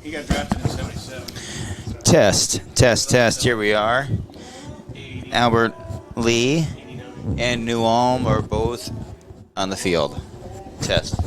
He got drafted in '77. Test. Here we are. Albert Lee and New Ulm are both on the field. Test.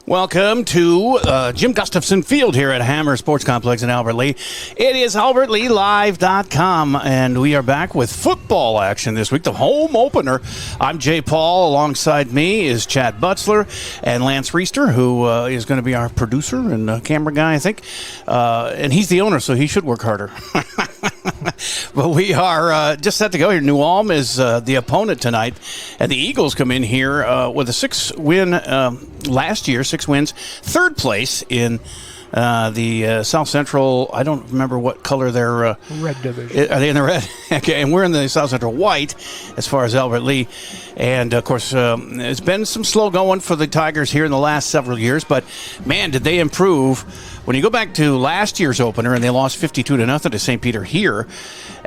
Welcome to Jim Gustafson Field here at Hammer Sports Complex in Albert Lea. It is AlbertLeaLive.com, and we are back with football action this week, the home opener. I'm Jay Paul. Alongside me is Chad Butzler and Lance Reister, who is going to be our producer and camera guy, I think. And he's the owner, so he should work harder. But we are just set to go here. New Ulm is the opponent tonight, and the Eagles come in here with a 6-win last year, 6 wins, third place in the South Central. I don't remember what color they're. Red division. Are they in the red? Okay, and we're in the South Central white as far as Albert Lea. And, of course, it's been some slow going for the Tigers here in the last several years. But, man, did they improve. When you go back to last year's opener and they lost 52-0 to St. Peter here,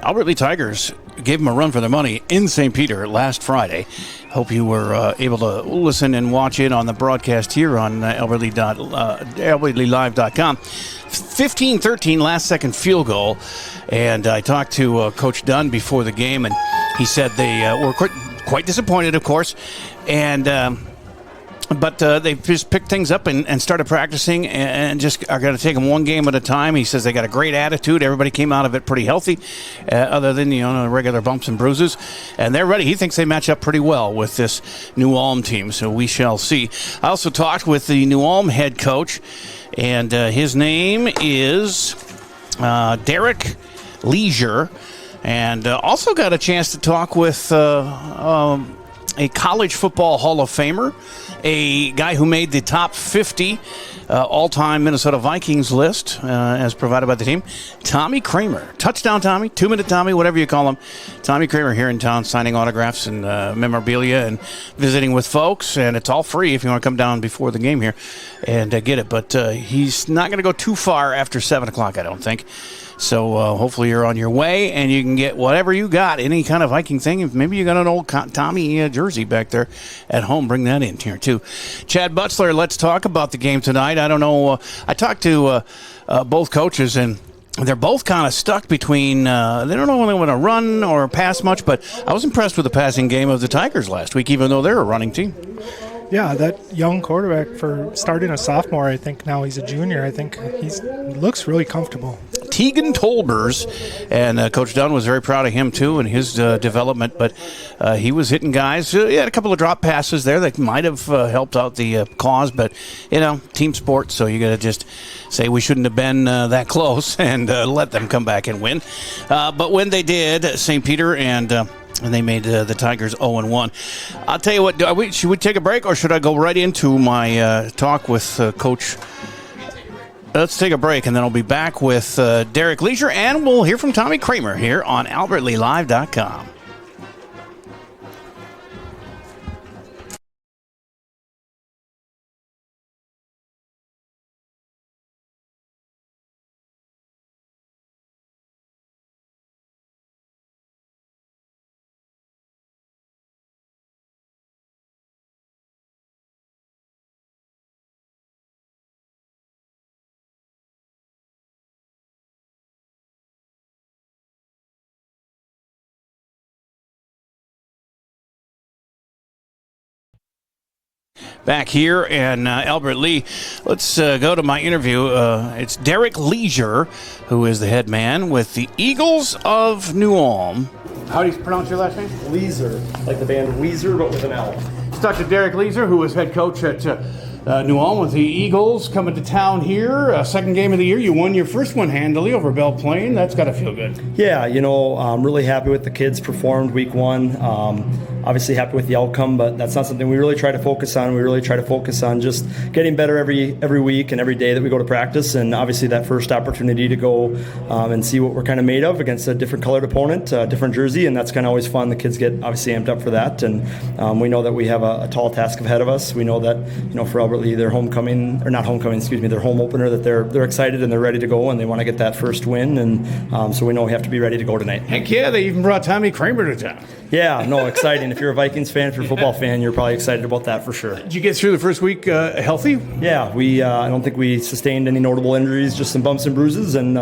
Albert Lea Tigers gave them a run for their money in St. Peter last Friday. Hope you were able to listen and watch it on the broadcast here on AlbertLeaLive.com. 15-13 last-second field goal. And I talked to Coach Dunn before the game, and he said they were quite disappointed, of course. And but they've just picked things up and started practicing and just are going to take them one game at a time. He says they got a great attitude. Everybody came out of it pretty healthy, other than regular bumps and bruises. And they're ready. He thinks they match up pretty well with this New Ulm team, so we shall see. I also talked with the New Ulm head coach, and his name is Derek Leisure, and also got a chance to talk with a college football Hall of Famer, a guy who made the top 50 all-time Minnesota Vikings list as provided by the team, Tommy Kramer. Touchdown Tommy, 2-minute Tommy, whatever you call him. Tommy Kramer here in town signing autographs and memorabilia and visiting with folks, and it's all free if you want to come down before the game here and get it. But he's not going to go too far after 7 o'clock, I don't think. So hopefully you're on your way and you can get whatever you got, any kind of Viking thing. If maybe you got an old Tommy jersey back there at home, bring that in here too. Chad Butzler, let's talk about the game tonight. I don't know. I talked to both coaches, and they're both kind of stuck between, they don't know when they want to run or pass much, but I was impressed with the passing game of the Tigers last week, even though they're a running team. Yeah, that young quarterback for starting a sophomore, I think now he's a junior. I think he looks really comfortable. Tegan Tolbers, and Coach Dunn was very proud of him too and his development, but he was hitting guys. He had a couple of drop passes there that might have helped out the cause, but team sport, so you got to just say we shouldn't have been that close and let them come back and win. But when they did, St. Peter and they made the Tigers 0-1. I'll tell you what, should we take a break or should I go right into my talk with Coach? Let's take a break, and then I'll be back with Derek Leisure, and we'll hear from Tommy Kramer here on AlbertLeaLive.com. Back here in Albert Lea. Let's go to my interview. It's Derek Leisure, who is the head man with the Eagles of New Ulm. How do you pronounce your last name? Leisure, like the band Weezer, but with an L. Let's talk to Derek Leisure, who is head coach at New Ulm with the Eagles coming to town here. Second game of the year. You won your first one handily over Belle Plaine. That's got to feel good. Yeah, I'm really happy with the kids performed week one. Obviously happy with the outcome, but that's not something we really try to focus on. We really try to focus on just getting better every week and every day that we go to practice. And obviously that first opportunity to go and see what we're kind of made of against a different colored opponent, different jersey, and that's kind of always fun. The kids get obviously amped up for that, and we know that we have a tall task ahead of us. We know that for Albert Lea, their homecoming, or not homecoming, excuse me, their home opener, that they're excited and they're ready to go and they want to get that first win, and so we know we have to be ready to go tonight. Heck yeah, they even brought Tommy Kramer to town. Yeah, no, exciting. If you're a Vikings fan, if you're a football fan, you're probably excited about that for sure. Did you get through the first week healthy? Yeah, I don't think we sustained any notable injuries, just some bumps and bruises, and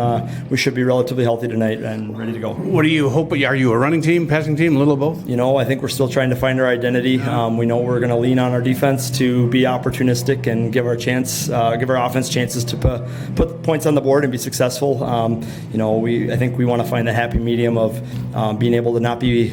we should be relatively healthy tonight and ready to go. What do you hope? Are you a running team, passing team, a little of both? I think we're still trying to find our identity. We know we're going to lean on our defense to be opportunistic and give our offense chances to put points on the board and be successful. I think we want to find the happy medium of being able to not be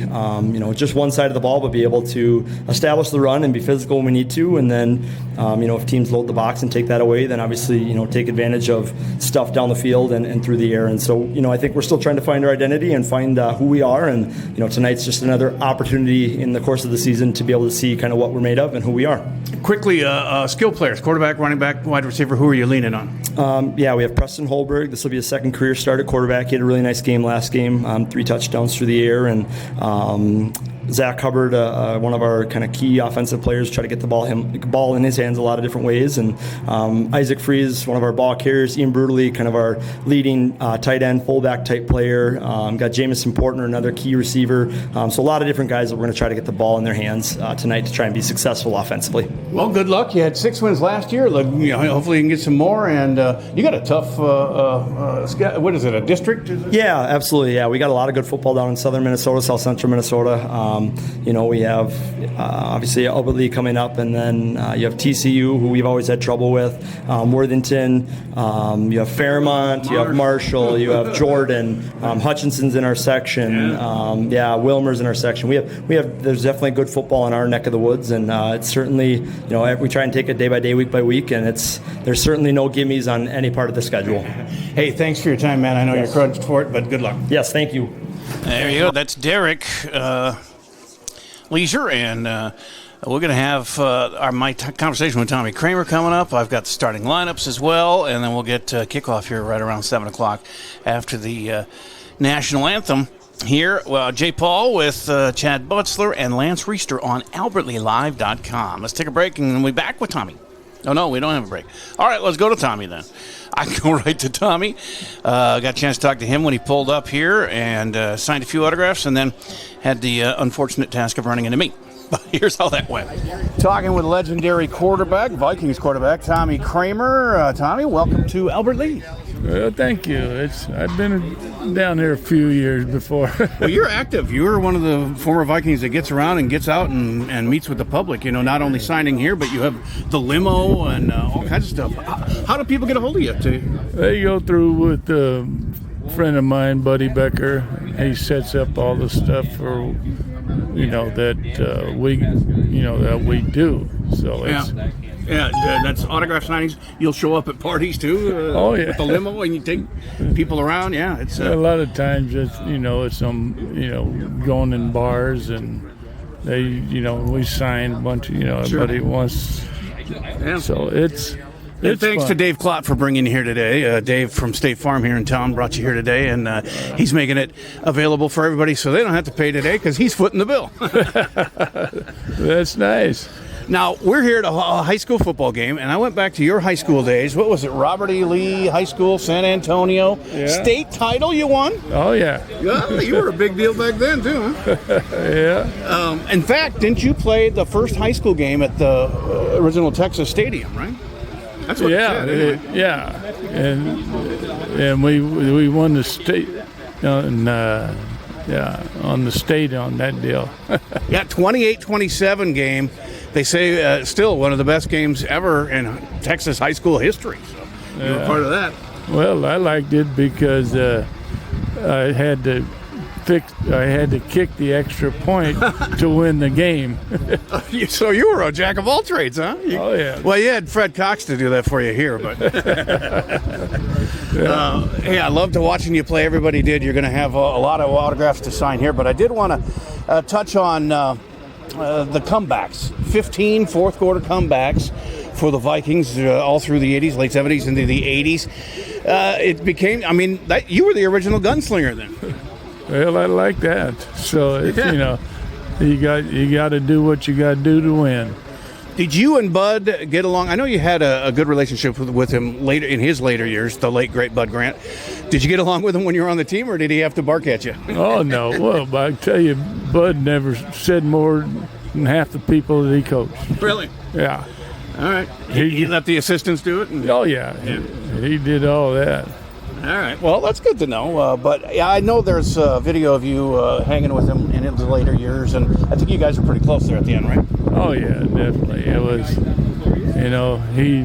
just one side of the ball, but be able to establish the run and be physical when we need to. And then, if teams load the box and take that away, then obviously, take advantage of stuff down the field and through the air. And so, I think we're still trying to find our identity and find who we are. And, tonight's just another opportunity in the course of the season to be able to see kind of what we're made of and who we are. Quickly, skill players, quarterback, running back, wide receiver, who are you leaning on? We have Preston Holberg. This will be his second career start at quarterback. He had a really nice game last game, 3 touchdowns through the air. And Zach Hubbard, one of our kind of key offensive players, try to get the ball in his hands a lot of different ways. And Isaac Freeze, one of our ball carriers. Ian Brutally, kind of our leading tight end, fullback type player. Got Jamison Portner, another key receiver. So a lot of different guys that we're going to try to get the ball in their hands tonight to try and be successful offensively. Well, good luck. You had 6 wins last year. Hopefully you can get some more. And you got a tough, what is it, a district? Yeah, absolutely. Yeah, we got a lot of good football down in southern Minnesota, south central Minnesota. We have obviously Albert Lee coming up, and then you have TCU, who we've always had trouble with, Worthington, you have Fairmont, you have Marshall, you have Jordan, Hutchinson's in our section, Wilmer's in our section. There's definitely good football in our neck of the woods, and it's certainly, we try and take it day by day, week by week, and there's certainly no gimmies on any part of the schedule. Hey, thanks for your time, man. I know you're crunched for it, but good luck. Yes, thank you. There you go. That's Derek Leisure, and we're going to have my conversation with Tommy Kramer coming up. I've got the starting lineups as well, and then we'll get kickoff here right around 7 o'clock after the national anthem. Here, Jay Paul with Chad Butzler and Lance Reister on AlbertLeeLive.com. Let's take a break, and we'll be back with Tommy. Oh, no, we don't have a break. All right, let's go to Tommy then. I can go right to Tommy. Got a chance to talk to him when he pulled up here and signed a few autographs, and then had the unfortunate task of running into me. But here's how that went. Talking with legendary quarterback, Vikings quarterback, Tommy Kramer. Tommy, welcome to Albert Lea. Well, thank you. I've been down here a few years before. Well, you're active. You're one of the former Vikings that gets around and gets out and meets with the public. Not only signing here, but you have the limo and all kinds of stuff. How do people get a hold of you? They go through with a friend of mine, Buddy Becker. He sets up all the stuff for that we do. So it's. Yeah, that's autograph signings. You'll show up at parties too. With the limo, and you take people around. Yeah, it's a lot of times it's going in bars, and they we sign a bunch of everybody wants. Yeah. So it's thanks fun. to Dave Klott for bringing you here today. Dave from State Farm here in town brought you here today, and he's making it available for everybody so they don't have to pay today because he's footing the bill. That's nice. Now, we're here at a high school football game, and I went back to your high school days. What was it, Robert E. Lee High School, San Antonio? Yeah. State title you won? Oh, yeah. Yeah, you were a big deal back then, too, huh? Yeah. In fact, didn't you play the first high school game at the original Texas Stadium, right? That's what it said, and we won the state on the state on that deal. Yeah, 28-27 game. They say still one of the best games ever in Texas high school history. So you were part of that. Well, I liked it because I had to kick the extra point to win the game. So you were a jack of all trades, huh? Oh, yeah. Well, you had Fred Cox to do that for you here, but hey, I loved watching you play. Everybody did. You're going to have a lot of autographs to sign here, but I did want to touch on the comebacks. 15 fourth quarter comebacks for the Vikings all through the 80s, late 70s into the 80s. It became, you were the original gunslinger then. Well, I like that. So it's, you got to do what you got to do to win. Did you and Bud get along? I know you had a good relationship with him later in his later years, the late great Bud Grant. Did you get along with him when you were on the team, or did he have to bark at you? Oh no! Well, but I tell you, Bud never said more than half the people that he coached. Really? Yeah. All right. He let the assistants do it? Oh, yeah. He did all that. All right. Well, that's good to know. But yeah, I know there's a video of you hanging with him in the later years, and I think you guys are pretty close there at the end, right? Oh, yeah, definitely. It was, he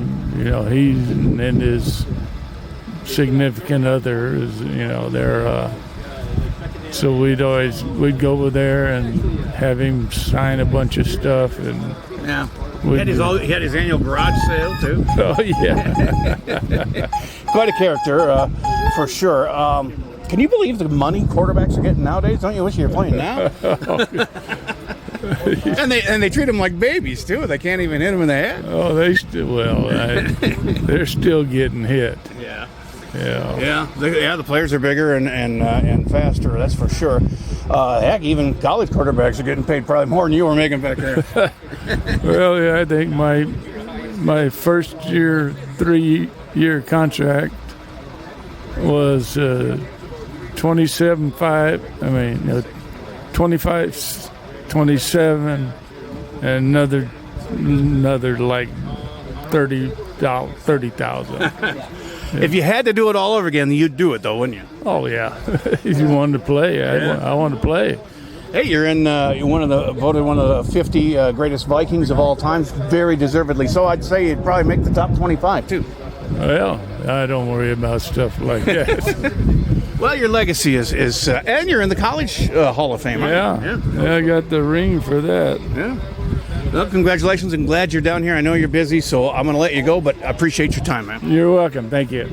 and his significant other is, they're, so we'd go over there and have him sign a bunch of stuff, and yeah. He had his annual garage sale, too. Oh, yeah. Quite a character, for sure. Can you believe the money quarterbacks are getting nowadays? Don't you wish you were playing now? and they treat them like babies, too. They can't even hit them in the head. Oh, they're still getting hit. Yeah. Yeah. The players are bigger and faster, that's for sure. Heck, even college quarterbacks are getting paid probably more than you were making back there. Well, yeah, I think my first year, 3-year contract was 27.5. I mean, 25, 27, and another like 30,000. If you had to do it all over again, you'd do it, though, wouldn't you? Oh, yeah. If you wanted to play, I want to play. Hey, you're voted one of the 50 greatest Vikings of all time, very deservedly. So I'd say you'd probably make the top 25, too. Well, I don't worry about stuff like that. Well, your legacy is and you're in the College Hall of Fame, aren't you? Yeah, I got the ring for that. Yeah. Well, congratulations, and glad you're down here. I know you're busy, so I'm going to let you go, but I appreciate your time, man. You're welcome. Thank you.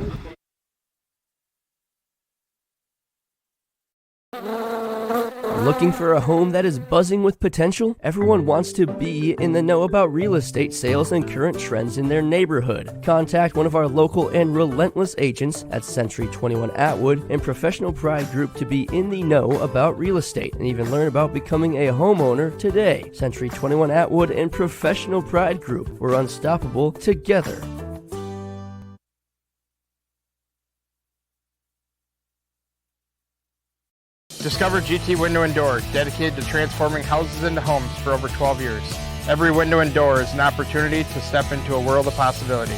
Looking for a home that is buzzing with potential? Everyone wants to be in the know about real estate sales and current trends in their neighborhood. Contact one of our local and relentless agents at Century 21 Atwood and Professional Pride Group to be in the know about real estate and even learn about becoming a homeowner today. Century 21 Atwood and Professional Pride Group. We're unstoppable together. Discover GT Window and Door, dedicated to transforming houses into homes for over 12 years. Every window and door is an opportunity to step into a world of possibilities.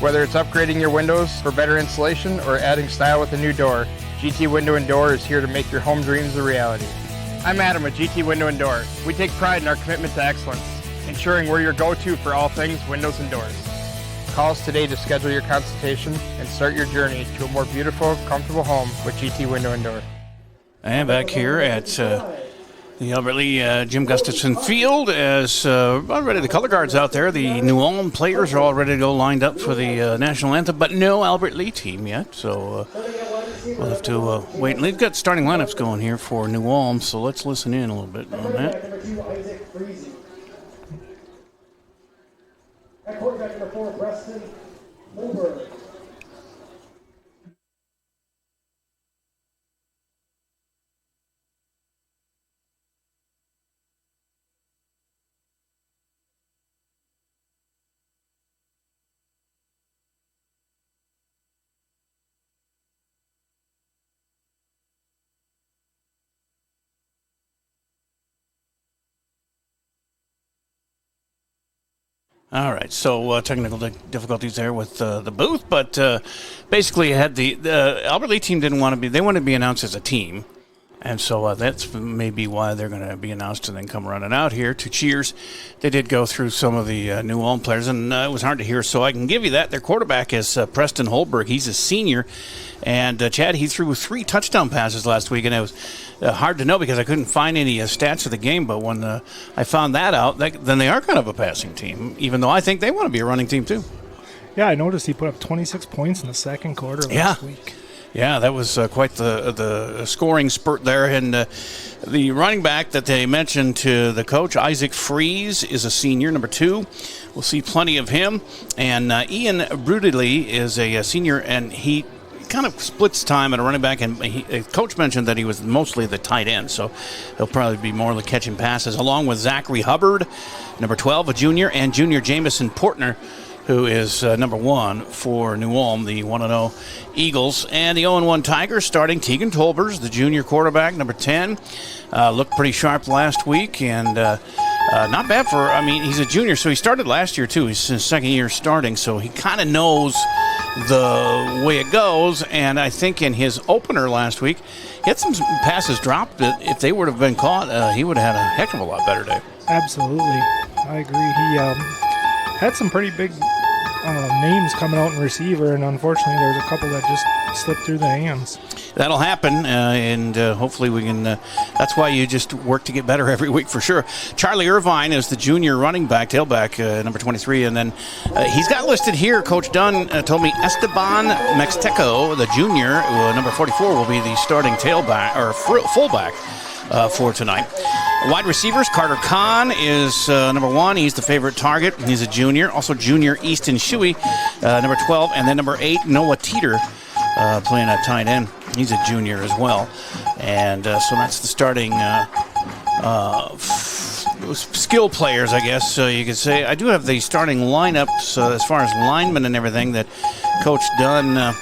Whether it's upgrading your windows for better insulation or adding style with a new door, GT Window and Door is here to make your home dreams a reality. I'm Adam with GT Window and Door. We take pride in our commitment to excellence, ensuring we're your go-to for all things windows and doors. Call us today to schedule your consultation and start your journey to a more beautiful, comfortable home with GT Window and Door. And back here at the Albert Lee Jim Gustafson Field, as already the color guards out there, the New Ulm players are all ready to go, lined up for the national anthem, but no Albert Lee team yet, so we'll have to wait. We've got starting lineups going here for New Ulm, so let's listen in a little bit on that. At quarterback number 4, Preston Moberg. All right, so technical difficulties there with the booth, but basically had the Albert Lee team didn't want to be, they wanted to be announced as a team, and so that's maybe why they're going to be announced and then come running out here to cheers. They did go through some of the New Ulm players, and it was hard to hear, so I can give you that. Their quarterback is Preston Holberg. He's a senior, and Chad, he threw 3 touchdown passes last week, and it was hard to know because I couldn't find any stats of the game, but when I found that out, then they are kind of a passing team, even though I think they want to be a running team too. Yeah, I noticed he put up 26 points in the second quarter last week. Yeah, that was quite the scoring spurt there. And the running back that they mentioned to the coach, Isaac Fries, is a senior, number 2. We'll see plenty of him. And Ian Brudley is a senior, and he kind of splits time at a running back, and coach mentioned that he was mostly the tight end, so he'll probably be more like catching passes, along with Zachary Hubbard, number 12, a junior, and junior Jamison Portner, who is number 1 for New Ulm, the 1-0 Eagles. And the 0-1 Tigers starting Tegan Tolbers, the junior quarterback, number 10. Looked pretty sharp last week, and not bad for, he's a junior, so he started last year too. He's his second year starting, so he kind of knows the way it goes. And I think in his opener last week, he had some passes dropped that if they would have been caught, he would have had a heck of a lot better day. Absolutely. I agree. He had some pretty big names coming out in receiver, and unfortunately there was a couple that just slipped through the hands. That'll happen, and hopefully we can. That's why you just work to get better every week for sure. Charlie Irvine is the junior running back, tailback, number 23, and then he's got listed here. Coach Dunn told me Esteban Mexteco, the junior, number 44, will be the starting tailback or fullback for tonight. Wide receivers, Carter Kahn is number 1. He's the favorite target. He's a junior. Also junior Easton Shuey, number 12, and then number 8, Noah Teeter, playing at tight end. He's a junior as well. And so that's the starting skill players, I guess you could say. I do have the starting lineups as far as linemen and everything that Coach Dunn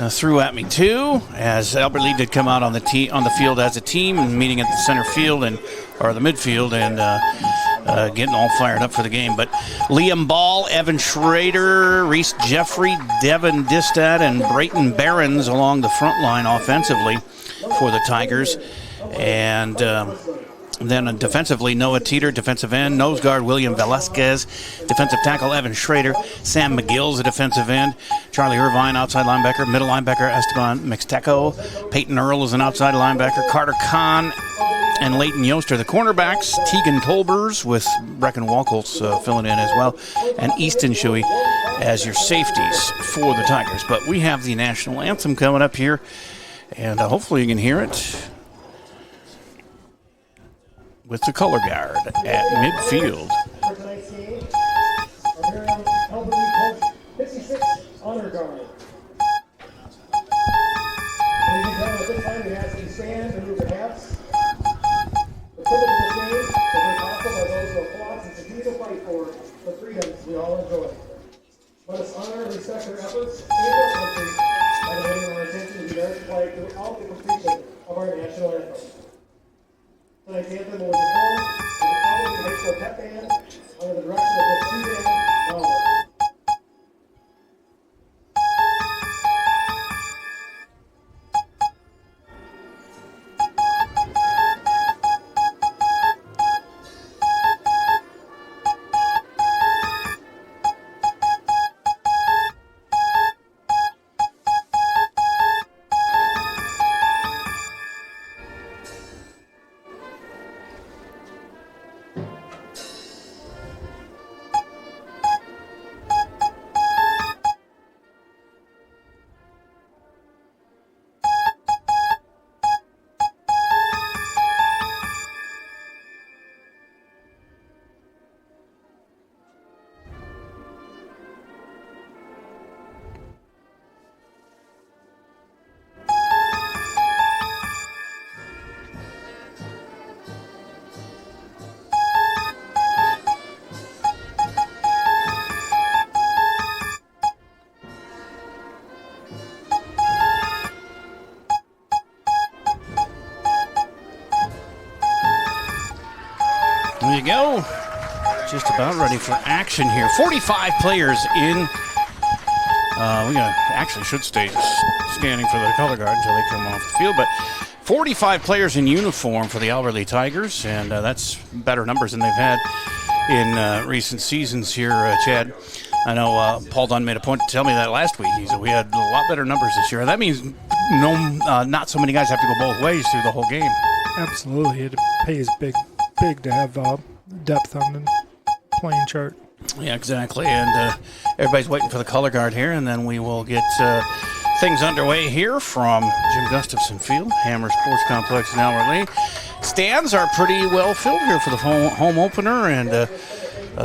threw at me too, as Albert Lee did come out on the field as a team and meeting at the center field or the midfield and getting all fired up for the game. But Liam Ball, Evan Schrader, Reese Jeffrey, Devin Distad, and Brayton Behrens along the front line offensively for the Tigers. And then defensively, Noah Teeter, defensive end. Nose guard, William Velasquez. Defensive tackle, Evan Schrader. Sam McGill's a defensive end. Charlie Irvine, outside linebacker. Middle linebacker, Esteban Mexteco. Peyton Earl is an outside linebacker. Carter Kahn and Leighton Yoster, the cornerbacks. Tegan Tolbers with Brecken Walkoltz filling in as well. And Easton Shuey as your safeties for the Tigers. But we have the national anthem coming up here, and hopefully you can hear it with the color guard at midfield. For tonight's game, our very own elderly coach, 56 honor guard. Ladies and gentlemen, at this time we ask you to stand and move your hats. The privilege of this game is made possible by those who have fought and continue to fight for the freedoms we all enjoy. Let us honor and respect their efforts and our country by devoting our attention to the American flag throughout the completion of our national anthem. Tonight's anthem will be performed by the College High School Pep Band under the direction of the two-band Malmo. There you go. Just about ready for action here. 45 players in. We should stay standing for the color guard until they come off the field. But 45 players in uniform for the Albert Lee Tigers, and that's better numbers than they've had in recent seasons here, Chad. I know Paul Dunn made a point to tell me that last week. He said we had a lot better numbers this year. That means not so many guys have to go both ways through the whole game. Absolutely. It pays big to have depth on the playing chart. Yeah, exactly. And everybody's waiting for the color guard here, and then we will get things underway here from Jim Gustafson Field, Hammer Sports Complex in Albert Lee. Stands are pretty well filled here for the home opener, and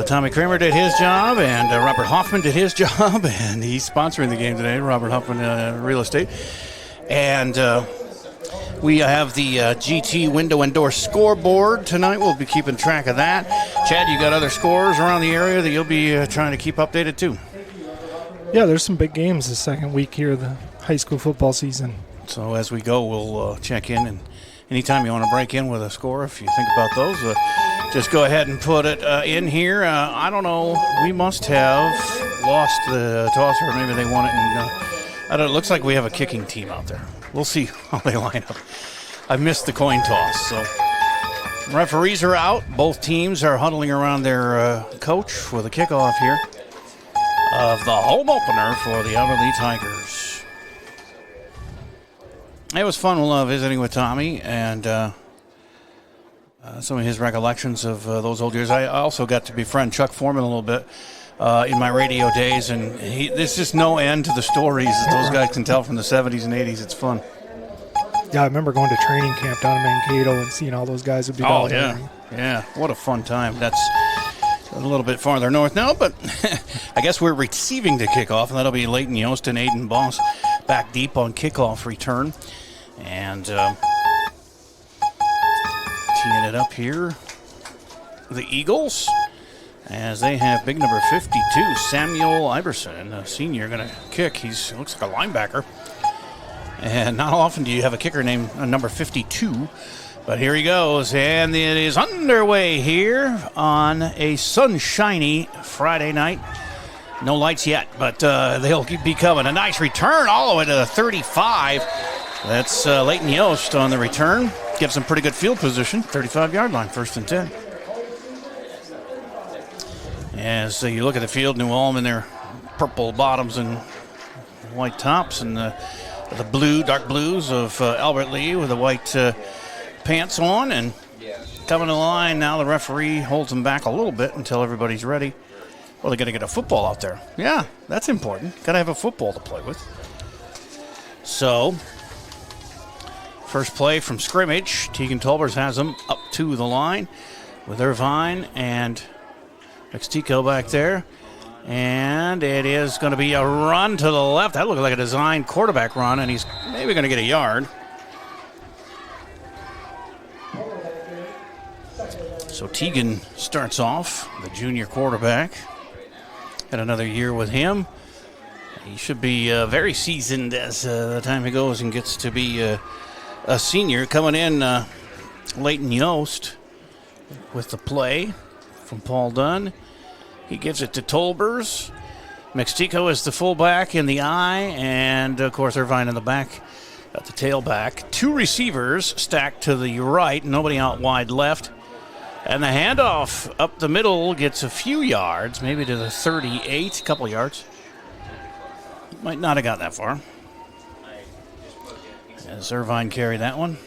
Tommy Kramer did his job, and Robert Hoffman did his job, and he's sponsoring the game today, Robert Hoffman Real Estate. And We have the GT window and door scoreboard tonight. We'll be keeping track of that. Chad, you got other scores around the area that you'll be trying to keep updated too? Yeah, there's some big games this second week here of the high school football season. So as we go, we'll check in, and anytime you want to break in with a score, if you think about those, just go ahead and put it in here. I don't know. We must have lost the toss, or maybe they won it. And I don't. It looks like we have a kicking team out there. We'll see how they line up. I missed the coin toss. So referees are out. Both teams are huddling around their coach for the kickoff here of the home opener for the LEA Tigers. It was fun visiting with Tommy and some of his recollections of those old years. I also got to befriend Chuck Foreman a little bit in my radio days, and there's just no end to the stories that those guys can tell from the 70s and 80s. It's fun. Yeah, I remember going to training camp down in Mankato and seeing all those guys would be down there. Yeah, what a fun time. That's a little bit farther north now, but I guess we're receiving the kickoff, and that'll be Leighton Yost and Aiden Boss back deep on kickoff return. And teeing it up here, the Eagles, as they have big number 52, Samuel Iverson, a senior, going to kick. He looks like a linebacker. And not often do you have a kicker named number 52. But here he goes, and it is underway here on a sunshiny Friday night. No lights yet, but they'll be coming. A nice return all the way to the 35. That's Leighton Yost on the return. Gives them pretty good field position, 35-yard line, 1st and 10. As you look at the field, New Ulm in their purple bottoms and white tops, and the dark blues of Albert Lee with the white pants on, and coming to the line now. The referee holds them back a little bit until everybody's ready. Well, they got to get a football out there. Yeah, that's important. Got to have a football to play with. So, first play from scrimmage. Tegan Tolbers has them up to the line with Irvine and Mixtico back there. And it is going to be a run to the left. That looked like a designed quarterback run, and he's maybe going to get a yard. So Tegan starts off, the junior quarterback. Got another year with him. He should be very seasoned as the time he goes and gets to be a senior. Coming in, Leighton Yost with the play from Paul Dunn. He gives it to Tolbers. Mixtico is the fullback in the I, and, of course, Irvine in the back at the tailback. 2 receivers stacked to the right, nobody out wide left. And the handoff up the middle gets a few yards, maybe to the 38, a couple yards. Might not have got that far. As Irvine carried that one.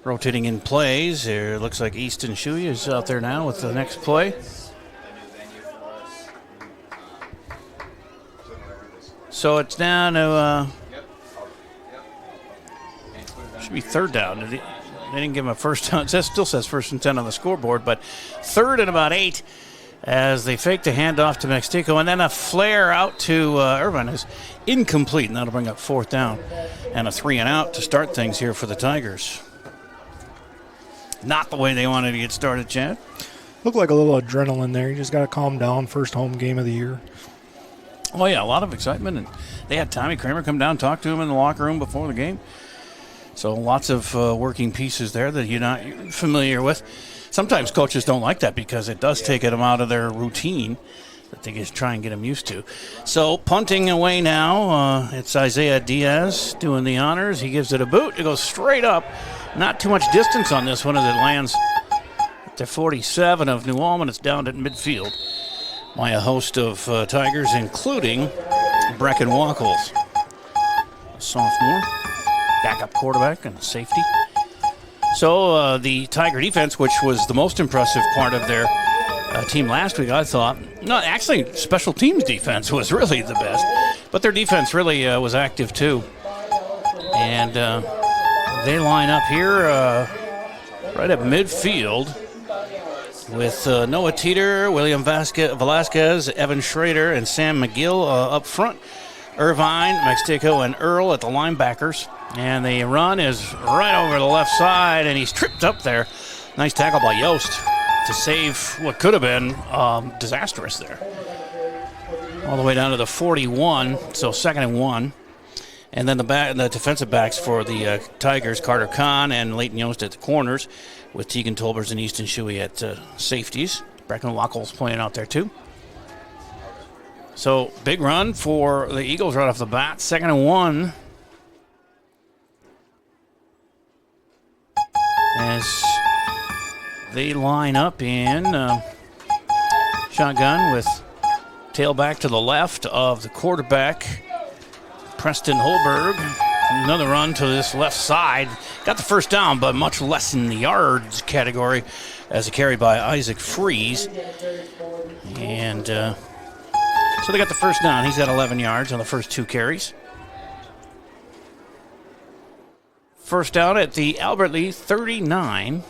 Rotating in plays, it looks like Easton Shuey is out there now with the next play. So it's down to, should be 3rd down. They didn't give him a first down. It still says 1st and 10 on the scoreboard, but 3rd and about 8 as they fake the handoff to Mixtico, and then a flare out to Irvine is incomplete, and that'll bring up 4th down and a 3 and out to start things here for the Tigers. Not the way they wanted to get started, Chad. Looked like a little adrenaline there. You just got to calm down. First home game of the year. Oh, yeah, a lot of excitement. And they had Tommy Kramer come down and talk to him in the locker room before the game. So lots of working pieces there that you're not familiar with. Sometimes coaches don't like that because it does take them out of their routine that they just try and get them used to. So punting away now, it's Isaiah Diaz doing the honors. He gives it a boot. It goes straight up. Not too much distance on this one as it lands at the 47 of New Ulm, and it's down at midfield by a host of Tigers, including Brecken Wackles, a sophomore, backup quarterback and safety. So the Tiger defense, which was the most impressive part of their team last week, I thought. No, actually, special teams defense was really the best, but their defense really was active too. And they line up here right at midfield with Noah Teeter, William Velasquez, Evan Schrader, and Sam McGill up front. Irvine, Mixtico, and Earl at the linebackers. And the run is right over the left side, and he's tripped up there. Nice tackle by Yost to save what could have been disastrous there. All the way down to the 41, so 2nd and 1. And then the defensive backs for the Tigers, Carter Kahn and Leighton Yost at the corners, with Tegan Tolbers and Easton Shuey at safeties. Brecken Wackel's playing out there too. So big run for the Eagles right off the bat. 2nd and 1. As they line up in shotgun with tailback to the left of the quarterback, Preston Holberg. Another run to this left side. Got the first down, but much less in the yards category as a carry by Isaac Fries. And so they got the first down. He's got 11 yards on the first 2 carries. First down at the Albert Lee 39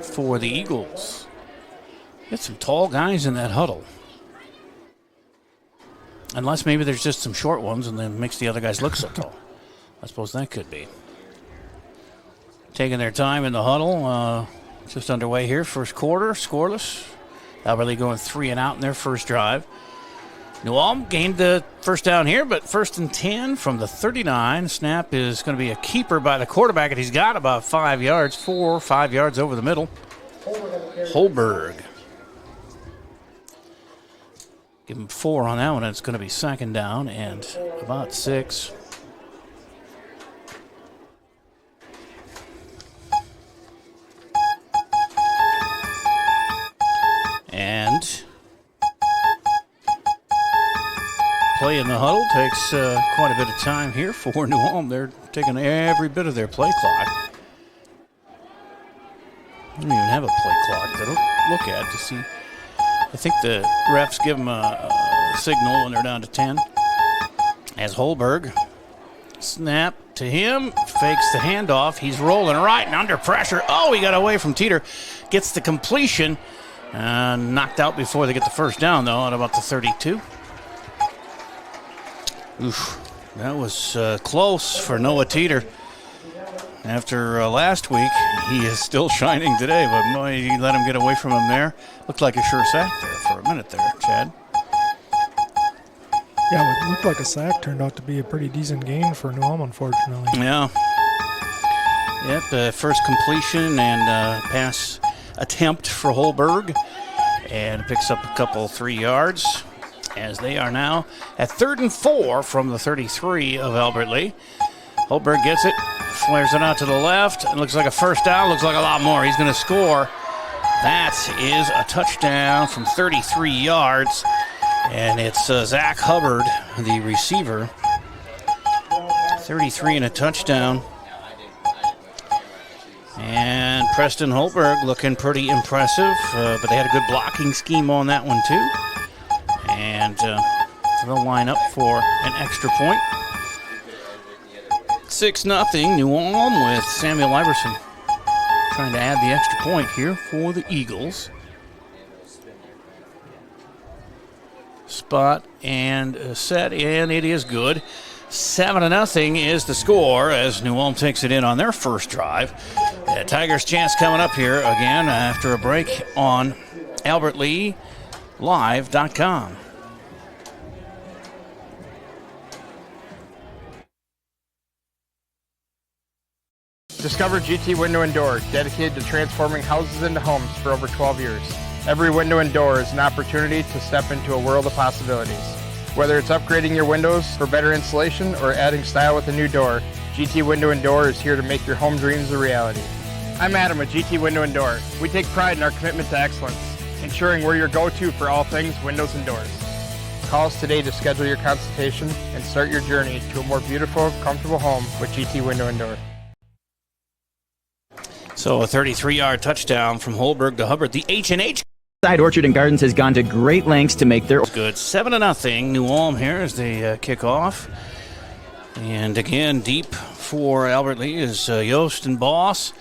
for the Eagles. Get some tall guys in that huddle. Unless maybe there's just some short ones and then makes the other guys look so tall. I suppose that could be. Taking their time in the huddle. Just underway here. First quarter, scoreless. Albert Lee going 3 and out in their first drive. New Ulm gained the first down here, but 1st and 10 from the 39. Snap is going to be a keeper by the quarterback, and he's got about 5 yards, 4 or 5 yards over the middle. Holberg. Give him 4 on that one, and it's going to be 2nd down and about 6. And play in the huddle takes quite a bit of time here for New Ulm. They're taking every bit of their play clock. They don't even have a play clock to look at to see. I think the refs give them a signal when they're down to 10. As Holberg, snap to him, fakes the handoff. He's rolling right and under pressure. Oh, he got away from Teeter. Gets the completion. Knocked out before they get the first down, though, at about the 32. Oof, that was close for Noah Teeter. After last week, he is still shining today, but boy, you let him get away from him there. Looked like a sure sack there for a minute there, Chad. Yeah, it looked like a sack. Turned out to be a pretty decent gain for New Ulm, unfortunately. Yeah. Yep, first completion and pass attempt for Holberg. And picks up a couple 3 yards as they are now at 3rd and 4 from the 33 of Albert Lee. Holberg gets it, flares it out to the left. It looks like a first down, looks like a lot more. He's going to score. That is a touchdown from 33 yards. And it's Zach Hubbard, the receiver. 33 and a touchdown. And Preston Holberg looking pretty impressive, but they had a good blocking scheme on that one too. And they'll line up for an extra point. 6-0 New Ulm with Samuel Iverson trying to add the extra point here for the Eagles. Spot and set, and it is good. 7-0 is the score as New Ulm takes it in on their first drive. Tigers' chance coming up here again after a break on AlbertLeeLive.com. Discover GT Window and Door, dedicated to transforming houses into homes for over 12 years. Every window and door is an opportunity to step into a world of possibilities. Whether it's upgrading your windows for better insulation or adding style with a new door, GT Window and Door is here to make your home dreams a reality. I'm Adam with GT Window and Door. We take pride in our commitment to excellence, ensuring we're your go-to for all things windows and doors. Call us today to schedule your consultation and start your journey to a more beautiful, comfortable home with GT Window and Door. So a 33-yard touchdown from Holberg to Hubbard. The H&H Side Orchard and Gardens has gone to great lengths to make their... Good. 7-0 New Ulm here as they kick off. And again, deep for Albert Lee is Yost and Boss.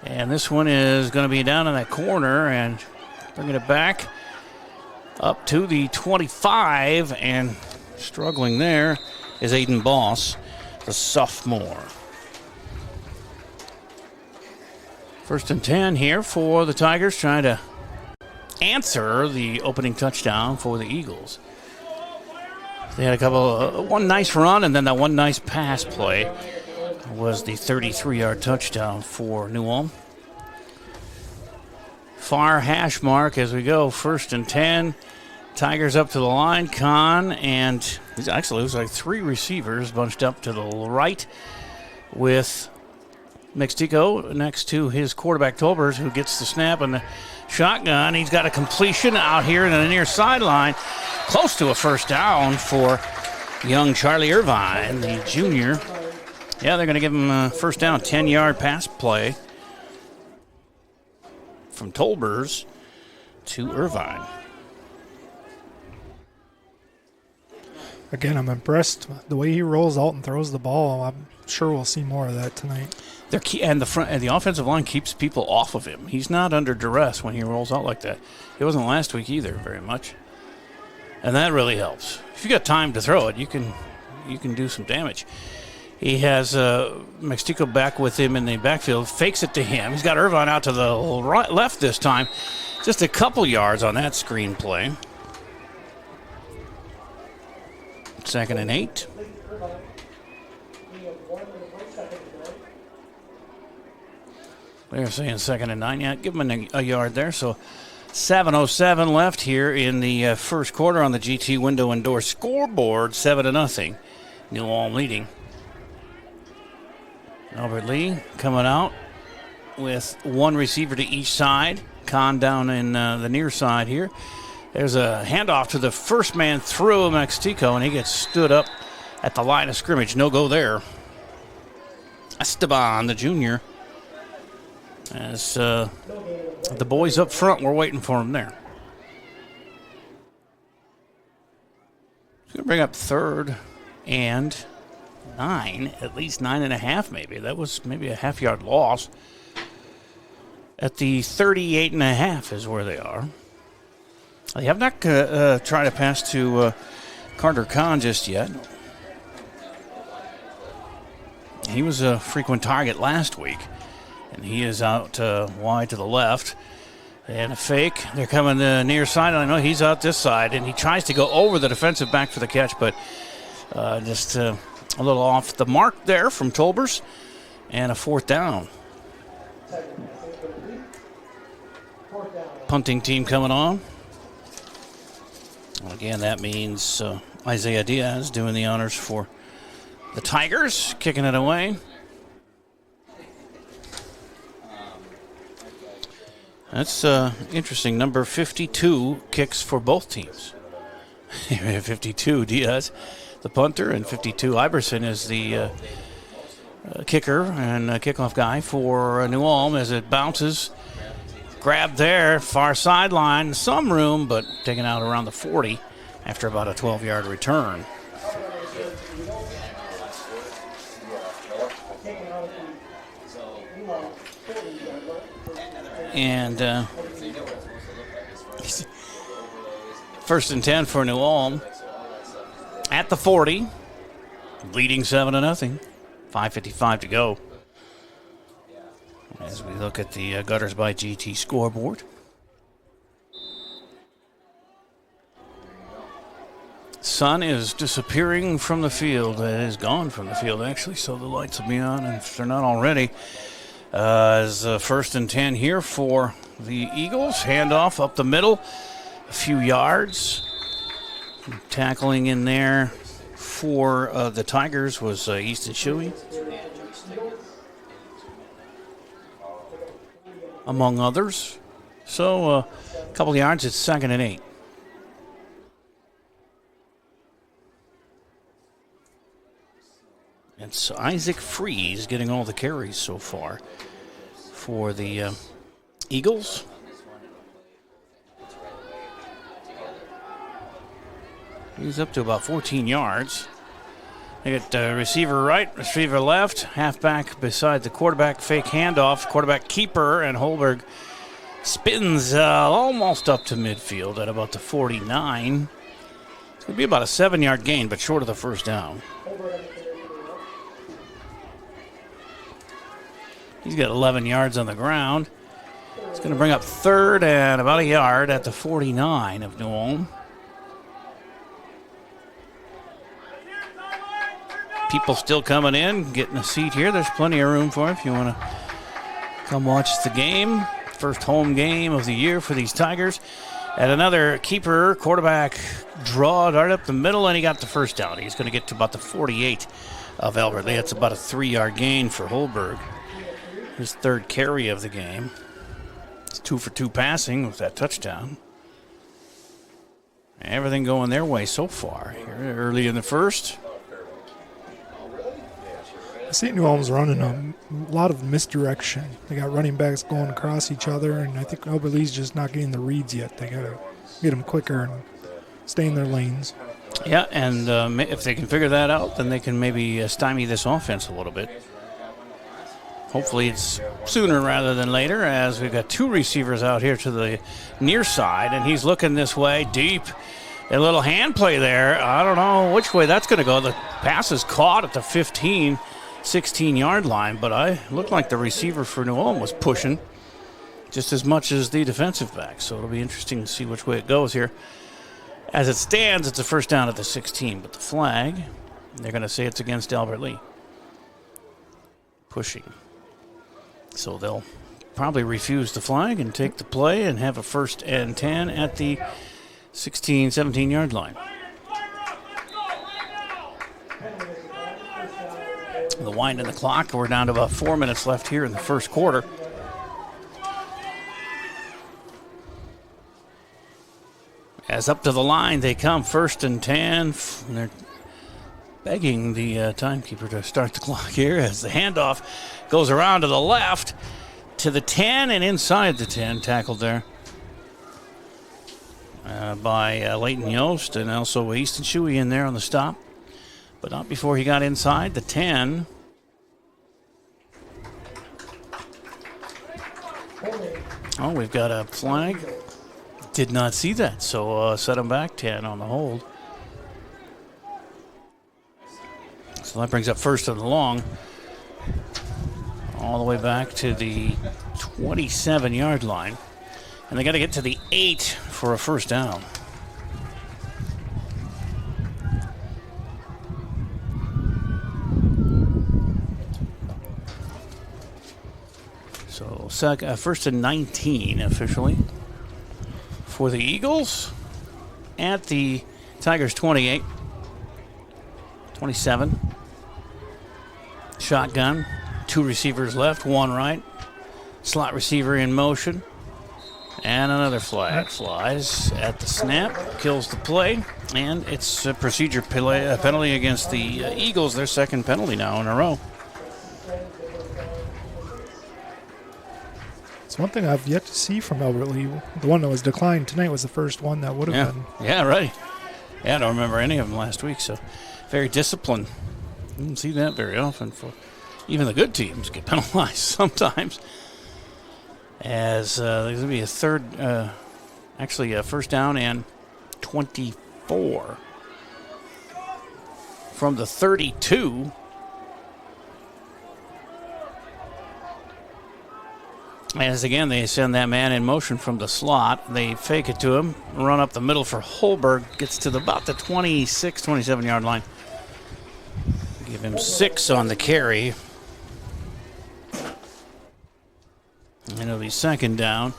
And this one is going to be down in that corner and bringing it back up to the 25. And struggling there is Aiden Boss, the sophomore. First and 10 here for the Tigers, trying to answer the opening touchdown for the Eagles. They had one nice run, and then that one nice pass play was the 33-yard touchdown for New Ulm. Far hash mark as we go. First and 10. Tigers up to the line. Kahn, and it actually looks like three receivers bunched up to the right with Mixtico next to his quarterback Tolbers, who gets the snap and the shotgun. He's got a completion out here in the near sideline, close to a first down for young Charlie Irvine, the junior. Yeah, they're going to give him a first down, 10-yard pass play from Tolbers to Irvine. Again, I'm impressed the way he rolls out and throws the ball. I'm sure we'll see more of that tonight. And the offensive line keeps people off of him. He's not under duress when he rolls out like that. He wasn't last week either, very much, and that really helps. If you got time to throw it, you can do some damage. He has Mixtico back with him in the backfield, fakes it to him. He's got Irvine out to the left this time, just a couple yards on that screen play. 2nd and 8. They're saying 2nd and 9. Yeah, give him a yard there. So 7:07 left here in the first quarter on the GT Window and Door scoreboard. 7-0. New Ulm leading. Albert Lee coming out with one receiver to each side. Kahn down in the near side here. There's a handoff to the first man through Mixtico, and he gets stood up at the line of scrimmage. No go there. Esteban, the junior. As the boys up front were waiting for him there. He's going to bring up 3rd and 9, at least 9.5 maybe. That was maybe a half-yard loss. At the 38.5 is where they are. They have not tried to pass to Carter Kahn just yet. He was a frequent target last week, and he is out wide to the left. And a fake. They're coming the near side. I know he's out this side, and he tries to go over the defensive back for the catch, but just a little off the mark there from Tolbers, and a 4th down. Punting team coming on. Well, again, that means Isaiah Diaz doing the honors for the Tigers, kicking it away. That's interesting. Number 52 kicks for both teams. 52 Diaz, the punter, and 52 Iverson is the kicker and kickoff guy for New Ulm as it bounces. Grabbed there, far sideline, some room, but taken out around the 40 after about a 12-yard return. And 1st and 10 for New Ulm at the 40, leading 7-0. 5:55 to go. As we look at the Gutters by GT scoreboard. Sun is disappearing from the field. It is gone from the field, actually, so the lights will be on if they're not already. As 1st and 10 here for the Eagles. Handoff up the middle, a few yards. Tackling in there for the Tigers was Easton Shuey, among others. So a couple of yards, it's 2nd and 8. It's Isaac Freeze getting all the carries so far for the Eagles. He's up to about 14 yards. They got receiver right, receiver left, halfback beside the quarterback, fake handoff, quarterback keeper, and Holberg spins almost up to midfield at about the 49. It's going to be about a 7-yard gain, but short of the first down. He's got 11 yards on the ground. It's going to bring up third and about a yard at the 49 of New Ulm. People still coming in, getting a seat here. There's plenty of room for you if you want to come watch the game. First home game of the year for these Tigers. And another keeper, quarterback draw, dart up the middle, and he got the first down. He's going to get to about the 48 of Albert Lee. That's about a 3-yard gain for Holberg. His third carry of the game. It's 2 for 2 passing with that touchdown. Everything going their way so far here early in the first. St. New Ulm's running a lot of misdirection. They got running backs going across each other, and I think Albert Lee's just not getting the reads yet. They got to get them quicker and stay in their lanes. Yeah, and if they can figure that out, then they can maybe stymie this offense a little bit. Hopefully it's sooner rather than later, as we've got 2 receivers out here to the near side, and he's looking this way deep. A little hand play there. I don't know which way that's going to go. The pass is caught at the 15, 16-yard line, but I looked like the receiver for New Ulm was pushing just as much as the defensive back, so it'll be interesting to see which way it goes here. As it stands, it's a first down at the 16, but the flag, they're going to say it's against Albert Lee. Pushing. So they'll probably refuse the flag and take the play and have a 1st and 10 at the 16, 17-yard line. The wind in the clock. We're down to about 4 minutes left here in the first quarter. As up to the line they come, 1st and 10. And they're begging the timekeeper to start the clock here as the handoff goes around to the left to the 10 and inside the 10, tackled there by Leighton Yost and also Easton Shuey in there on the stop. But not before he got inside the 10. Oh, we've got a flag. Did not see that, so set him back 10 on the hold. So that brings up 1st and long. All the way back to the 27-yard line. And they got to get to the 8 for a first down. So 1st and 19 officially for the Eagles at the Tigers 28. 27. Shotgun. 2 receivers left, 1 right. Slot receiver in motion. And another flag flies at the snap, kills the play, and it's a procedure penalty against the Eagles, their 2nd penalty now in a row. It's one thing I've yet to see from Albert Lee. The one that was declined tonight was the first one that would have been. Yeah, right. Yeah, I don't remember any of them last week, so very disciplined. You don't see that very often. For even the good teams get penalized sometimes. As there's going to be a first down and 24 from the 32. As again, they send that man in motion from the slot. They fake it to him, run up the middle for Holberg, gets to about the 26, 27-yard line. Give him 6 on the carry. And it'll be 2nd down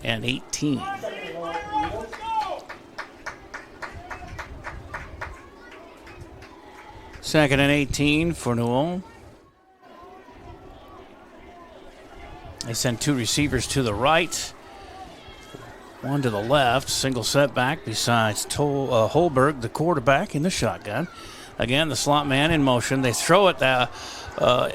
and 18. 2nd and 18 for New Ulm. They send 2 receivers to the right, 1 to the left. Single setback besides Holberg, the quarterback, in the shotgun. Again, the slot man in motion. They throw it the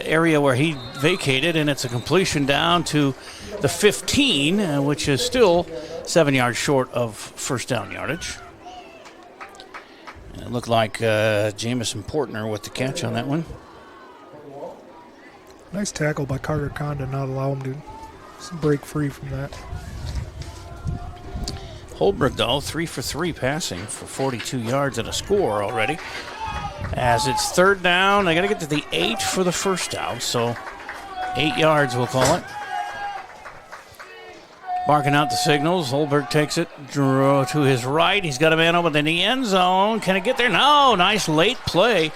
area where he vacated, and it's a completion down to the 15, which is still 7 yards short of first down yardage. And it looked like Jamison Portner with the catch on that one. Nice tackle by Carter Kahn to not allow him to break free from that. Holberg, though, 3 for 3 passing for 42 yards and a score already. as it's third down. They got to get to the 8 for the first down, so 8 yards we'll call it. Barking out the signals. Holberg takes it to his right. He's got a man open in the end zone. Can it get there? No. Nice late play.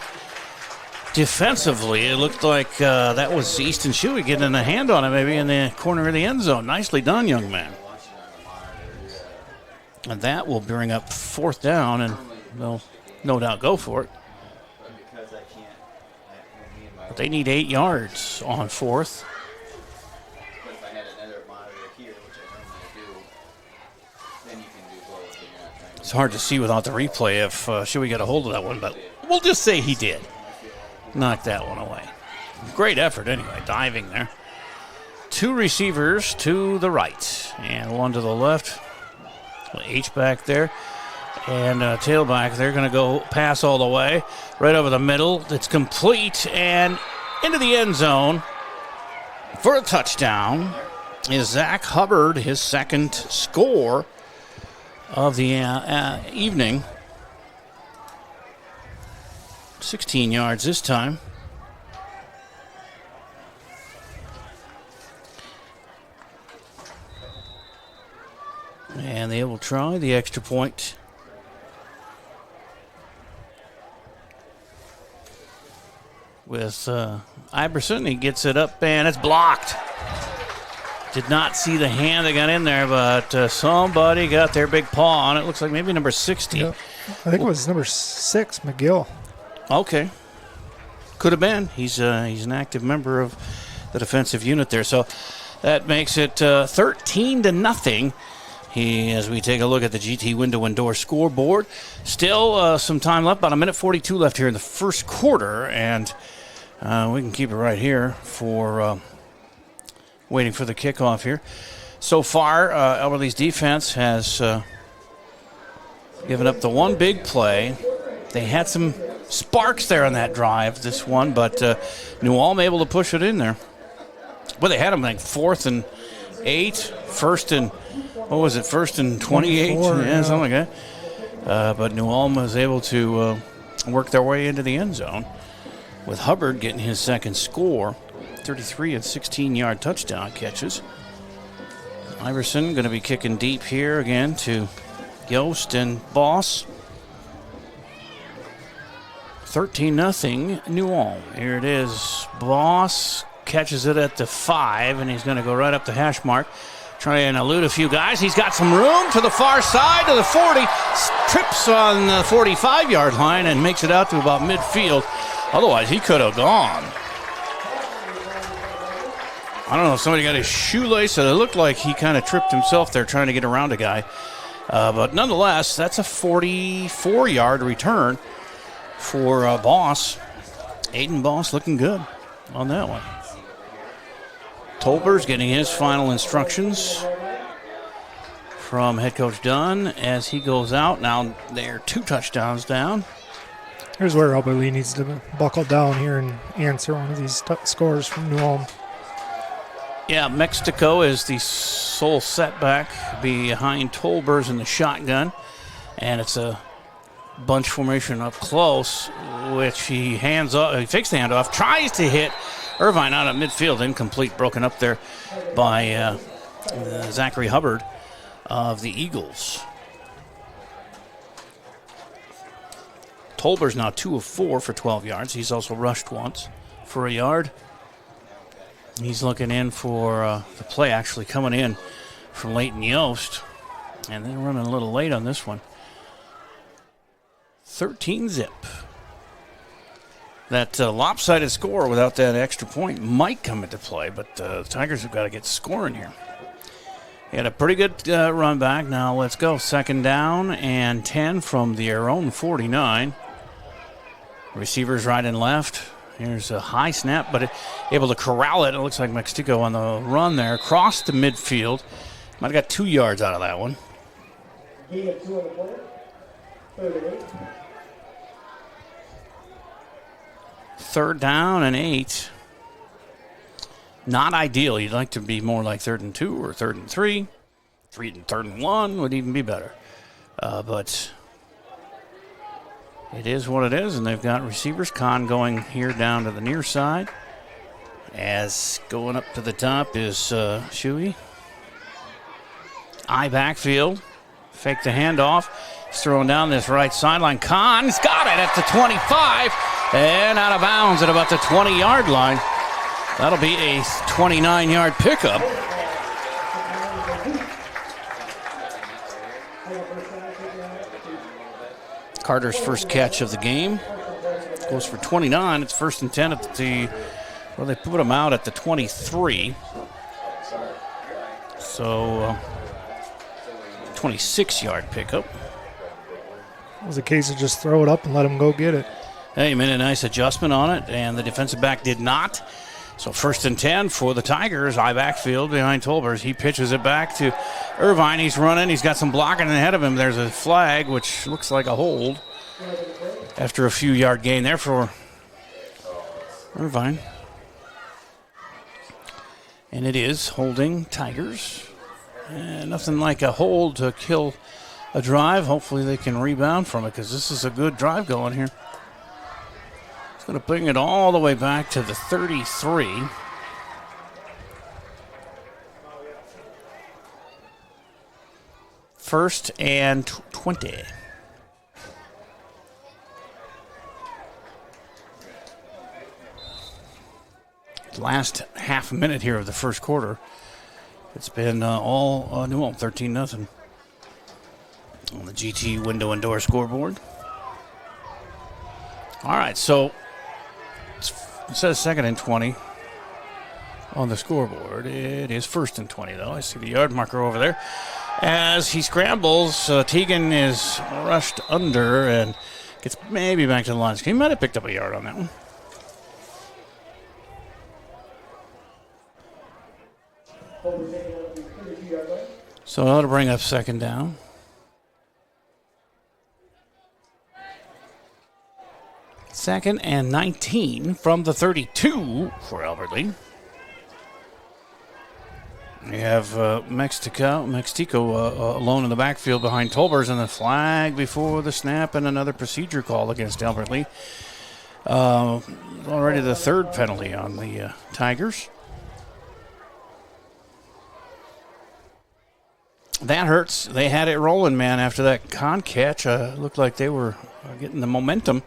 Defensively, it looked like that was Easton Shuey getting a hand on it maybe in the corner of the end zone. Nicely done, young man. And that will bring up fourth down, and they'll no doubt go for it. But they need 8 yards on fourth. It's hard to see without the replay if Shuey got a hold of that one, but we'll just say he did. Knock that one away. Great effort anyway, diving there. 2 receivers to the right and 1 to the left. H back there and tailback. They're going to go pass all the way right over the middle. It's complete and into the end zone for a touchdown is Zach Hubbard, his second score of the evening. 16 yards this time. And they will try the extra point. With Iverson, he gets it up and it's blocked. Did not see the hand that got in there, but somebody got their big paw on it. Looks like maybe number 60. Yep. I think it was number 6, McGill. Okay. Could have been. He's an active member of the defensive unit there. So that makes it 13-0. As we take a look at the GT Window and Door scoreboard, still some time left, about 1:42 left here in the first quarter, and we can keep it right here for waiting for the kickoff here. So far, Elberly's defense has given up the one big play. They had some sparks there on that drive, this one, but New Ulm able to push it in there. Well, they had them like 4th and 8, first and 28? Yeah, something like that. But New Ulm was able to work their way into the end zone with Hubbard getting his second score. 33 and 16-yard touchdown catches. Iverson going to be kicking deep here again to Yost and Boss. 13-0 New Ulm. Here it is. Boss catches it at the 5, and he's going to go right up the hash mark. Try and elude a few guys. He's got some room to the far side to the 40. Trips on the 45-yard line and makes it out to about midfield. Otherwise, he could have gone. I don't know if somebody got his shoelace. It looked like he kind of tripped himself there trying to get around a guy. But nonetheless, that's a 44-yard return for Boss. Aiden Boss looking good on that one. Tolber's getting his final instructions from head coach Dunn as he goes out. Now they're 2 touchdowns down. Here's where Elberly needs to buckle down here and answer one of these scores from New Ulm. Yeah, Mexico is the sole setback behind Tolber's in the shotgun. And it's a bunch formation up close, which he hands off. He takes the handoff, tries to hit Irvine out at midfield, incomplete, broken up there by Zachary Hubbard of the Eagles. Tolber's now 2 of 4 for 12 yards. He's also rushed once for a yard. He's looking in for the play actually coming in from Leighton Yost. And they're running a little late on this one. 13-0. That lopsided score without that extra point might come into play, but the Tigers have got to get scoring here. He had a pretty good run back. Now let's go. 2nd down and 10 from their own 49. Receivers right and left. Here's a high snap, but able to corral it. It looks like Mexico on the run there. Across the midfield. Might have got 2 yards out of that one. Gain of 2 on the play. 3rd and 8. 3rd down and 8. Not ideal. You'd like to be more like 3rd and 2 or 3rd and 3. 3rd and 1 would even be better. But it is what it is, and they've got receivers. Kahn going here down to the near side. As going up to the top is Shuey. I backfield. Fake the handoff. He's throwing down this right sideline. Kahn's got it at the 25 and out of bounds at about the 20-yard line. That'll be a 29-yard pickup. Carter's first catch of the game. Goes for 29. It's 1st and 10 at the, well, they put him out at the 23. So, 26-yard pickup. It was a case of just throw it up and let him go get it. Hey, he made a nice adjustment on it, and the defensive back did not. So 1st and 10 for the Tigers. I backfield behind Tolbers. He pitches it back to Irvine. He's running. He's got some blocking ahead of him. There's a flag, which looks like a hold after a few yard gain there for Irvine. And it is holding Tigers. Nothing like a hold to kill a drive. Hopefully they can rebound from it because this is a good drive going here. It's going to bring it all the way back to the 33. First and 20. Last half a minute here of the first quarter. It's been all New Ulm, 13-0 on the GT window and door scoreboard. All right, so it says 2nd and 20 on the scoreboard. It is 1st and 20, though. I see the yard marker over there. As he scrambles, Teagan is rushed under and gets maybe back to the line. He might have picked up a yard on that one. So that'll bring up 2nd down. Second and 19 from the 32 for Albert Lee. We have Mexico alone in the backfield behind Tolbers, and the flag before the snap and another procedure call against Albert Lee. Already the 3rd penalty on the Tigers. That hurts. They had it rolling, man, after that Kahn catch. Looked like they were getting the momentum.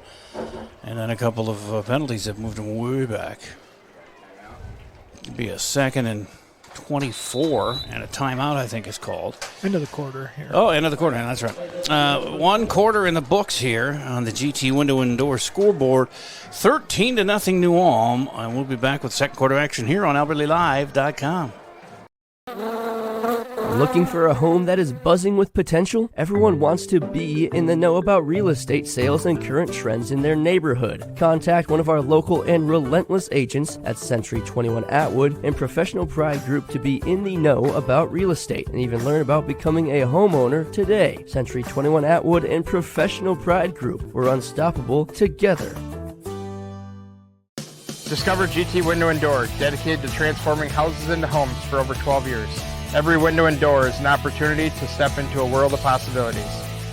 And then a couple of penalties that moved them way back. It'd be a 2nd and 24 and a timeout, I think is called. End of the quarter here. Oh, end of the quarter, that's right. 1 quarter in the books here on the GT window and door scoreboard. 13-0 New Ulm. And we'll be back with second quarter action here on AlbertLeeLive.com. Looking for a home that is buzzing with potential? Everyone wants to be in the know about real estate sales and current trends in their neighborhood. Contact one of our local and relentless agents at Century 21 Atwood and Professional Pride Group to be in the know about real estate and even learn about becoming a homeowner today. Century 21 Atwood and Professional Pride Group. We're unstoppable together. Discover GT Window and Door, dedicated to transforming houses into homes for over 12 years. Every window and door is an opportunity to step into a world of possibilities.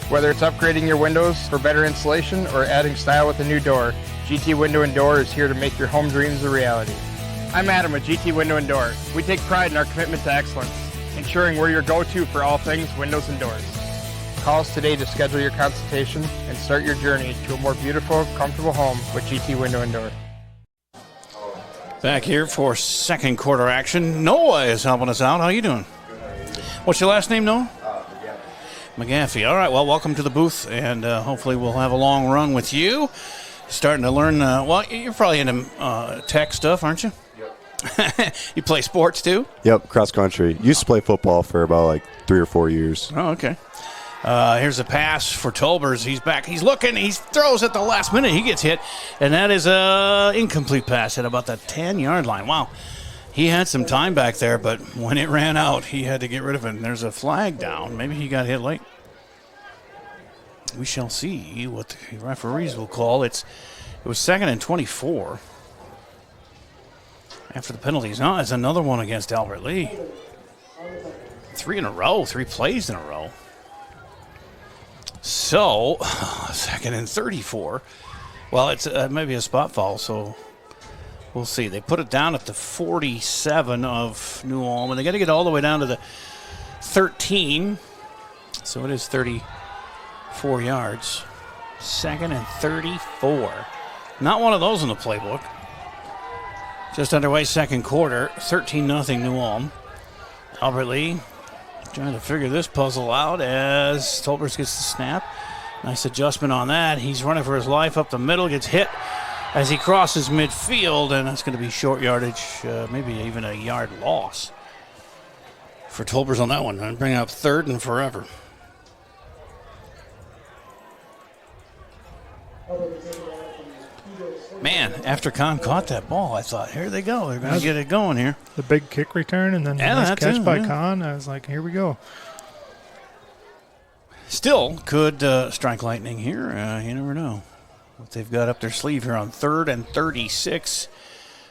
Whether it's upgrading your windows for better insulation or adding style with a new door, GT Window and Door is here to make your home dreams a reality. I'm Adam with GT Window and Door. We take pride in our commitment to excellence, ensuring we're your go-to for all things windows and doors. Call us today to schedule your consultation and start your journey to a more beautiful, comfortable home with GT Window and Door. Back here for second quarter action. Noah is helping us out. How you doing? What's your last name, Noah? McGaffey. All right, well, welcome to the booth, and hopefully we'll have a long run with you. Starting to learn, well, you're probably into tech stuff, aren't you? Yep. You play sports, too? Yep, cross country. Used to play football for about like 3 or 4 years. Oh, okay. Here's a pass for Tolbers. He's back. He's looking. He throws at the last minute. He gets hit, and that is an incomplete pass at about the 10-yard line. Wow. He had some time back there, but when it ran out, he had to get rid of it. And there's a flag down. Maybe he got hit late. We shall see what the referees will call. It was 2nd and 24 after the penalties. Now it's another one against Albert Lee. 3 in a row, 3 plays in a row. So, 2nd and 34. Well, it's maybe a spot foul, so we'll see. They put it down at the 47 of New Ulm, and they got to get all the way down to the 13. So it is 34 yards. 2nd and 34. Not one of those in the playbook. Just underway, second quarter. 13-0 New Ulm. Albert Lee trying to figure this puzzle out as Tolbers gets the snap. Nice adjustment on that. He's running for his life up the middle, gets hit as he crosses midfield, and that's going to be short yardage, maybe even a yard loss for Tolbers on that one. And bring up 3rd and forever. Man, after Kahn caught that ball, I thought, here they go. They're going to get it going here. The big kick return and then the nice catch by Kahn. I was like, here we go. Still could strike lightning here. You never know what they've got up their sleeve here on 3rd and 36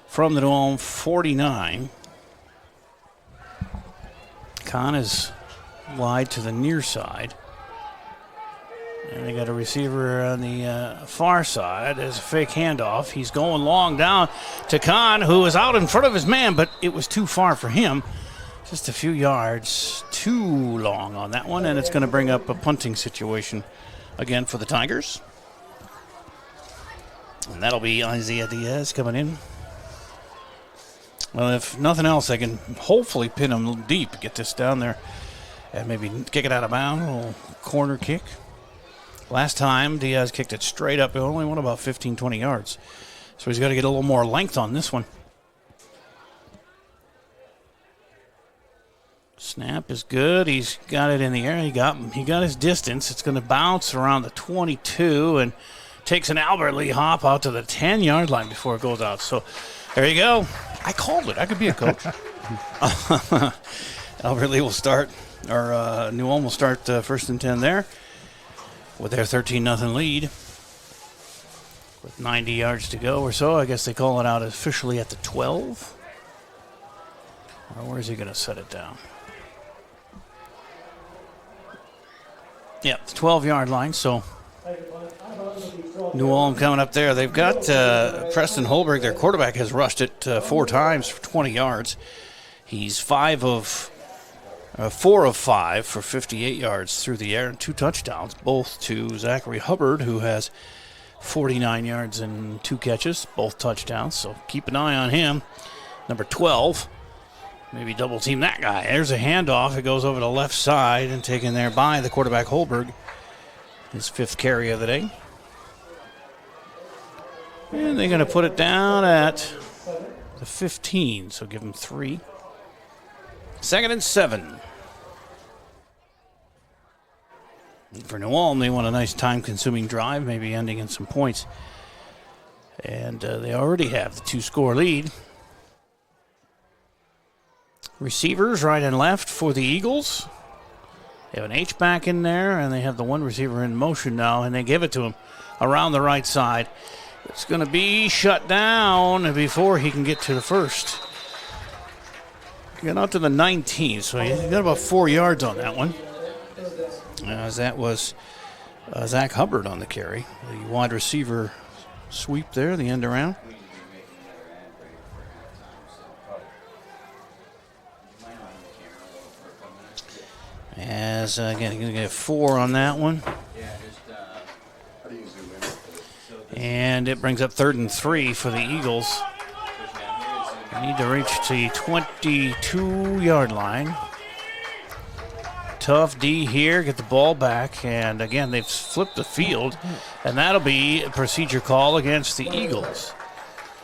from the New Ulm 49. Kahn is wide to the near side. And they got a receiver on the far side. There's a fake handoff. He's going long down to Kahn, who is out in front of his man, but it was too far for him. Just a few yards too long on that one, and it's going to bring up a punting situation again for the Tigers. And that'll be Isaiah Diaz coming in. Well, if nothing else, they can hopefully pin him deep, get this down there, and maybe kick it out of bounds, a little corner kick. Last time, Diaz kicked it straight up. It only went about 15, 20 yards. So he's got to get a little more length on this one. Snap is good. He's got it in the air. He got his distance. It's going to bounce around the 22 and takes an Albert Lee hop out to the 10-yard line before it goes out. So there you go. I called it. I could be a coach. Albert Lee will start, or New Ulm will start 1st and 10 there with their 13-0 lead. With 90 yards to go or so. I guess they call it out officially at the 12. Or where is he going to set it down? Yeah, the 12-yard line. So New Ulm coming up there. They've got Preston Holberg, their quarterback, has rushed it 4 times for 20 yards. He's 4 of 5 for 58 yards through the air and 2 touchdowns, both to Zachary Hubbard, who has 49 yards and 2 catches, both touchdowns. So keep an eye on him. Number 12, maybe double team that guy. There's a handoff. It goes over the left side and taken there by the quarterback Holberg. His 5th carry of the day. And they're going to put it down at the 15, so give him 3. 2nd and 7. For New Ulm, they want a nice time-consuming drive, maybe ending in some points. And they already have the 2-score lead. Receivers right and left for the Eagles. They have an H-back in there, and they have the 1 receiver in motion now, and they give it to him around the right side. It's going to be shut down before he can get to the 1st. Get out to the 19, so he got about 4 yards on that one. As that was Zach Hubbard on the carry. The wide receiver sweep there, the end around. As, again, you're going to get 4 on that one. And it brings up 3rd and 3 for the Eagles. They need to reach the 22-yard line. Tough D here, get the ball back, and again, they've flipped the field, and that'll be a procedure call against the Eagles.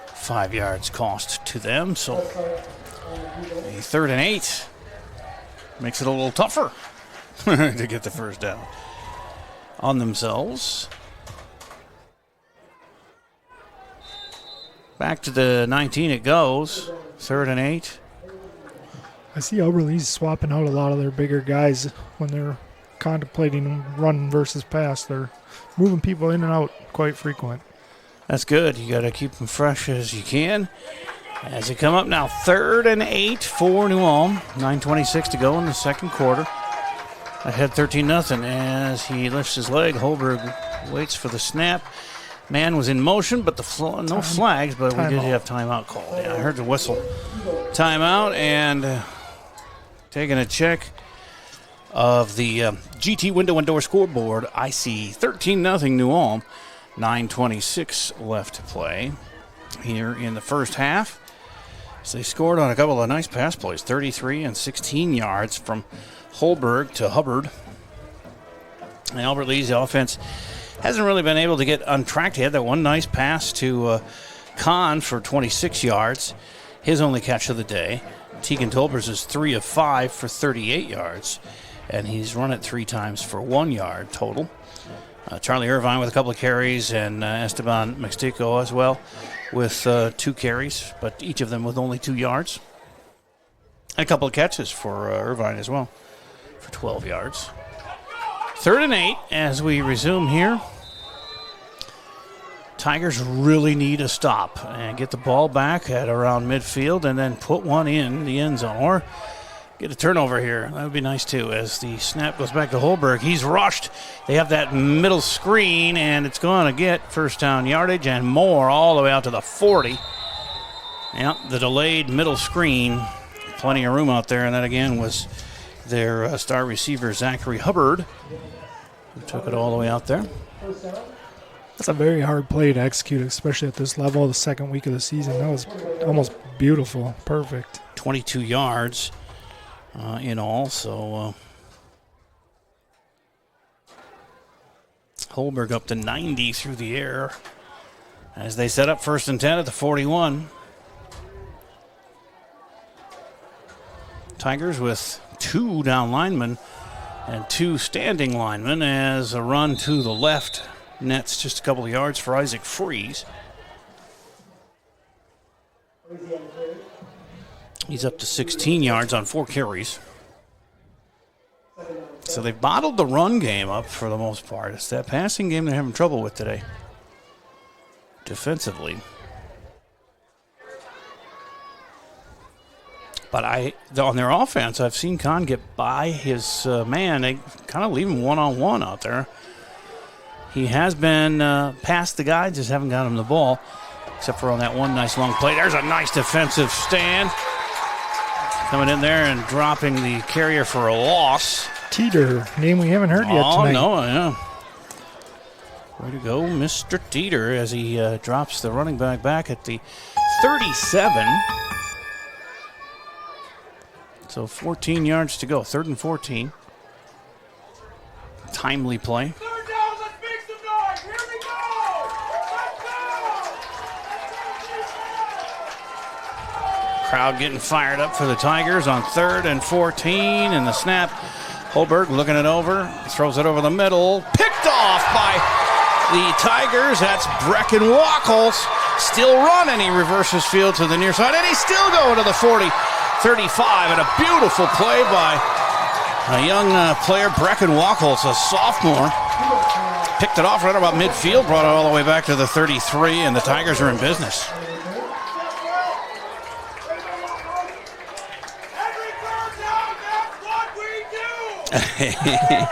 5 yards cost to them, so a 3rd and 8 makes it a little tougher to get the 1st down on themselves. Back to the 19 it goes, 3rd and 8. I see Oberle's swapping out a lot of their bigger guys when they're contemplating run versus pass. They're moving people in and out quite frequent. That's good. You got to keep them fresh as you can. As they come up now, 3rd and 8 for New Ulm. 9:26 to go in the second quarter. Ahead 13-0 as he lifts his leg. Holberg waits for the snap. Man was in motion, but no flags, but we did have timeout called. Yeah, I heard the whistle. Timeout, and taking a check of the GT window and door scoreboard. I see 13-0 New Ulm. 9:26 left to play here in the first half. So they scored on a couple of nice pass plays, 33 and 16 yards from Holberg to Hubbard. And Albert Lee's offense hasn't really been able to get untracked. He had that one nice pass to Kahn for 26 yards, his only catch of the day. Tegan Tolbers is 3 of 5 for 38 yards, and he's run it 3 times for 1 yard total. Charlie Irvine with a couple of carries, and Esteban Mixtico as well with 2 carries, but each of them with only 2 yards. And a couple of catches for Irvine as well for 12 yards. 3rd and 8 as we resume here. Tigers really need a stop and get the ball back at around midfield and then put one in the end zone, or get a turnover here. That would be nice too. As the snap goes back to Holberg, he's rushed. They have that middle screen, and it's going to get first down yardage and more all the way out to the 40. Yeah, the delayed middle screen. Plenty of room out there, and that again was their star receiver, Zachary Hubbard, who took it all the way out there. That's a very hard play to execute, especially at this level, the second week of the season. That was almost beautiful. Perfect. 22 yards in all, so Holberg up to 90 through the air as they set up 1st and 10 at the 41. Tigers with 2 down linemen and 2 standing linemen as a run to the left nets just a couple of yards for Isaac Freeze. He's up to 16 yards on 4 carries. So they've bottled the run game up for the most part. It's that passing game they're having trouble with today, defensively. But on their offense, I've seen Kahn get by his man. They kind of leave him one-on-one out there. He has been past the guy, just haven't got him the ball, except for on that one nice long play. There's a nice defensive stand. Coming in there and dropping the carrier for a loss. Teeter, name we haven't heard yet tonight. Oh, no, yeah. Way to go, Mr. Teeter, as he drops the running back at the 37. So 14 yards to go, 3rd and 14. Timely play. Third down, let's make some noise. Here we go. Let's go. Crowd getting fired up for the Tigers on 3rd and 14, and the snap. Holberg looking it over, throws it over the middle. Picked off by the Tigers. That's Brecken Wackles. Still running. He reverses field to the near side, and he's still going to the 40. 35, and a beautiful play by a young player, Brecken Wackles, a sophomore. Picked it off right about midfield, brought it all the way back to the 33, and the Tigers are in business. Every third down, that's what we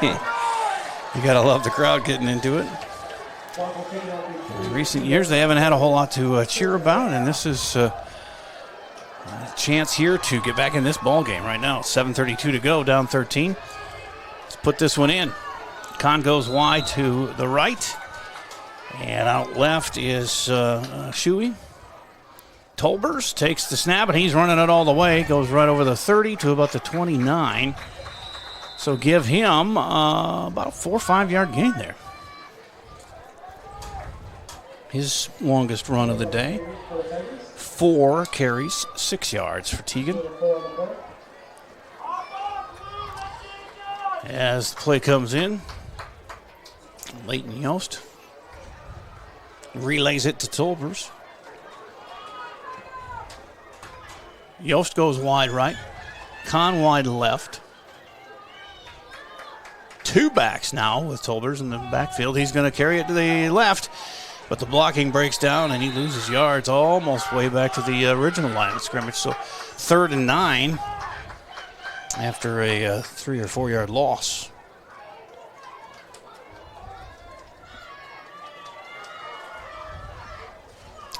do. You gotta love the crowd getting into it. In recent years, they haven't had a whole lot to cheer about, and this is a chance here to get back in this ball game right now. 7:32 to go, down 13. Let's put this one in. Kahn goes wide to the right, and out left is Shuey. Tolbers takes the snap, and he's running it all the way. Goes right over the 30 to about the 29. So give him about a 4 or 5 yard gain there. His longest run of the day. 4 carries, 6 yards for Tegan. As the play comes in, Leighton Yost relays it to Tolbers. Yost goes wide right, Kahn wide left. 2 backs now with Tolbers in the backfield. He's going to carry it to the left, but the blocking breaks down and he loses yards almost way back to the original line of scrimmage. So 3rd and 9 after a 3 or 4 yard loss.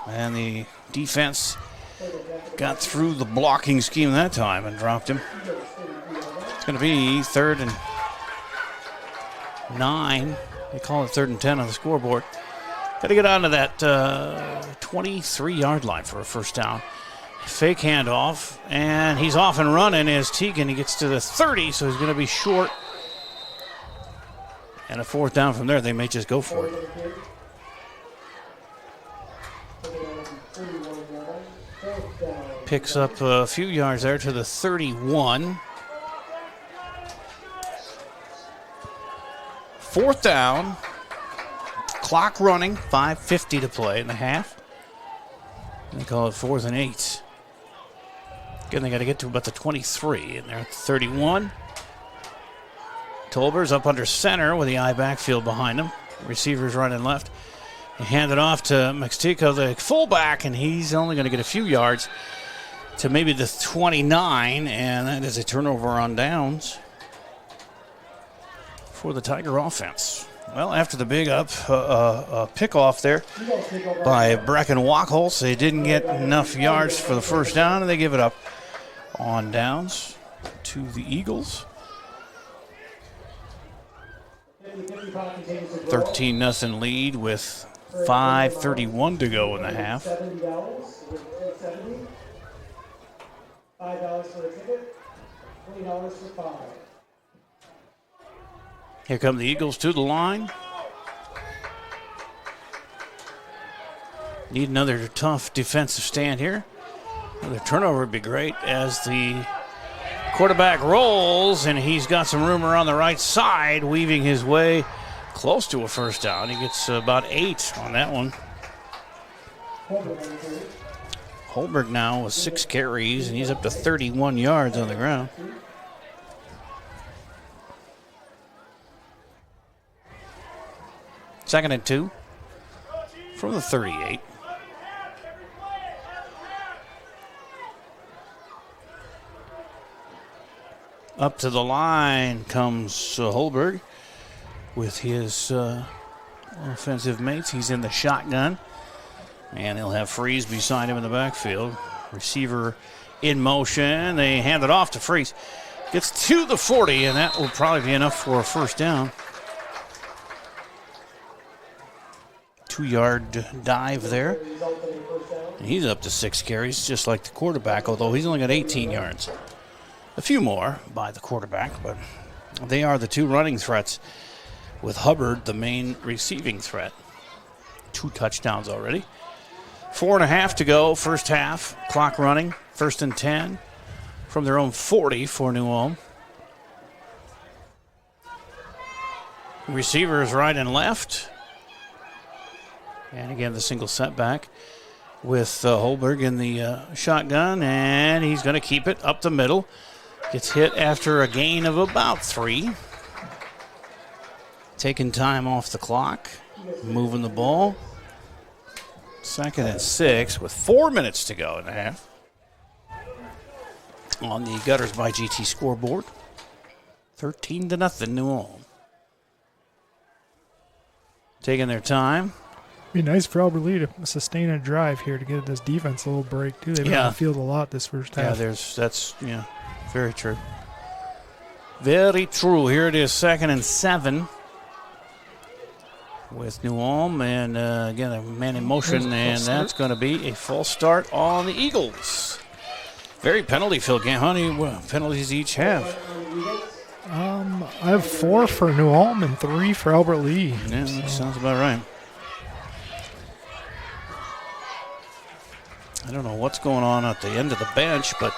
And the defense got through the blocking scheme that time and dropped him. It's going to be 3rd and 9. They call it 3rd and 10 on the scoreboard. Got to get onto that 23-yard line for a first down. Fake handoff, and he's off and running as Teagan. He gets to the 30, so he's going to be short. And a 4th down from there, they may just go for it. Picks up a few yards there to the 31. 4th down. Clock running, 5:50 to play in the half. They call it 4th and 8. Again, they got to get to about the 23, and they're at 31. Tolber's up under center with the I backfield behind him. Receivers right and left. They hand it off to Mixtico, the fullback, and he's only going to get a few yards to maybe the 29, and that is a turnover on downs for the Tiger offense. Well, after the big pick-off there by Brecken Wachholz, they didn't get enough yards for the first down, and they give it up on downs to the Eagles. 13-0 lead with 5:31 to go in the half. $70 $5 for a ticket, $20 for 5. Here come the Eagles to the line. Need another tough defensive stand here. Another turnover would be great as the quarterback rolls, and he's got some room around the right side, weaving his way close to a first down. He gets about 8 on that one. Holberg now with 6 carries, and he's up to 31 yards on the ground. Second and 2 from the 38. Up to the line comes Holberg with his offensive mates. He's in the shotgun, and he'll have Freeze beside him in the backfield. Receiver in motion. They hand it off to Freeze. Gets to the 40, and that will probably be enough for a first down. 2-yard dive there. And he's up to 6 carries, just like the quarterback, although he's only got 18 yards. A few more by the quarterback, but they are the 2 running threats, with Hubbard the main receiving threat. 2 touchdowns already. 4.5 to go, first half. Clock running, 1st and 10 from their own 40 for New Ulm. Receivers right and left. And again, the single setback with Holberg in the shotgun, and he's going to keep it up the middle. Gets hit after a gain of about 3. Taking time off the clock, moving the ball. 2nd and 6 with 4 minutes to go in the half. On the Gutters by GT scoreboard, 13-0 New Ulm. Taking their time. Be nice for Albert Lee to sustain a drive here to get this defense a little break too. They've been on the field a lot this first half. That's very true. Very true. Here it is, 2nd and 7 with New Ulm, and again a man in motion, and that's going to be a false start on the Eagles. Very penalty-filled game. How many penalties each have? I have 4 for New Ulm and 3 for Albert Lee. Yeah, that sounds about right. I don't know what's going on at the end of the bench, but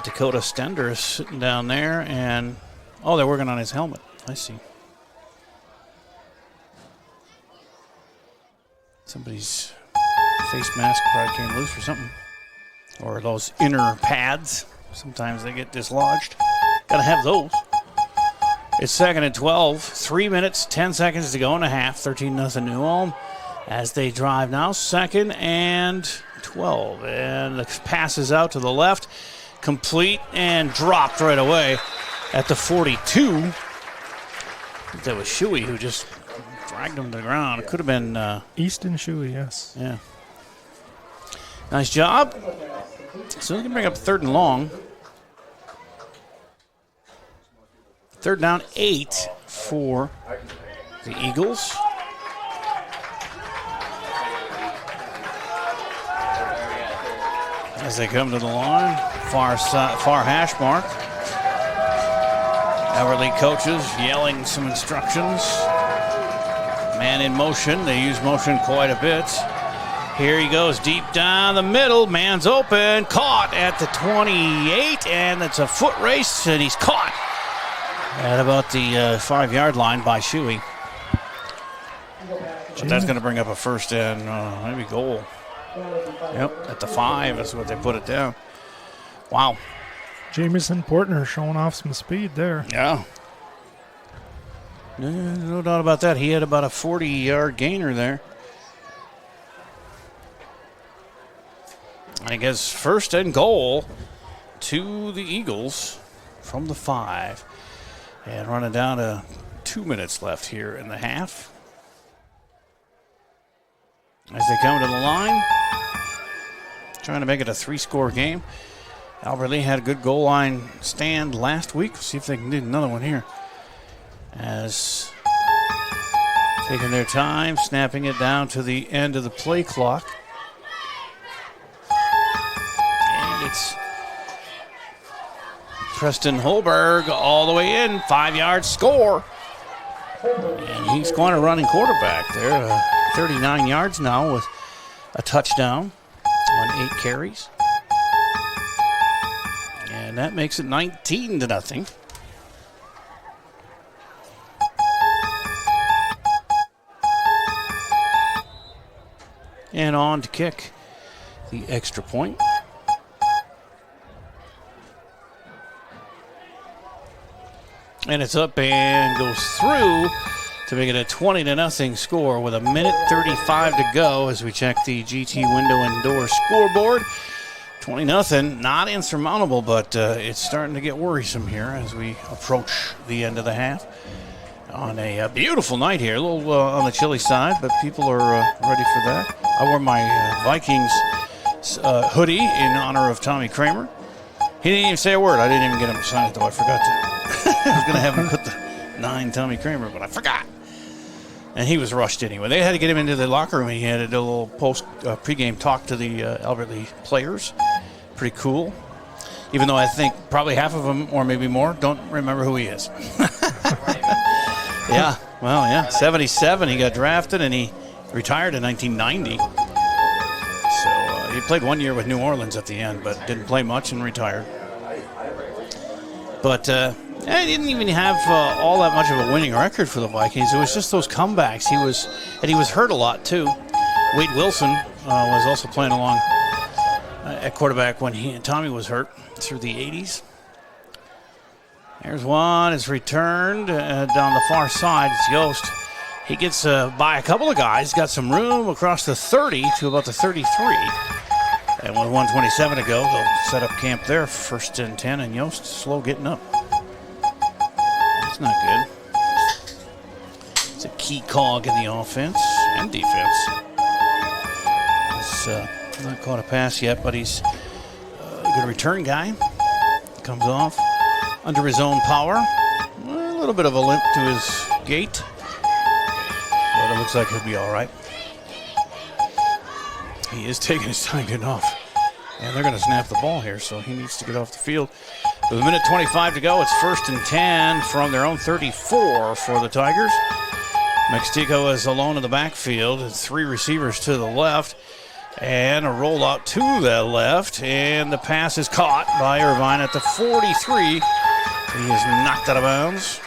Dakota Stender is sitting down there, and they're working on his helmet. I see. Somebody's face mask probably came loose or something. Or those inner pads. Sometimes they get dislodged. Got to have those. It's 2nd and 12. 3 minutes, 10 seconds to go in a half. 13-0 New Ulm as they drive now. 2nd and 12. And the pass is out to the left. Complete and dropped right away at the 42. I think that was Shuey who just dragged him to the ground. It could have been Easton Shuey, yes. Yeah. Nice job. So they can bring up 3rd and long. 3rd down, 8 for the Eagles. As they come to the line, far hash mark. Our league coaches yelling some instructions. Man in motion. They use motion quite a bit. Here he goes deep down the middle. Man's open. Caught at the 28. And it's a foot race. And he's caught at about the 5-yard line by Shuey. But that's going to bring up a 1st and maybe goal. Yep, at the 5 is what they put it down. Wow. Jamison Portner showing off some speed there. Yeah. No doubt about that. He had about a 40-yard gainer there. I guess 1st and goal to the Eagles from the 5. And running down to 2 minutes left here in the half. As they come to the line, trying to make it a 3-score game. Albert Lee had a good goal line stand last week. See if they can do another one here. As taking their time, snapping it down to the end of the play clock. And it's Preston Holberg all the way in. 5-yard score. And he's going to running quarterback there. 39 yards now with a touchdown on 8 carries. And that makes it 19-0. And on to kick the extra point. And it's up and goes through to make it a 20-0 score with 1:35 to go as we check the GT window and door scoreboard. 20-0, not insurmountable, but it's starting to get worrisome here as we approach the end of the half. On a beautiful night here, a little on the chilly side, but people are ready for that. I wore my Vikings hoodie in honor of Tommy Kramer. He didn't even say a word. I didn't even get him to sign it, though. I forgot to. I was going to have him put the 9 Tommy Kramer, but I forgot. And he was rushed anyway. They had to get him into the locker room. He had a little pregame talk to the Albert Lee players. Pretty cool. Even though I think probably half of them, or maybe more, don't remember who he is. Yeah, well, yeah. 77, he got drafted, and he retired in 1990. So he played 1 year with New Orleans at the end, but didn't play much and retired. But he didn't even have all that much of a winning record for the Vikings. It was just those comebacks. He was hurt a lot too. Wade Wilson was also playing along at quarterback when Tommy was hurt through the 80s. There's one. It's returned down the far side. It's Yost. He gets by a couple of guys. Got some room across the 30 to about the 33. And with 1:27 to go, they'll set up camp there. 1st and 10, and Yost slow getting up. That's not good. It's a key cog in the offense and defense. He's not caught a pass yet, but he's a good return guy. Comes off under his own power. A little bit of a limp to his gait, but it looks like he'll be all right. He is taking his time getting off. And they're going to snap the ball here, so he needs to get off the field. With 1:25 to go, it's 1st and 10 from their own 34 for the Tigers. Mexico is alone in the backfield. 3 receivers to the left. And a rollout to the left. And the pass is caught by Irvine at the 43. He is knocked out of bounds.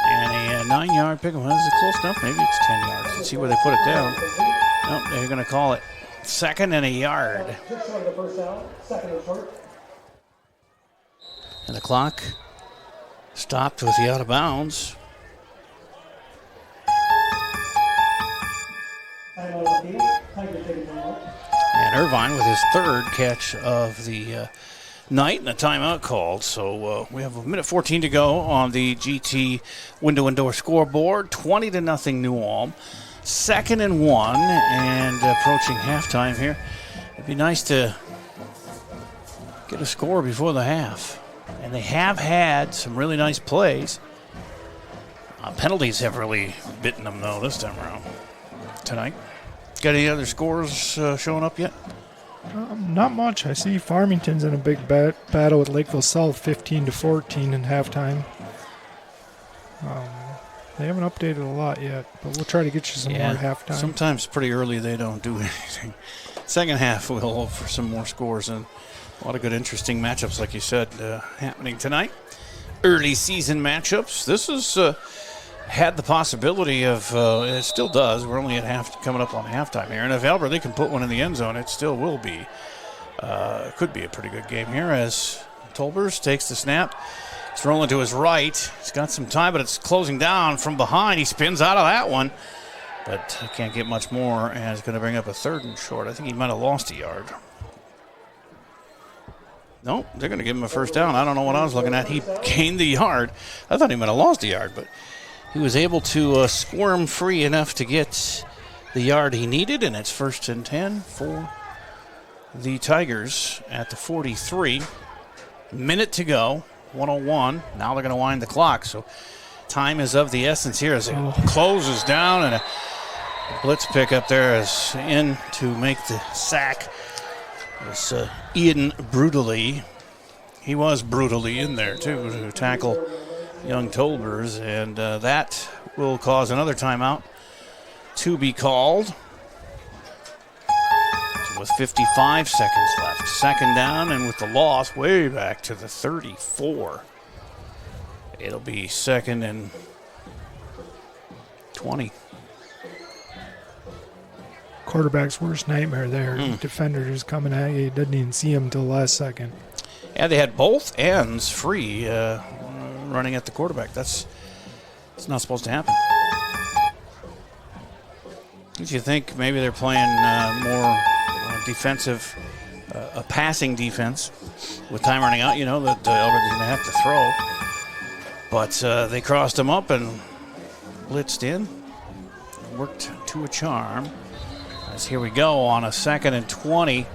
And a 9-yard pick. Well, is it close enough? Maybe it's 10 yards. Let's see where they put it down. Nope, they're going to call it 2nd and a yard. And the clock stopped with the out of bounds. And Irvine with his 3rd catch of the night and a timeout called. So we have 1:14 to go on the GT window and door scoreboard. 20-0 New Ulm. 2nd and 1 and approaching halftime here. It'd be nice to get a score before the half. And they have had some really nice plays. Penalties have really bitten them, though, this time around tonight. Got any other scores showing up yet? Not much. I see Farmington's in a big battle with Lakeville South, 15-14 in halftime. They haven't updated a lot yet, but we'll try to get you some more at halftime. Sometimes pretty early they don't do anything. Second half we'll hope for some more scores and a lot of good interesting matchups, like you said, happening tonight. Early season matchups. This has had the possibility of, it still does, we're only at coming up on halftime here, and if Alberta can put one in the end zone, it still will be. Could be a pretty good game here as Tolbers takes the snap. It's rolling to his right. He's got some time, but it's closing down from behind. He spins out of that one, but he can't get much more, and it's going to bring up a 3rd and short. I think he might have lost a yard. Nope, they're going to give him a first down. I don't know what I was looking at. He gained the yard. I thought he might have lost a yard, but he was able to squirm free enough to get the yard he needed, and it's 1st and 10 for the Tigers at the 43. Minute to go, 1:01. Now they're going to wind the clock, so time is of the essence here as it closes down, and a blitz pick up there is in to make the sack. It's Ian brutally. He was brutally in there, too, to tackle young Tolbers, and that will cause another timeout to be called. So with 55 seconds left. 2nd down, and with the loss way back to the 34. It'll be 2nd and 20. Quarterback's worst nightmare there. Defender just coming at you. Doesn't even see him until the last second. Yeah, they had both ends free running at the quarterback. It's not supposed to happen. Don't you think maybe they're playing more defensive, a passing defense with time running out? You know that Alberta's going to have to throw. But they crossed them up and blitzed in. Worked to a charm. As here we go on a 2nd and 20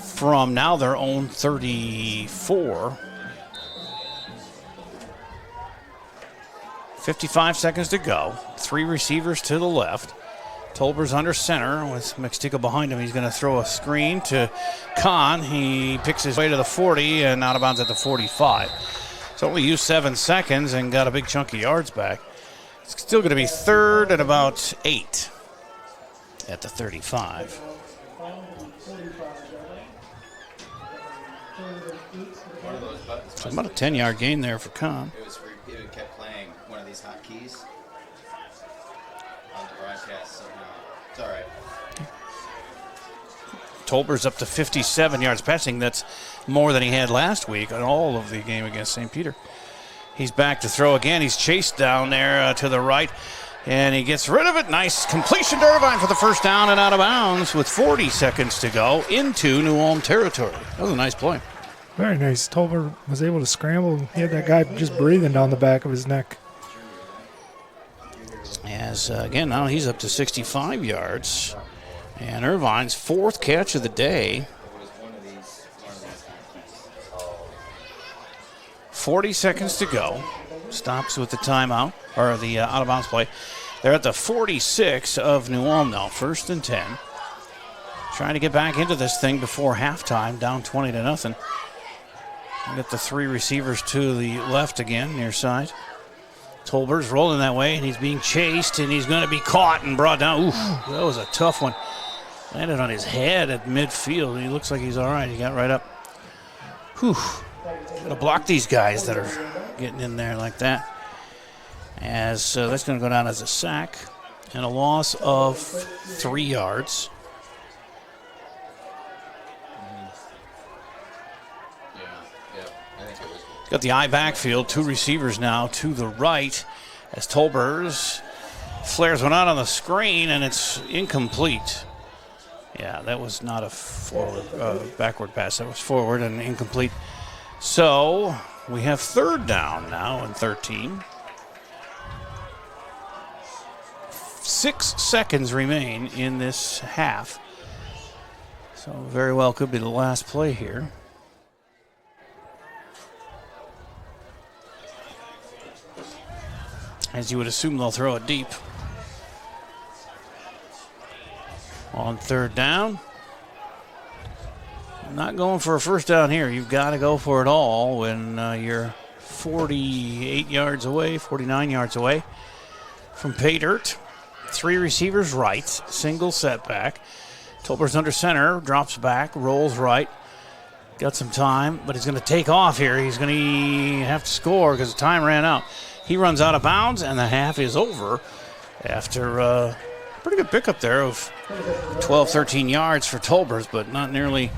from now their own 34. 55 seconds to go. 3 receivers to the left. Tolbers under center with McStickle behind him. He's going to throw a screen to Kahn. He picks his way to the 40 and out of bounds at the 45. So only used 7 seconds and got a big chunk of yards back. It's still going to be 3rd and about 8 at the 35. So about a 10-yard gain there for Kahn. It kept playing one of these hotkeys on the broadcast somehow. It's all right. Tolbers up to 57 yards passing. That's more than he had last week on all of the game against St. Peter. He's back to throw again. He's chased down there to the right, and he gets rid of it. Nice completion to Irvine for the first down and out of bounds with 40 seconds to go into New Ulm territory. That was a nice play. Very nice. Tolber was able to scramble. He had that guy just breathing down the back of his neck. As, again, now he's up to 65 yards. And Irvine's 4th catch of the day. 40 seconds to go. Stops with the timeout, or the out-of-bounds play. They're at the 46 of New Ulm now, 1st and 10. Trying to get back into this thing before halftime, down 20-0. We got the 3 receivers to the left again, near side. Tolber's rolling that way, and he's being chased, and he's going to be caught and brought down. Oof, that was a tough one. Landed on his head at midfield. He looks like he's all right. He got right up. Whew. Got to block these guys that are getting in there like that. As that's going to go down as a sack and a loss of 3 yards. Got the eye backfield, 2 receivers now to the right as Tolbers flares one out on the screen, and it's incomplete. Yeah, that was not a forward, backward pass. That was forward and incomplete. So we have 3rd down now and 13. 6 seconds remain in this half. So very well could be the last play here. As you would assume, they'll throw it deep. On third down. Not going for a first down here. You've got to go for it all when you're 48 yards away, 49 yards away from pay dirt. 3 receivers right, single setback. Tolbert's under center, drops back, rolls right. Got some time, but he's going to take off here. He's going to have to score because the time ran out. He runs out of bounds, and the half is over after a pretty good pickup there of 12, 13 yards for Tolbert's, but not nearly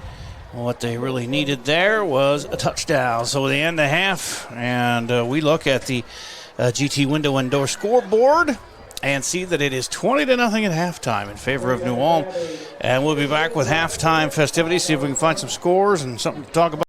what they really needed there was a touchdown. So they end the half, and we look at the GT Window and Door scoreboard and see that it is 20-0 at halftime in favor of New Ulm. And we'll be back with halftime festivities, see if we can find some scores and something to talk about.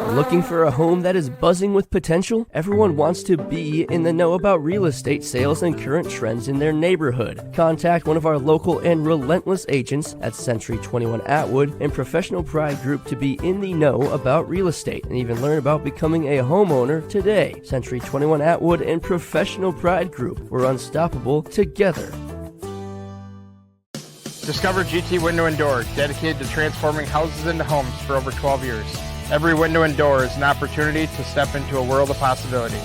Looking for a home that is buzzing with potential? Everyone wants to be in the know about real estate sales and current trends in their neighborhood. Contact one of our local and relentless agents at Century 21 Atwood and Professional Pride Group to be in the know about real estate and even learn about becoming a homeowner today. Century 21 Atwood and Professional Pride Group. We're unstoppable together. Discover GT Window and Door, dedicated to transforming houses into homes for over 12 years. Every window and door is an opportunity to step into a world of possibilities.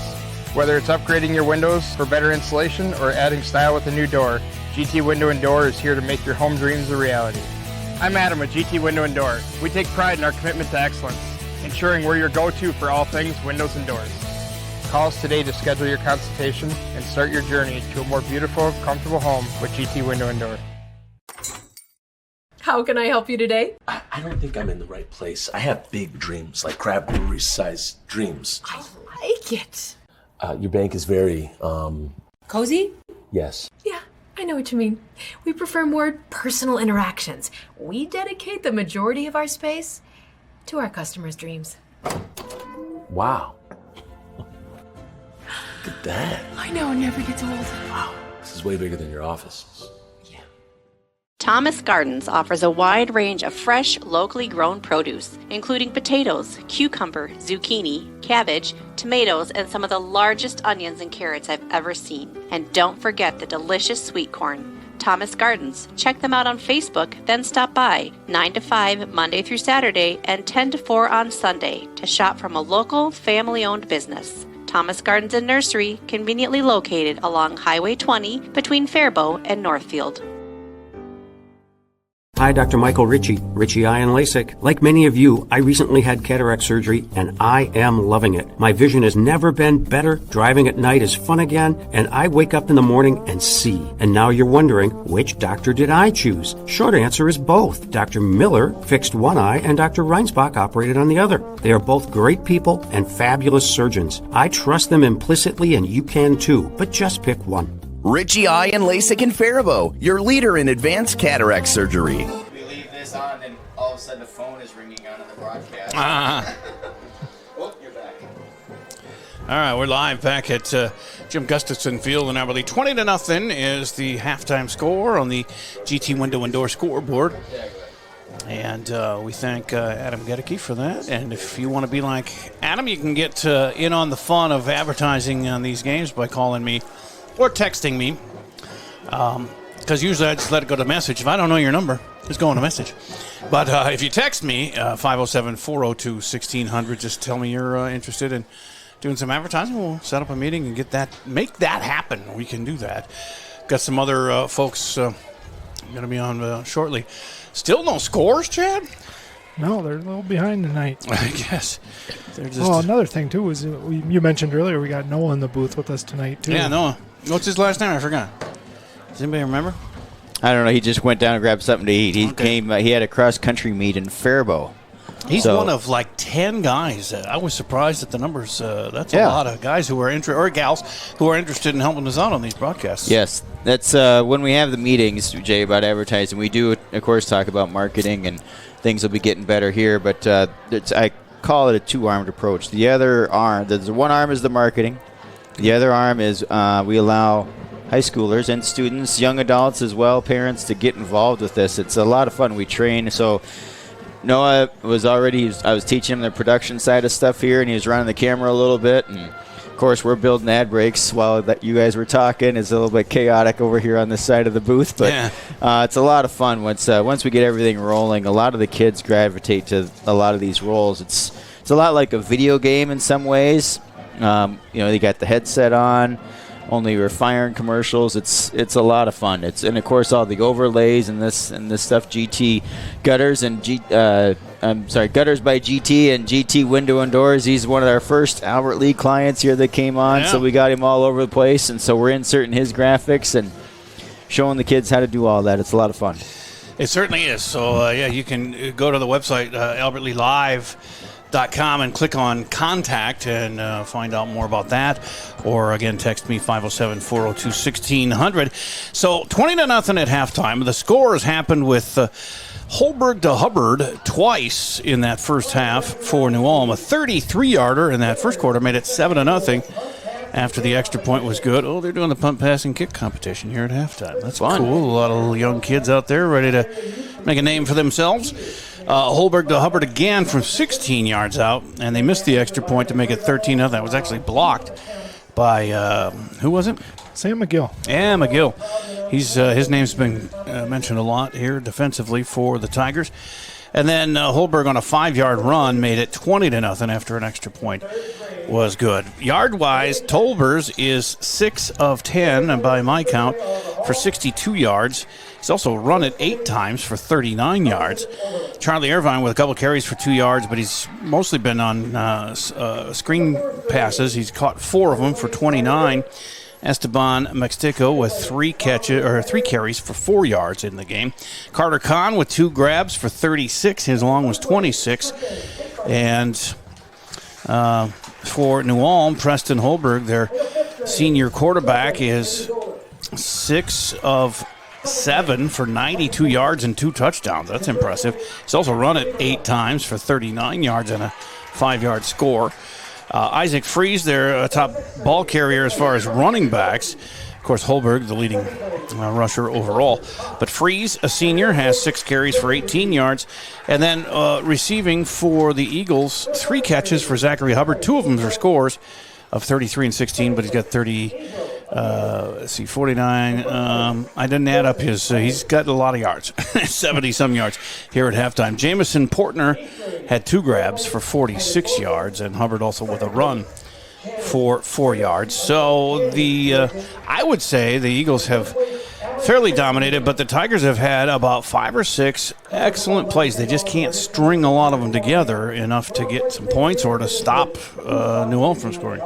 Whether it's upgrading your windows for better insulation or adding style with a new door, GT Window and Door is here to make your home dreams a reality. I'm Adam with GT Window and Door. We take pride in our commitment to excellence, ensuring we're your go-to for all things windows and doors. Call us today to schedule your consultation and start your journey to a more beautiful, comfortable home with GT Window and Door. How can I help you today? I don't think I'm in the right place. I have big dreams, like crab brewery-sized dreams. I like it. Your bank is very, Cozy? Yes. Yeah, I know what you mean. We prefer more personal interactions. We dedicate the majority of our space to our customers' dreams. Wow. Look at that. I know, it never gets old. Wow, this is way bigger than your office. Thomas Gardens offers a wide range of fresh, locally grown produce, including potatoes, cucumber, zucchini, cabbage, tomatoes, and some of the largest onions and carrots I've ever seen. And don't forget the delicious sweet corn. Thomas Gardens. Check them out on Facebook, then stop by 9 to 5 Monday through Saturday and 10 to 4 on Sunday to shop from a local, family-owned business. Thomas Gardens and Nursery, conveniently located along Highway 20 between Faribault and Northfield. Hi, Dr. Michael Ritchie, Ritchie Eye and LASIK. Like many of you, I recently had cataract surgery and I am loving it. My vision has never been better. Driving at night is fun again, and I wake up in the morning and see. And now you're wondering, which doctor did I choose? Short answer is both. Dr. Miller fixed one eye and Dr. Reinsbach operated on the other. They are both great people and fabulous surgeons. I trust them implicitly, and you can too, but just pick one. Ritchie Eye and LASIK in Faribault, your leader in advanced cataract surgery. We leave this on, and all of a sudden the phone is ringing on in the broadcast. Oh, you're back. All right, we're live back at Jim Gustafson Field in Abilene. 20-0 is the halftime score on the GT Window and Door scoreboard. And we thank Adam Gedeke for that. And if you want to be like Adam, you can get in on the fun of advertising on these games by calling me or texting me, because usually I just let it go to message. If I don't know your number, just go on a message. But if you text me, 507-402-1600, just tell me you're interested in doing some advertising. We'll set up a meeting and make that happen. We can do that. Got some other folks going to be on shortly. Still no scores, Chad? No, they're a little behind tonight. I guess. Well, another thing, too, is you mentioned earlier we got Noah in the booth with us tonight, too. Yeah, Noah. What's his last name? I forgot. Does anybody remember? I don't know. He just went down and grabbed something to eat. He came. He had a cross-country meet in Faribault. He's one of like 10 guys. I was surprised at the numbers. That's a lot of guys who are or gals who are interested in helping us out on these broadcasts. Yes, that's when we have the meetings, Jay, about advertising. We do, of course, talk about marketing, and things will be getting better here. But I call it a two-armed approach. The other arm, one arm is the marketing. The other arm is we allow high schoolers and students, young adults as well, parents, to get involved with this. It's a lot of fun. We train. So Noah I was teaching him the production side of stuff here, and he was running the camera a little bit. And, of course, we're building ad breaks while you guys were talking. It's a little bit chaotic over here on this side of the booth, but it's a lot of fun. Once we get everything rolling, a lot of the kids gravitate to a lot of these roles. It's a lot like a video game in some ways. They got the headset on. Only we're firing commercials. It's a lot of fun. And of course all the overlays and this stuff. GT Gutters and Gutters by GT and GT Window and Doors. He's one of our first Albert Lee clients here that came on, so we got him all over the place. And so we're inserting his graphics and showing the kids how to do all that. It's a lot of fun. It certainly is. So you can go to the website albertleelive.com and click on contact and find out more about that, or again text me 507-402-1600. So 20-0 at halftime. The scores happened with Holberg to Hubbard twice in that first half for New Ulm. A 33-yarder in that first quarter made it 7-0 after the extra point was good. Oh, they're doing the punt, pass, and kick competition here at halftime. That's fun. Cool. A lot of young kids out there ready to make a name for themselves. Holberg to Hubbard again from 16 yards out, and they missed the extra point to make it 13-0. That was actually blocked by, who was it? Sam McGill. Yeah, McGill. His name's been mentioned a lot here defensively for the Tigers. And then Holberg on a 5-yard run made it 20-0 after an extra point was good. Yard-wise, Tolbers is 6 of 10, and by my count, for 62 yards. He's also run it 8 times for 39 yards. Charlie Irvine with a couple carries for 2 yards, but he's mostly been on screen passes. He's caught 4 of them for 29. Esteban Mextico with 3 carries for 4 yards in the game. Carter Kahn with 2 grabs for 36. His long was 26. And for New Ulm, Preston Holberg, their senior quarterback, is 6 of 7 for 92 yards and 2 touchdowns. That's impressive. He's also run it 8 times for 39 yards and a 5-yard score. Isaac Fries, their top ball carrier as far as running backs. Of course, Holberg, the leading rusher overall. But Fries, a senior, has 6 carries for 18 yards. And then receiving for the Eagles, 3 catches for Zachary Hubbard. 2 of them are scores of 33 and 16, but he's got 49. I didn't add up his. He's got a lot of yards, 70-some yards here at halftime. Jamison Portner had 2 grabs for 46 yards, and Hubbard also with a run for 4 yards. So I would say the Eagles have fairly dominated, but the Tigers have had about 5 or 6 excellent plays. They just can't string a lot of them together enough to get some points or to stop New Ulm from scoring.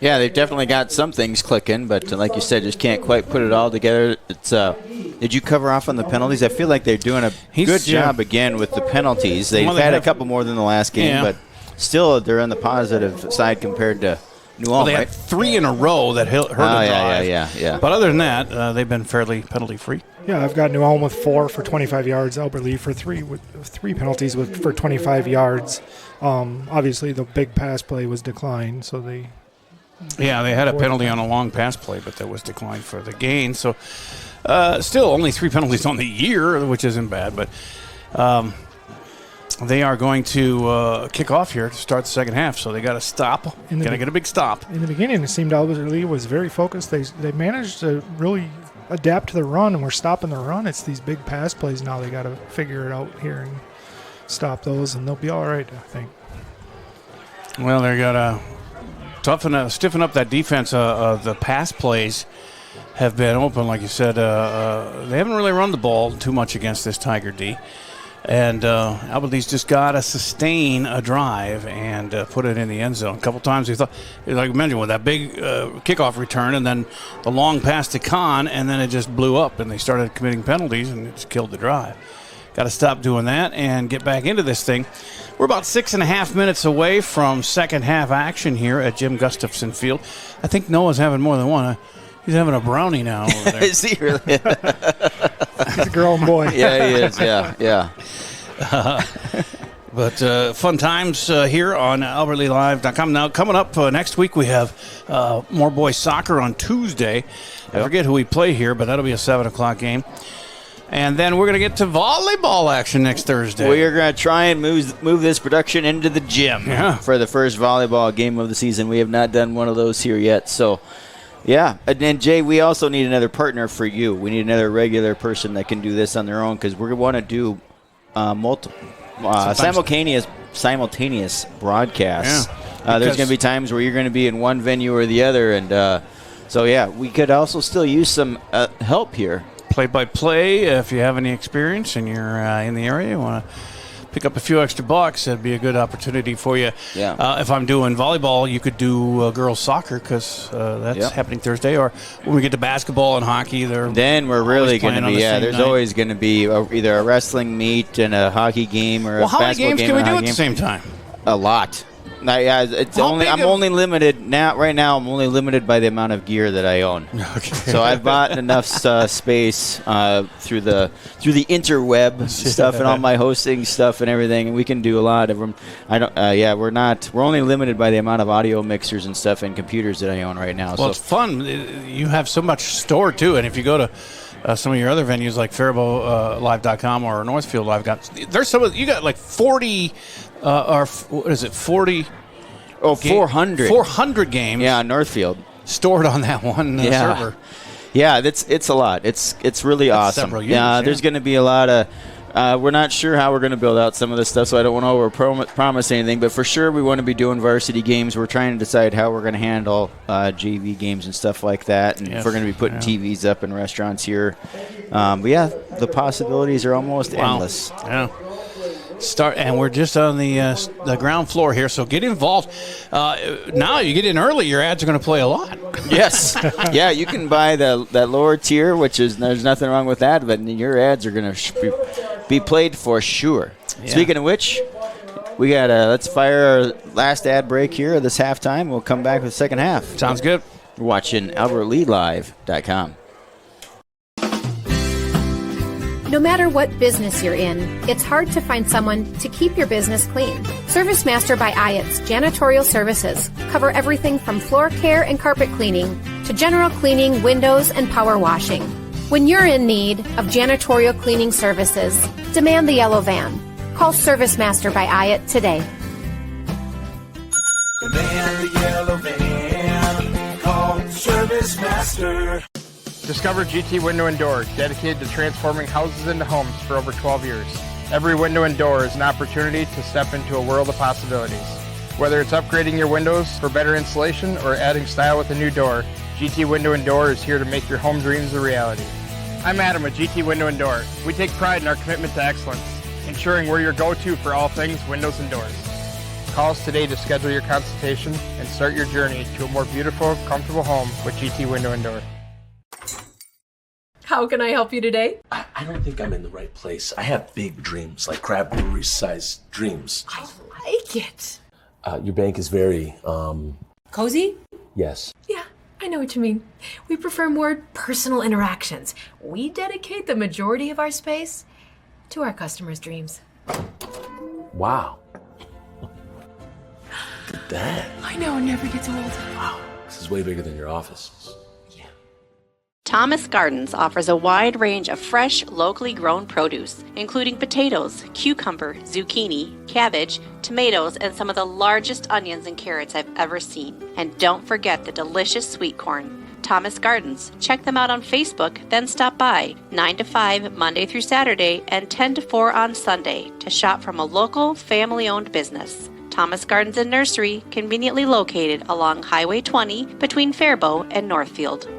Yeah, they've definitely got some things clicking, but like you said, just can't quite put it all together. It's did you cover off on the penalties? I feel like they're doing a good job again with the penalties. They've had a couple more than the last game, but still they're on the positive side compared to New Ulm. They had 3 in a row that hurt the drive. Yeah. But other than that, they've been fairly penalty-free. Yeah, I've got New Ulm with 4 for 25 yards, Albert Lee for 3 with 3 penalties for 25 yards. Obviously, the big pass play was declined, so they... Yeah, they had a penalty on a long pass play, but that was declined for the gain. So still only 3 penalties on the year, which isn't bad. But they are going to kick off here to start the second half. So they got to stop. Got to get a big stop. In the beginning, it seemed Albert Lee was very focused. They managed to really adapt to the run, and we're stopping the run. It's these big pass plays now. They got to figure it out here and stop those, and they'll be all right, I think. Well, they got to stiffen up that defense. The pass plays have been open, like you said. They haven't really run the ball too much against this Tiger D. And Albert Lee's just got to sustain a drive and put it in the end zone. A couple times we thought, like I mentioned, with that big kickoff return and then the long pass to Kahn, and then it just blew up and they started committing penalties and it just killed the drive. Got to stop doing that and get back into this thing. We're about 6.5 minutes away from second half action here at Jim Gustafson Field. I think Noah's having more than one. He's having a brownie now over there. Is he really? He's a grown boy. Yeah, he is. Yeah. But fun times here on AlbertLeeLive.com. Now, coming up next week, we have more boys soccer on Tuesday. I forget who we play here, but that'll be a 7 o'clock game. And then we're going to get to volleyball action next Thursday. We are going to try and move this production into the gym for the first volleyball game of the season. We have not done one of those here yet. So, yeah. And then, Jay, we also need another partner for you. We need another regular person that can do this on their own because we want to do simultaneous broadcasts. There's going to be times where you're going to be in one venue or the other, and so we could also still use some help here. Play-by-play, if you have any experience and you're in the area, you want to pick up a few extra bucks, that'd be a good opportunity for you. Yeah. If I'm doing volleyball, you could do girls soccer because that's happening Thursday. Or when we get to basketball and hockey, then we're really going to be there's always going to be either a wrestling meet and a hockey game or a basketball game. How many games can we do at the same time? A lot. I'm only limited now. Right now, I'm only limited by the amount of gear that I own. Okay. So I've bought enough space through the interweb stuff and all my hosting stuff and everything, and we can do a lot of them. We're only limited by the amount of audio mixers and stuff and computers that I own right now. Well, it's fun. You have so much stored too, and if you go to some of your other venues like FaribaultLive.com or Northfield Live.com, there's you got like 40. Or what is it, 40? Oh, 400. 400 games. Yeah, Northfield. Stored on that one server. Yeah, it's a lot. It's really awesome. Several years, there's going to be a lot of... we're not sure how we're going to build out some of this stuff, so I don't want to overpromise anything, but for sure we want to be doing varsity games. We're trying to decide how we're going to handle JV games and stuff like that, and if we're going to be putting TVs up in restaurants here. The possibilities are almost endless. Yeah. And we're just on the ground floor here, so get involved. Now you get in early, your ads are going to play a lot. Yes. Yeah, you can buy that lower tier, there's nothing wrong with that, but your ads are going to be played for sure. Yeah. Speaking of which, we got let's fire our last ad break here this halftime. We'll come back with the second half. Sounds good. We're watching AlbertLeeLive.com. No matter what business you're in, it's hard to find someone to keep your business clean. ServiceMaster by Ayatt's janitorial services cover everything from floor care and carpet cleaning to general cleaning, windows, and power washing. When you're in need of janitorial cleaning services, demand the yellow van. Call ServiceMaster by Ayatt today. Demand the yellow van. Call ServiceMaster. Discover GT Window and Door, dedicated to transforming houses into homes for over 12 years. Every window and door is an opportunity to step into a world of possibilities. Whether it's upgrading your windows for better insulation or adding style with a new door, GT Window and Door is here to make your home dreams a reality. I'm Adam with GT Window and Door. We take pride in our commitment to excellence, ensuring we're your go-to for all things windows and doors. Call us today to schedule your consultation and start your journey to a more beautiful, comfortable home with GT Window and Door. How can I help you today? I don't think I'm in the right place. I have big dreams, like crab brewery-sized dreams. I like it. Your bank is very, Cozy? Yes. Yeah, I know what you mean. We prefer more personal interactions. We dedicate the majority of our space to our customers' dreams. Wow. Look at that. I know, it never gets old. Wow. This is way bigger than your office. Thomas Gardens offers a wide range of fresh, locally grown produce, including potatoes, cucumber, zucchini, cabbage, tomatoes, and some of the largest onions and carrots I've ever seen. And don't forget the delicious sweet corn. Thomas Gardens. Check them out on Facebook, then stop by 9 to 5 Monday through Saturday and 10 to 4 on Sunday to shop from a local, family-owned business. Thomas Gardens and Nursery, conveniently located along Highway 20 between Faribault and Northfield.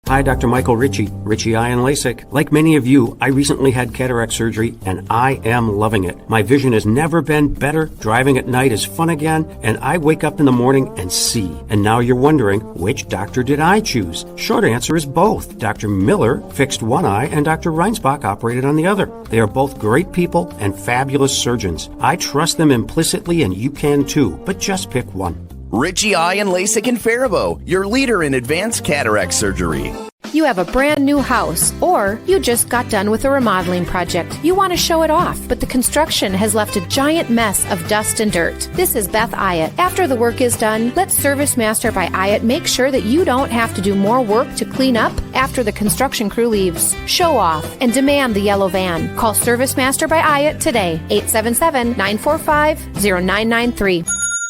Hi, Dr. Michael Ritchie Eye and LASIK. Like many of you, I recently had cataract surgery, and I am loving it. My vision has never been better. Driving at night is fun again, and I wake up in the morning and see. And now you're wondering, which doctor did I choose? Short answer is both. Dr. Miller fixed one eye, and Dr. Reinsbach operated on the other. They are both great people and fabulous surgeons. I trust them implicitly, and you can too, but just pick one. Ritchie Eye and LASIK in Faribault, your leader in advanced cataract surgery. You have a brand new house, or you just got done with a remodeling project. You want to show it off, but the construction has left a giant mess of dust and dirt. This is Beth Ayatt. After the work is done, let Service Master by Ayatt make sure that you don't have to do more work to clean up after the construction crew leaves. Show off and demand the yellow van. Call Service Master by Ayatt today, 877-945-0993.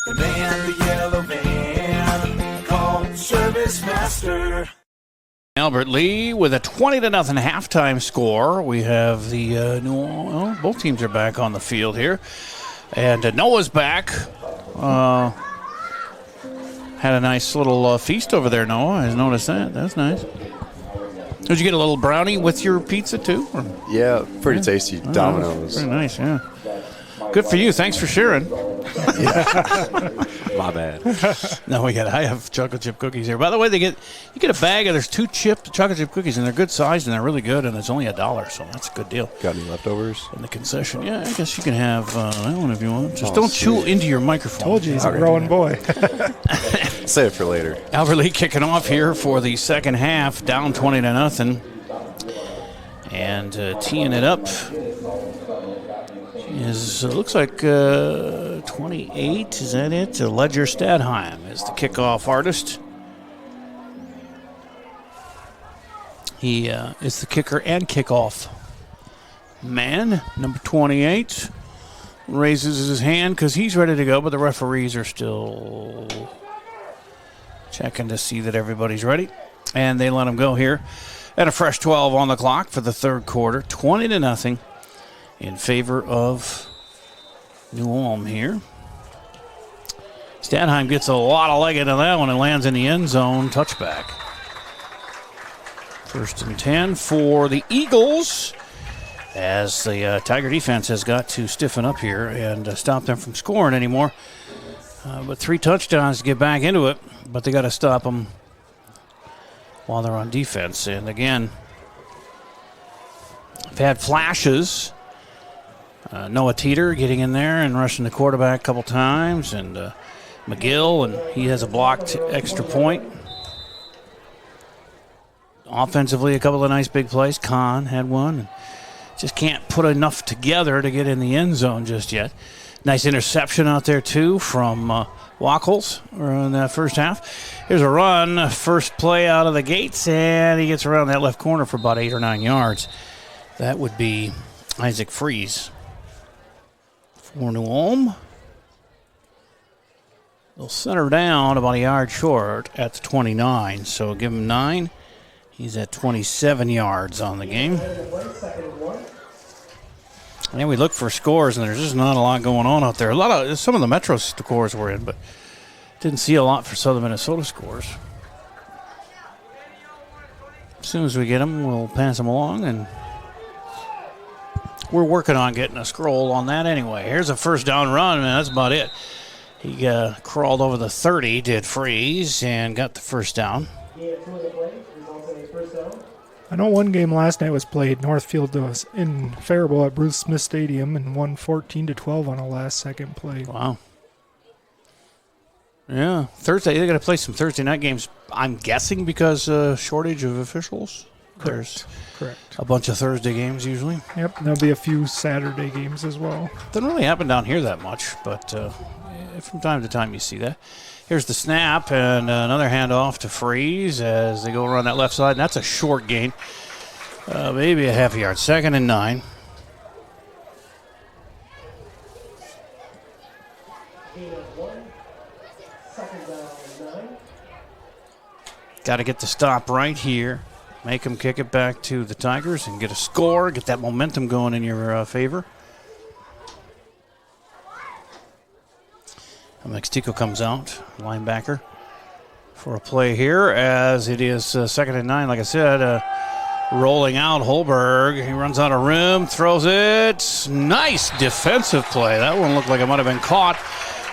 Demand the yellow van. Call Service Master. Albert Lee with a 20-0 halftime score. We have the both teams are back on the field here, and Noah's back. Had a nice little feast over there, Noah. I noticed that. That's nice. Did you get a little brownie with your pizza too? Or? Yeah, pretty tasty. Domino's. Very nice, yeah. Good for you. Thanks for sharing. My bad. No, I have chocolate chip cookies here. By the way, you get a bag of, there's 2 chocolate chip cookies, and they're good sized, and they're really good, and it's only $1, so that's a good deal. Got any leftovers? In the concession. Yeah, I guess you can have that one if you want. Just don't chew into your microphone. Told you he's a growing boy. Save it for later. Albert Lee kicking off here for the second half, down 20-0. And teeing it up looks like 28, is that it? Ledger Stadheim is the kickoff artist. He is the kicker and kickoff man. Number 28 raises his hand because he's ready to go, but the referees are still checking to see that everybody's ready. And they let him go here. And a fresh 12 on the clock for the third quarter. 20-0 in favor of New Ulm here. Stadheim gets a lot of leg into that one and lands in the end zone. Touchback. 1st and 10 for the Eagles, as the Tiger defense has got to stiffen up here and stop them from scoring anymore. But 3 touchdowns to get back into it, but they got to stop them while they're on defense. And again, they've had flashes. Noah Teeter getting in there and rushing the quarterback a couple times, and McGill, and he has a blocked extra point. Offensively, a couple of nice big plays. Kahn had one. And just can't put enough together to get in the end zone just yet. Nice interception out there, too, from Wackles in that first half. Here's a run. First play out of the gates, and he gets around that left corner for about 8 or 9 yards. That would be Isaac Freeze for New Ulm. They'll center down about a yard short at the 29, so give him 9. He's at 27 yards on the game. And we look for scores, and there's just not a lot going on out there. Some of the Metro scores were in, but didn't see a lot for Southern Minnesota scores. As soon as we get them, we'll pass them along, and we're working on getting a scroll on that anyway. Here's a first down run, and that's about it. He crawled over the 30, did Freeze, and got the first down. I know one game last night was played. Northfield was in Faribault at Bruce Smith Stadium and won 14-12 on a last-second play. Wow. Yeah, Thursday, they're going to play some Thursday night games, I'm guessing because shortage of officials. Correct. There's a bunch of Thursday games usually. Yep, there'll be a few Saturday games as well. Doesn't really happen down here that much, but from time to time you see that. Here's the snap and another handoff to Freeze as they go around that left side. And that's a short gain, maybe a half a yard. 2nd and 9. Got to get the stop right here. Make them kick it back to the Tigers and get a score. Get that momentum going in your favor. Mextico comes out, linebacker, for a play here as it is 2nd and 9. Like I said, rolling out Holberg. He runs out of room, throws it. Nice defensive play. That one looked like it might have been caught.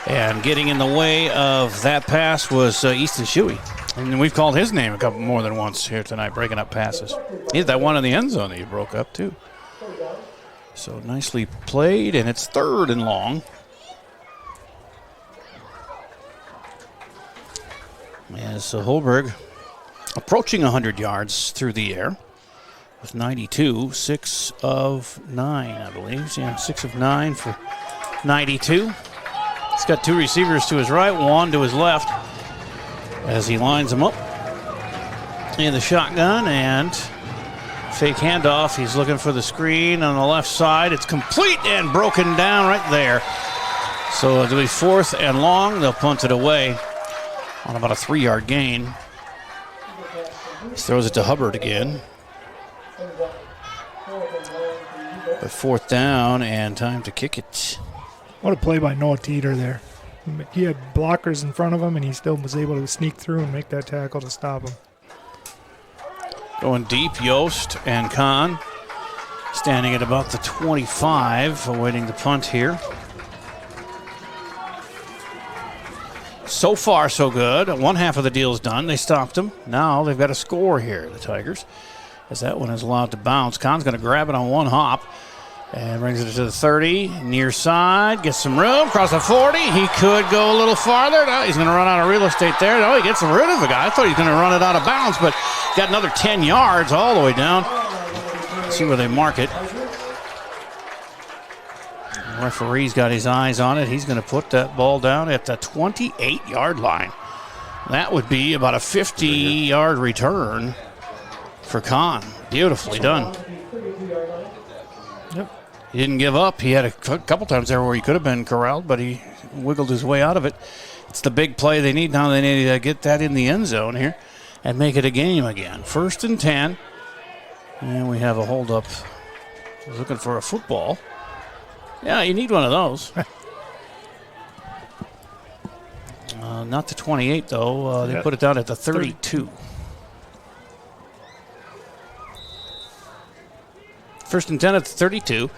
And getting in the way of that pass was Easton Shuey. And we've called his name a couple more than once here tonight, breaking up passes. He had that one in the end zone that he broke up, too. So nicely played, and it's 3rd and long. As Holberg approaching 100 yards through the air with 92, 6 of 9, I believe. Yeah, 6 of 9 for 92. He's got 2 receivers to his right, 1 to his left as he lines them up in the shotgun, and fake handoff. He's looking for the screen on the left side. It's complete and broken down right there. So it'll be 4th and long. They'll punt it away on about a 3-yard gain. He throws it to Hubbard again. But 4th down and time to kick it. What a play by Noah Teeter there. He had blockers in front of him, and he still was able to sneak through and make that tackle to stop him. Going deep, Yost and Kahn standing at about the 25, awaiting the punt here. So far, so good. One half of the deal's done. They stopped him. Now they've got to score here, the Tigers, as that one is allowed to bounce. Kahn's going to grab it on one hop and brings it to the 30. Near side, gets some room, across the 40. He could go a little farther. No, he's going to run out of real estate there. No, he gets rid of the guy. I thought he was going to run it out of bounds, but got another 10 yards all the way down. Let's see where they mark it. The referee's got his eyes on it. He's going to put that ball down at the 28-yard line. That would be about a 50-yard return for Kahn. Beautifully done. Yep. He didn't give up. He had a couple times there where he could have been corralled, but he wiggled his way out of it. It's the big play they need now. They need to get that in the end zone here and make it a game again. 1st and 10. And we have a holdup. He's looking for a football. Yeah, you need one of those. Not the 28, though. They put it down at the 32. 1st and 10 at the 32.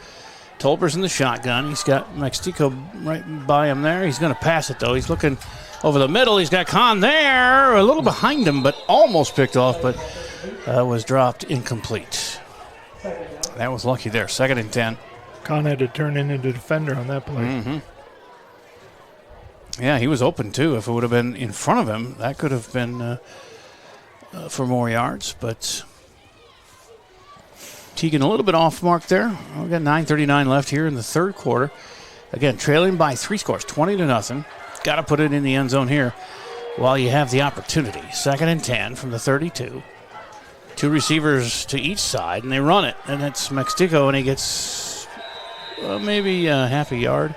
Tolber's in the shotgun. He's got Mexico right by him there. He's going to pass it, though. He's looking over the middle. He's got Kahn there, a little behind him, but almost picked off, but was dropped incomplete. That was lucky there. 2nd and 10. Kahn had to turn into the defender on that play. Mm-hmm. Yeah, he was open, too. If it would have been in front of him, that could have been for more yards, but Teagan a little bit off mark there. We've got 9:39 left here in the 3rd quarter. Again, trailing by 3 scores, 20-0. Got to put it in the end zone here while you have the opportunity. 2nd and 10 from the 32. 2 receivers to each side, and they run it. And it's Mexico, and he gets maybe half a yard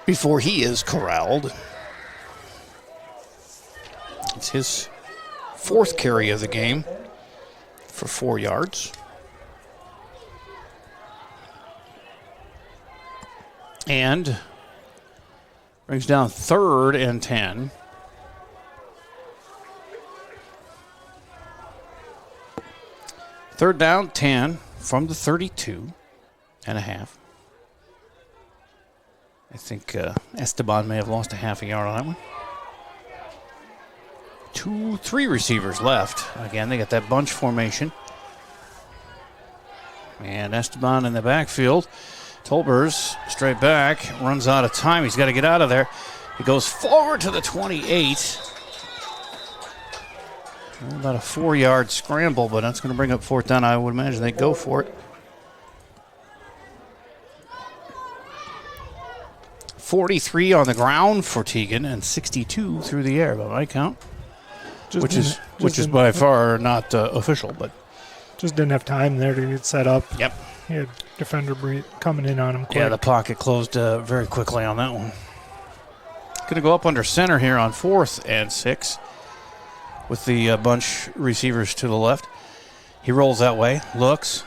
before he is corralled. It's his 4th carry of the game for 4 yards. And brings down 3rd and 10. Third down, 10 from the 32 and a half. I think Esteban may have lost a half a yard on that one. 3 receivers left. Again, they got that bunch formation. And Esteban in the backfield. Tolbers straight back, runs out of time. He's got to get out of there. He goes forward to the 28. About a 4-yard scramble, but that's going to bring up 4th down. I would imagine they go for it. 43 on the ground for Teagan and 62 through the air by my count, which is by far not official, but just didn't have time there to get set up. Yep. He had defender coming in on him quick. Yeah, the pocket closed very quickly on that one. Going to go up under center here on 4th and 6 with the bunch receivers to the left. He rolls that way, looks,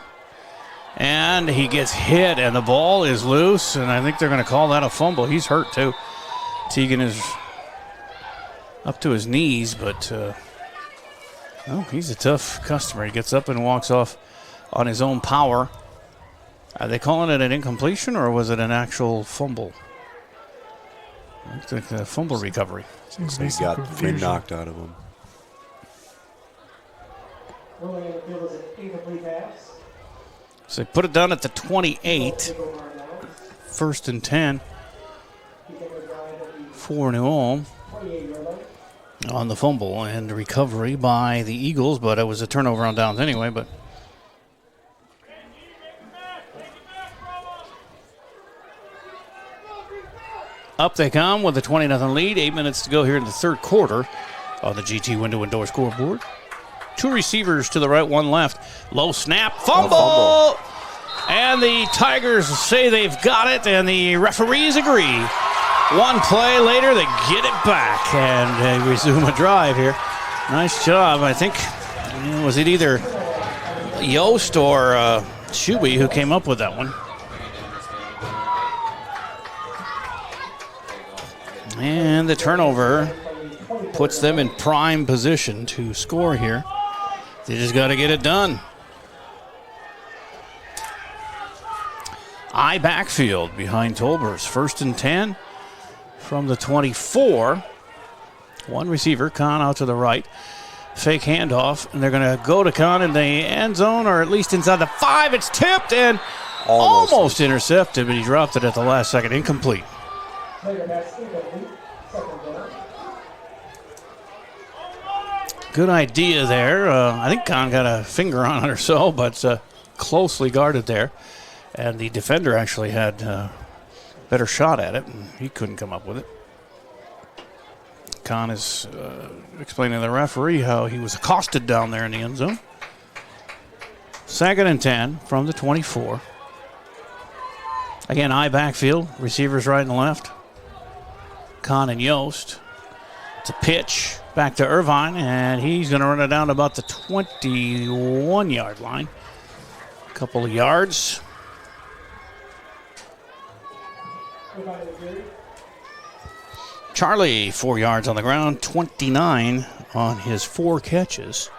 and he gets hit, and the ball is loose, and I think they're going to call that a fumble. He's hurt, too. Teagan is up to his knees, but he's a tough customer. He gets up and walks off on his own power. Are they calling it an incompletion, or was it an actual fumble? I think a fumble recovery. So he got 3 knocked out of him. So they put it down at the 28. 1st and 10 for New Ulm. on the fumble and recovery by the Eagles, but it was a turnover on downs anyway. But up they come with a 20-0 lead. 8 minutes to go here in the third quarter on the GT Window and Door scoreboard. 2 receivers to the right, 1 left. Low snap, fumble! And the Tigers say they've got it, and the referees agree. 1 play later, they get it back, and they resume a drive here. Nice job. I think, was it either Yost or Shuey who came up with that one? And the turnover puts them in prime position to score here. They just got to get it done. I backfield behind Tolbers. 1st and 10 from the 24. 1 receiver, Kahn out to the right. Fake handoff, and they're going to go to Kahn in the end zone, or at least inside the 5. It's tipped and almost intercepted, but he dropped it at the last second. Incomplete. Good idea there. I think Kahn got a finger on it or so, but closely guarded there. And the defender actually had a better shot at it, and he couldn't come up with it. Kahn is explaining to the referee how he was accosted down there in the end zone. 2nd and 10 from the 24. Again, I backfield, receivers right and left. Kahn and Yost. It's a pitch back to Irvine, and he's going to run it down to about the 21-yard line. A couple of yards. Charlie, 4 yards on the ground, 29 on his 4 catches.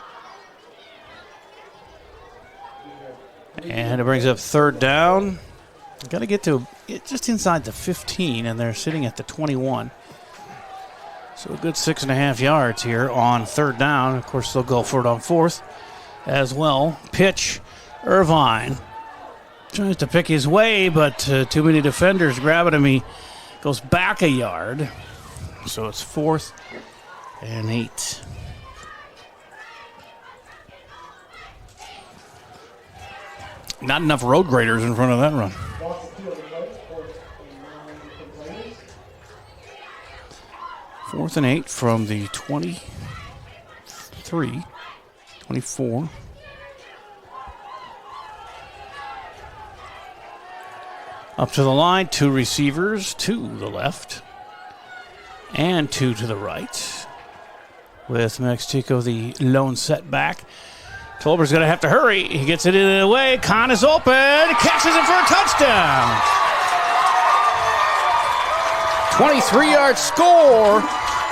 And it brings up 3rd down. Got to get to just inside the 15, and they're sitting at the 21. So a good 6.5 yards here on 3rd down. Of course, they'll go for it on 4th as well. Pitch, Irvine tries to pick his way, but too many defenders grabbing him. He goes back a yard. So it's 4th and 8. Not enough road graders in front of that run. 4th and 8 from the 23, 24. Up to the line, 2 receivers to the left and 2 to the right. With Mexico the lone setback. Tolber's going to have to hurry. He gets it in the way. Kahn is open. Catches it for a touchdown. 23-yard score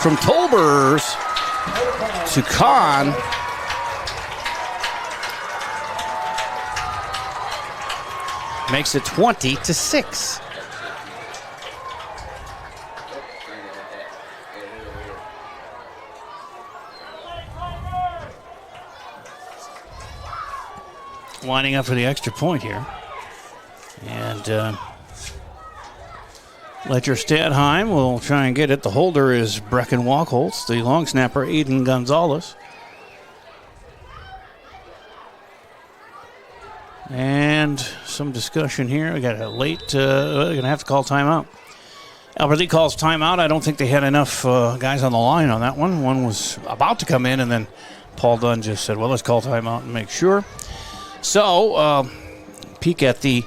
from Tolbers to Kahn. Makes it 20-6. Lining up for the extra point here. And Ledger Stadheim will try and get it. The holder is Brecken Walkholtz. The long snapper, Aiden Gonzalez. And some discussion here. We got a late, going to have to call timeout. Albert Lee calls timeout. I don't think they had enough guys on the line on that one. One was about to come in, and then Paul Dunn just said, well, let's call timeout and make sure. So, peek at the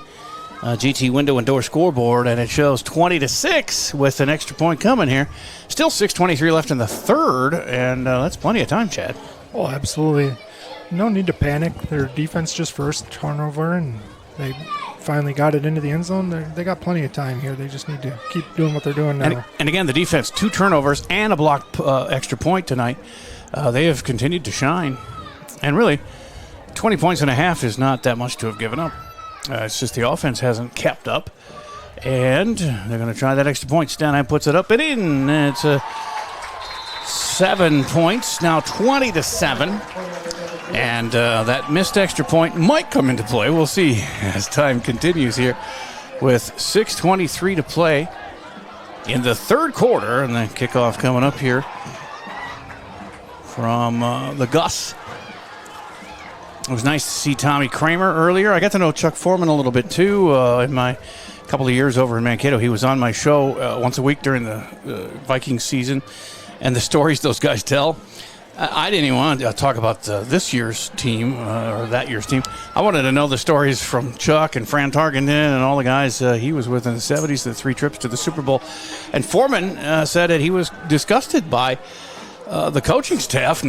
GT Window and Door scoreboard, and it shows 20-6 with an extra point coming here. Still 6:23 left in the third, and that's plenty of time, Chad. Oh, absolutely. No need to panic. Their defense just first turnover, and they finally got it into the end zone. They got plenty of time here. They just need to keep doing what they're doing now. And again, the defense, 2 turnovers and a blocked extra point tonight. They have continued to shine. And really, 20 points and a half is not that much to have given up. It's just the offense hasn't kept up. And they're going to try that extra point. Stanheim puts it up and in. It's 7 points, now 20-7. And that missed extra point might come into play. We'll see as time continues here with 6:23 to play in the third quarter. And the kickoff coming up here from the Gus. It was nice to see Tommy Kramer earlier. I got to know Chuck Foreman a little bit, too, in my couple of years over in Mankato. He was on my show once a week during the Vikings season. And the stories those guys tell, I didn't even want to talk about this year's team or that year's team. I wanted to know the stories from Chuck and Fran Tarkenton and all the guys he was with in the 70s, the 3 trips to the Super Bowl. And Foreman said that he was disgusted by the coaching staff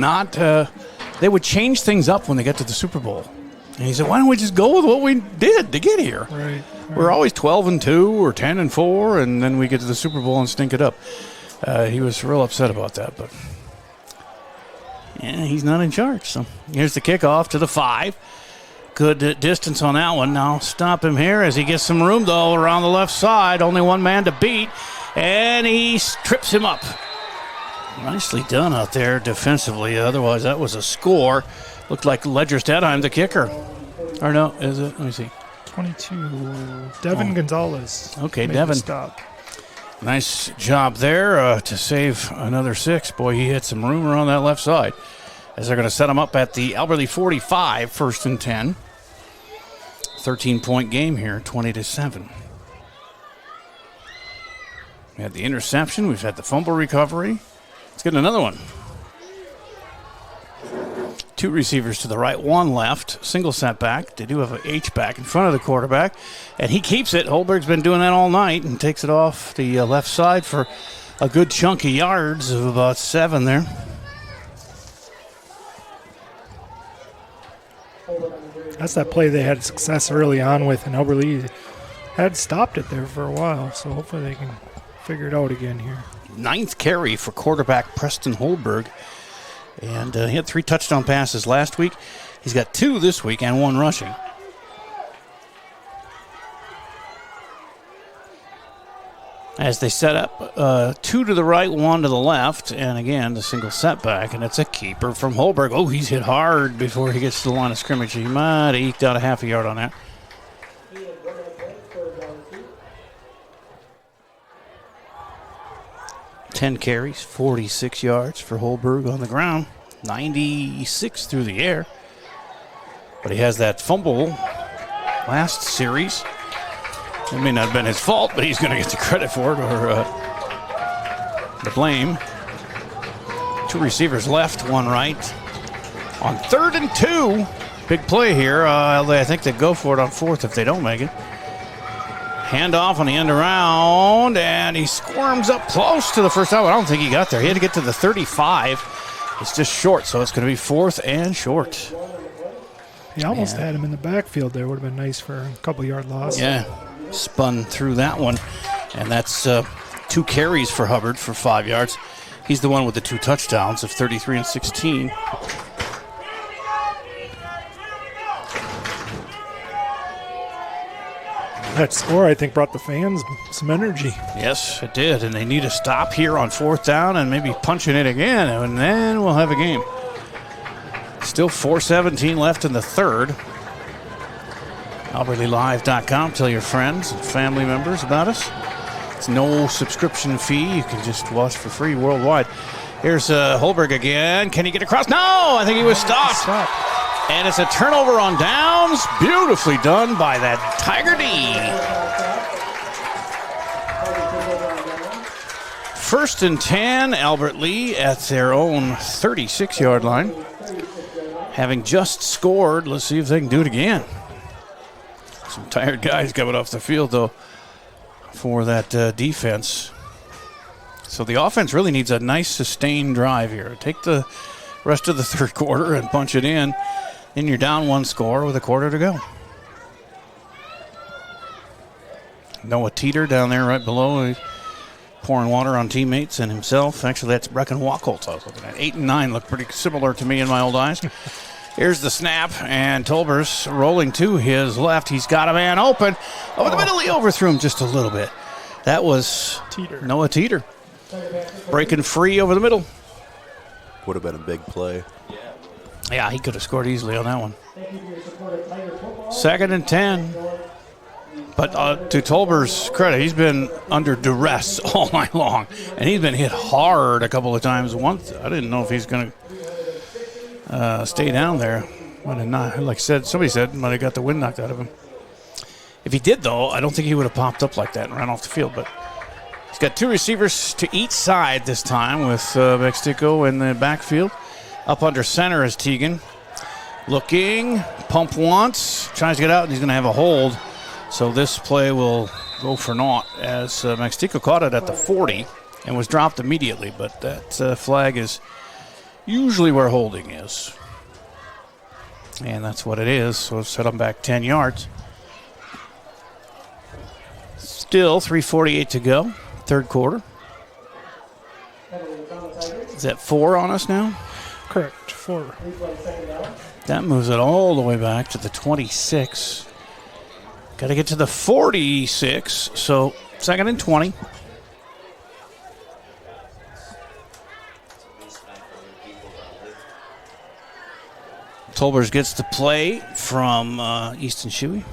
they would change things up when they get to the Super Bowl. And he said, why don't we just go with what we did to get here? Right. We're always 12-2 or 10-4, and then we get to the Super Bowl and stink it up. He was real upset about that, but yeah, he's not in charge. So here's the kickoff to the 5. Good distance on that one. Now stop him here as he gets some room, though, around the left side. Only one man to beat, and he trips him up. Nicely done out there defensively. Otherwise, that was a score. Looked like Ledger Stadheim, the kicker. Or no, is it? Let me see. 22. Devin Gonzalez. Okay, made Devin. the stop. Nice job there to save another 6. Boy, he had some room around that left side. As they're going to set him up at the Alberley 45, 1st and 10. 13-point game here, 20-7. We had the interception. We've had the fumble recovery. Let's get another one. 2 receivers to the right, 1 left. Single setback. They do have an H-back in front of the quarterback. And he keeps it. Holberg's been doing that all night and takes it off the left side for a good chunk of yards of about 7 there. That's that play they had success early on with, and Alberley had stopped it there for a while. So hopefully they can figure it out again here. 9th carry for quarterback Preston Holberg. And he had 3 touchdown passes last week. He's got 2 this week and 1 rushing. As they set up 2 to the right, 1 to the left. And again, the single setback. And it's a keeper from Holberg. Oh, he's hit hard before he gets to the line of scrimmage. He might have eked out a half a yard on that. 10 carries, 46 yards for Holberg on the ground, 96 through the air. But he has that fumble last series. It may not have been his fault, but he's going to get the credit for it or the blame. 2 receivers left, 1 right. On 3rd and 2, big play here. I think they go for it on 4th if they don't make it. Handoff on the end around, and he squirms up close to the first down. I don't think he got there. He had to get to the 35. It's just short, so it's going to be 4th and short. He almost had him in the backfield there. Would have been nice for a couple yard loss. Yeah, spun through that one, and that's 2 carries for Hubbard for 5 yards. He's the one with the 2 touchdowns of 33 and 16. That score, I think, brought the fans some energy. Yes, it did, and they need a stop here on 4th down and maybe punching it again, and then we'll have a game. Still 4:17 left in the 3rd. AlberleyLive.com. Tell your friends and family members about us. It's no subscription fee. You can just watch for free worldwide. Here's Holberg again. Can he get across? No, I think he was stopped. And it's a turnover on downs. Beautifully done by that Tiger D. 1st and 10, Albert Lee at their own 36-yard line. Having just scored, let's see if they can do it again. Some tired guys coming off the field, though, for that defense. So the offense really needs a nice sustained drive here. Take the rest of the 3rd quarter and punch it in. Then you're down 1 score with a quarter to go. Noah Teeter down there right below. He's pouring water on teammates and himself. Actually, that's Brecken Wacholtz I was looking at. 8 and 9 look pretty similar to me in my old eyes. Here's the snap, and Tolbers rolling to his left. He's got a man open. Over the middle, he overthrew him just a little bit. That was Noah Teeter. Breaking free over the middle. Would have been a big play. Yeah, he could have scored easily on that one. 2nd and 10. But to Tolber's credit, he's been under duress all night long. And he's been hit hard a couple of times. Once I didn't know if he's going to stay down there. Might have not, like somebody said, might have got the wind knocked out of him. If he did, though, I don't think he would have popped up like that and ran off the field. But he's got 2 receivers to each side this time with Mexico in the backfield. Up under center is Teagan. Looking, pump once, tries to get out, and he's going to have a hold. So this play will go for naught as Mexico caught it at the 40 and was dropped immediately. But that flag is usually where holding is. And that's what it is, so set them back 10 yards. Still 3:48 to go, third quarter. Is that 4 on us now? Correct, 4. That moves it all the way back to the 26. Got to get to the 46, so 2nd and 20. Tolbers gets the play from Easton Shuey.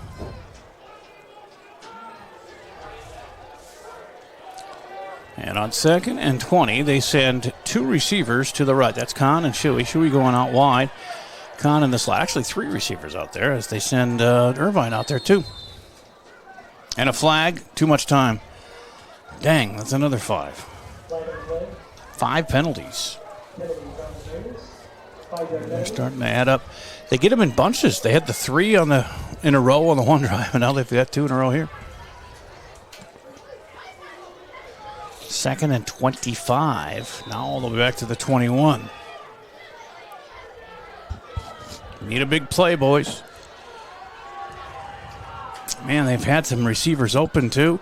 And on 2nd and 20, they send 2 receivers to the right. That's Kahn and Shuey. Shuey going out wide. Kahn in the slot. Actually, 3 receivers out there as they send Irvine out there too. And a flag. Too much time. Dang, that's another 5. 5 penalties. They're starting to add up. They get them in bunches. They had the 3 in a row on the one drive, and now they've got 2 in a row here. 2nd and 25. Now all the way back to the 21. Need a big play, boys. Man, they've had some receivers open, too.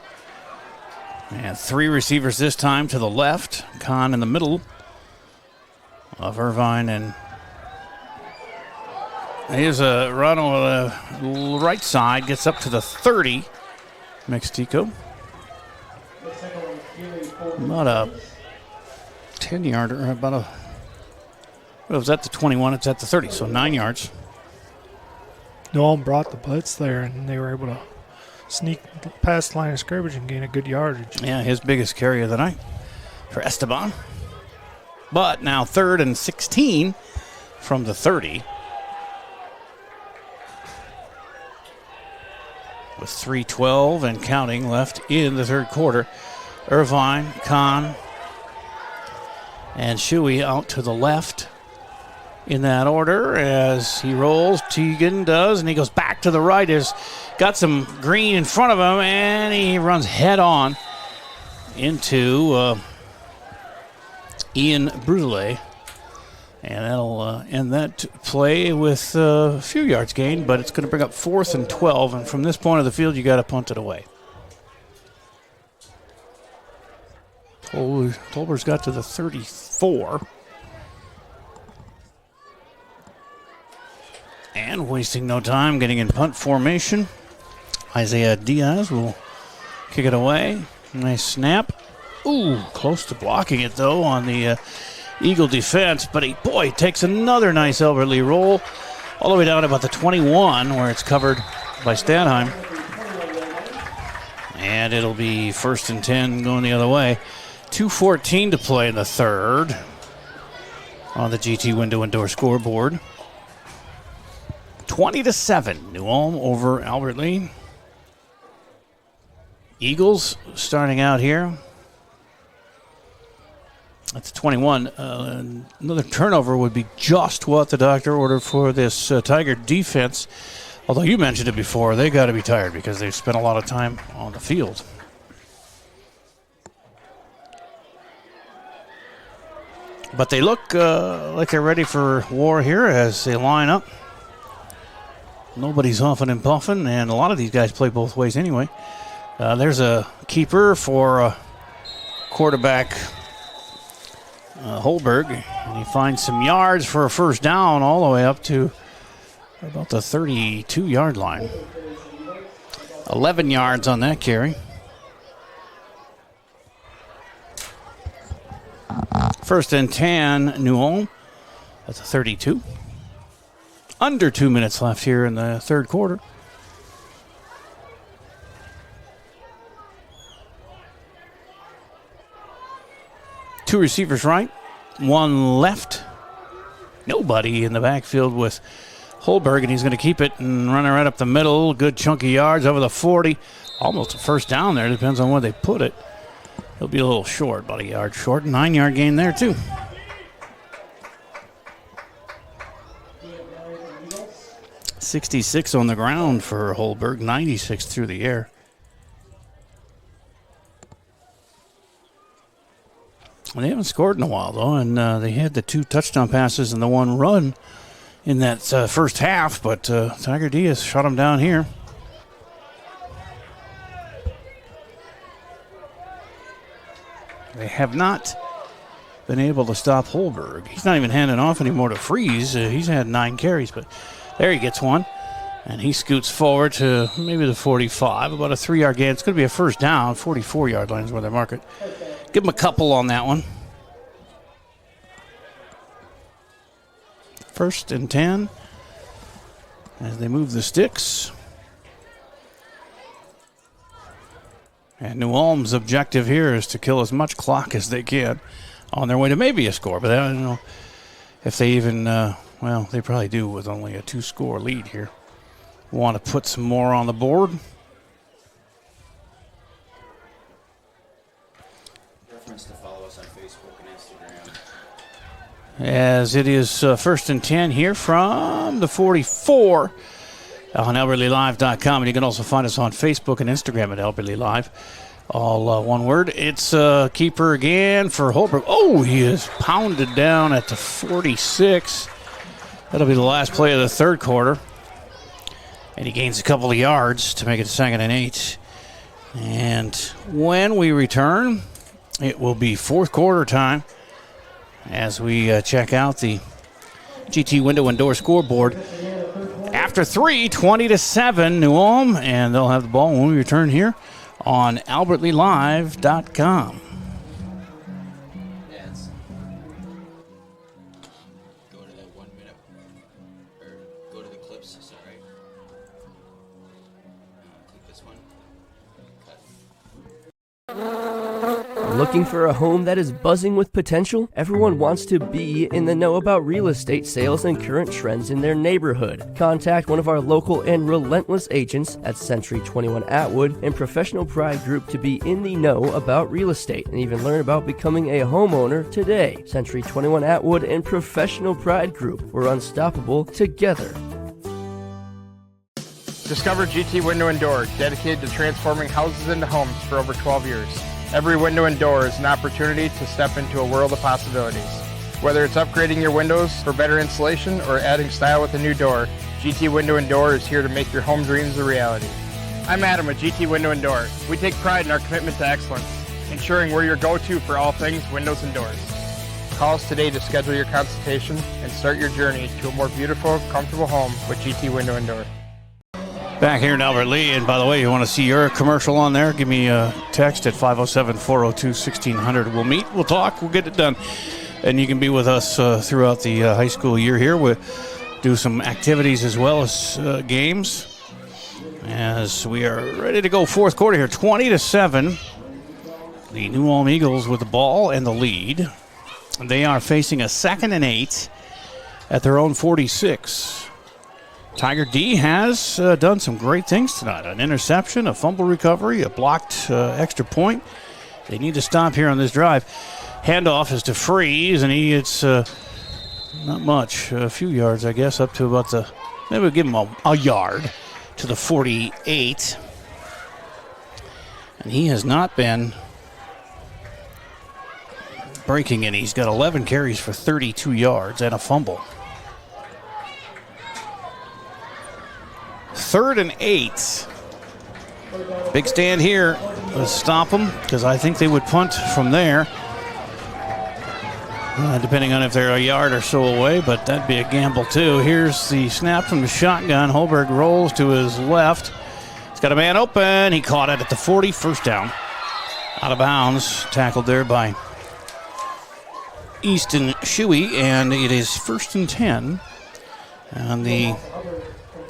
And 3 receivers this time to the left. Kahn in the middle of Irvine, and here's a run on the right side, gets up to the 30. Mexico. About a 10-yarder, it was at the 21, it's at the 30, so 9 yards. Nolan brought the blitz there, and they were able to sneak past the line of scrimmage and gain a good yardage. Yeah, his biggest carry of the night for Esteban. But now 3rd and 16 from the 30. With 3:12 and counting left in the third quarter. Irvine, Kahn, and Shuey out to the left in that order as he rolls. Teagan does, and he goes back to the right. He's got some green in front of him, and he runs head on into Ian Brulé. And that'll end that play with a few yards gained, but it's going to bring up 4th and 12, and from this point of the field, you got to punt it away. Tolbers got to the 34. And wasting no time, getting in punt formation. Isaiah Diaz will kick it away. Nice snap. Ooh, close to blocking it, though, on the Eagle defense. But he takes another nice Albert Lee roll all the way down to about the 21, where it's covered by Stadheim. And it'll be 1st and 10 going the other way. 2:14 to play in the third on the GT window and door scoreboard. 20-7, New Ulm over Albert Lee. Eagles starting out here at the 21. Another turnover would be just what the doctor ordered for this Tiger defense. Although you mentioned it before, they got to be tired because they've spent a lot of time on the field. But they look like they're ready for war here as they line up. Nobody's huffing and puffing, and a lot of these guys play both ways anyway. There's a keeper for quarterback Holberg, and he finds some yards for a first down all the way up to about the 32-yard line. 11 yards on that carry. First and 10, New Ulm at the 32. Under 2 minutes left here in the third quarter. Two receivers right, one left. nobody in the backfield with Holberg, and he's going to keep it and run it right up the middle. Good chunky yards over the 40. Almost a first down there. Depends on where they put it. He'll be a little short, about a yard short. 9-yard gain there, too. .66 on the ground for Holberg, 96 through the air. They haven't scored in a while, though, and they had the 2 touchdown passes and the 1 run in that first half, but Tiger D has shut them down here. They have not been able to stop Holberg. He's not even handing off anymore to Freeze. He's had 9 carries, but there he gets one. And he scoots forward to maybe the 45, about a 3-yard gain. It's going to be a first down. 44-yard line is where they mark it. Give him a couple on that one. 1st and 10 as they move the sticks. And New Ulm's objective here is to kill as much clock as they can on their way to maybe a score. But I don't know if they even, well, they probably do with only a 2-score lead here. Want to put some more on the board. Reference to follow us on Facebook and Instagram. As it is 1st and 10 here from the 44 on AlbertLeeLive.com. And you can also find us on Facebook and Instagram at Albertly Live. All one word. It's keeper again for Holberg. Oh, he is pounded down at the 46. That'll be the last play of the third quarter. And he gains a couple of yards to make it 2nd and 8. And when we return, it will be fourth quarter time as we check out the GT Window and Door scoreboard. After 3, 20-7, New Ulm, and they'll have the ball when we return here on AlbertlyLive.com. Go to that 1 minute, or go to the clips, sorry. Click this one. Looking for a home that is buzzing with potential? Everyone wants to be in the know about real estate sales and current trends in their neighborhood. Contact one of our local and relentless agents at Century 21 Atwood and Professional Pride Group to be in the know about real estate and even learn about becoming a homeowner today. Century 21 Atwood and Professional Pride Group. We're unstoppable together. Discover GT Window and Door, dedicated to transforming houses into homes for over 12 years. Every window and door is an opportunity to step into a world of possibilities. Whether it's upgrading your windows for better insulation or adding style with a new door, GT Window and Door is here to make your home dreams a reality. I'm Adam with GT Window and Door. We take pride in our commitment to excellence, ensuring we're your go-to for all things windows and doors. Call us today to schedule your consultation and start your journey to a more beautiful, comfortable home with GT Window and Door. Back here in Albert Lea, and by the way, you want to see your commercial on there, give me a text at 507-402-1600. We'll meet, we'll talk, we'll get it done. And you can be with us throughout the high school year here. We'll do some activities as well as games. As we are ready to go fourth quarter here, 20-7. The New Ulm Eagles with the ball and the lead. They are facing a 2nd and 8 at their own 46. Tiger D has done some great things tonight. An interception, a fumble recovery, a blocked extra point. They need to stop here on this drive. Handoff is to Freeze, and he gets not much, a few yards, I guess, up to about the, maybe we'll give him a yard to the 48. And he has not been breaking any. He's got 11 carries for 32 yards and a fumble. 3rd and 8. Big stand here. Let's stop them because I think they would punt from there. Depending on if they're a yard or so away, but that'd be a gamble too. Here's the snap from the shotgun. Holberg rolls to his left. He's got a man open. He caught it at the 40. First down. Out of bounds. Tackled there by Easton Shuey, and it is 1st and 10. And they're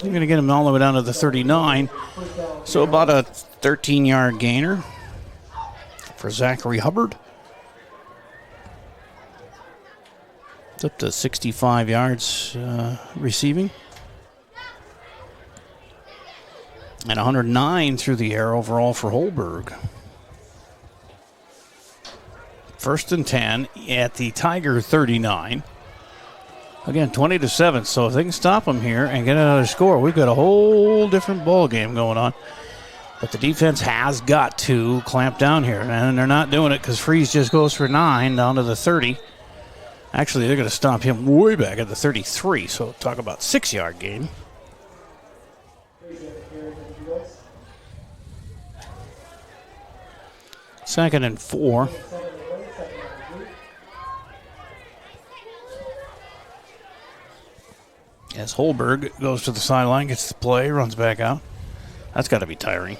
going to get him all the way down to the 39. So about a 13-yard gainer for Zachary Hubbard. It's up to 65 yards receiving. And 109 through the air overall for Holberg. 1st and 10 at the Tiger 39. Again, 20-7. So if they can stop them here and get another score, we've got a whole different ball game going on. But the defense has got to clamp down here, and they're not doing it because Freeze just goes for 9 down to the 30. Actually, they're going to stop him way back at the 33. So talk about 6-yard gain. Second and 4. As Holberg goes to the sideline, gets the play, runs back out. That's got to be tiring.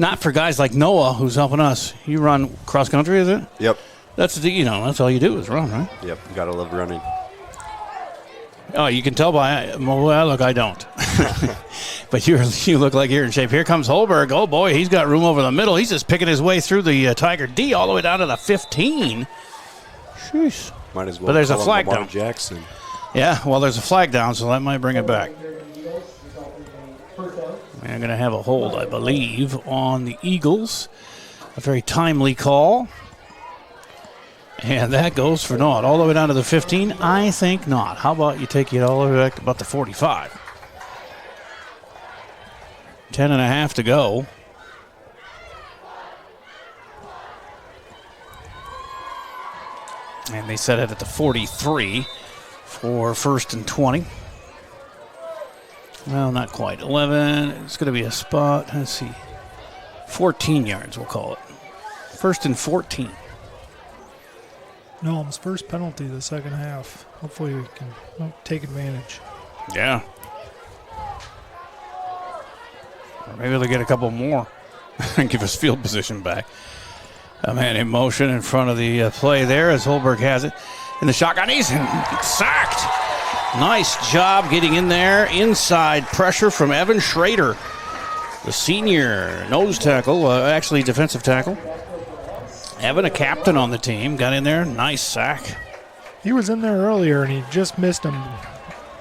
Not for guys like Noah, who's helping us. You run cross country, is it? Yep. That's that's all you do is run, right? Yep. You gotta love running. Oh, you can tell by look, I don't. But you look like you're in shape. Here comes Holberg. Oh boy, he's got room over the middle. He's just picking his way through the Tiger D all the way down to the 15. Sheesh. Might as well. But there's a call him flag Lamar down. Jackson. Yeah, well, there's a flag down, so that might bring it back. We're going to have a hold, I believe, on the Eagles. A very timely call. And that goes for naught. All the way down to the 15? I think not. How about you take it all the way back to about the 45? 10.5 to go. And they set it at the 43 for 1st and 20. Well, not quite. 11. It's going to be a spot. Let's see. 14 yards, we'll call it. 1st and 14. Noam's first penalty of the second half. Hopefully we can take advantage. Yeah. Or maybe they'll get a couple more and give us field position back. A man in motion in front of the play there as Holberg has it. In the shotgun, he's sacked. Nice job getting in there. Inside pressure from Evan Schrader, the senior nose tackle, actually defensive tackle. Evan, a captain on the team, got in there. Nice sack. He was in there earlier, and he just missed him.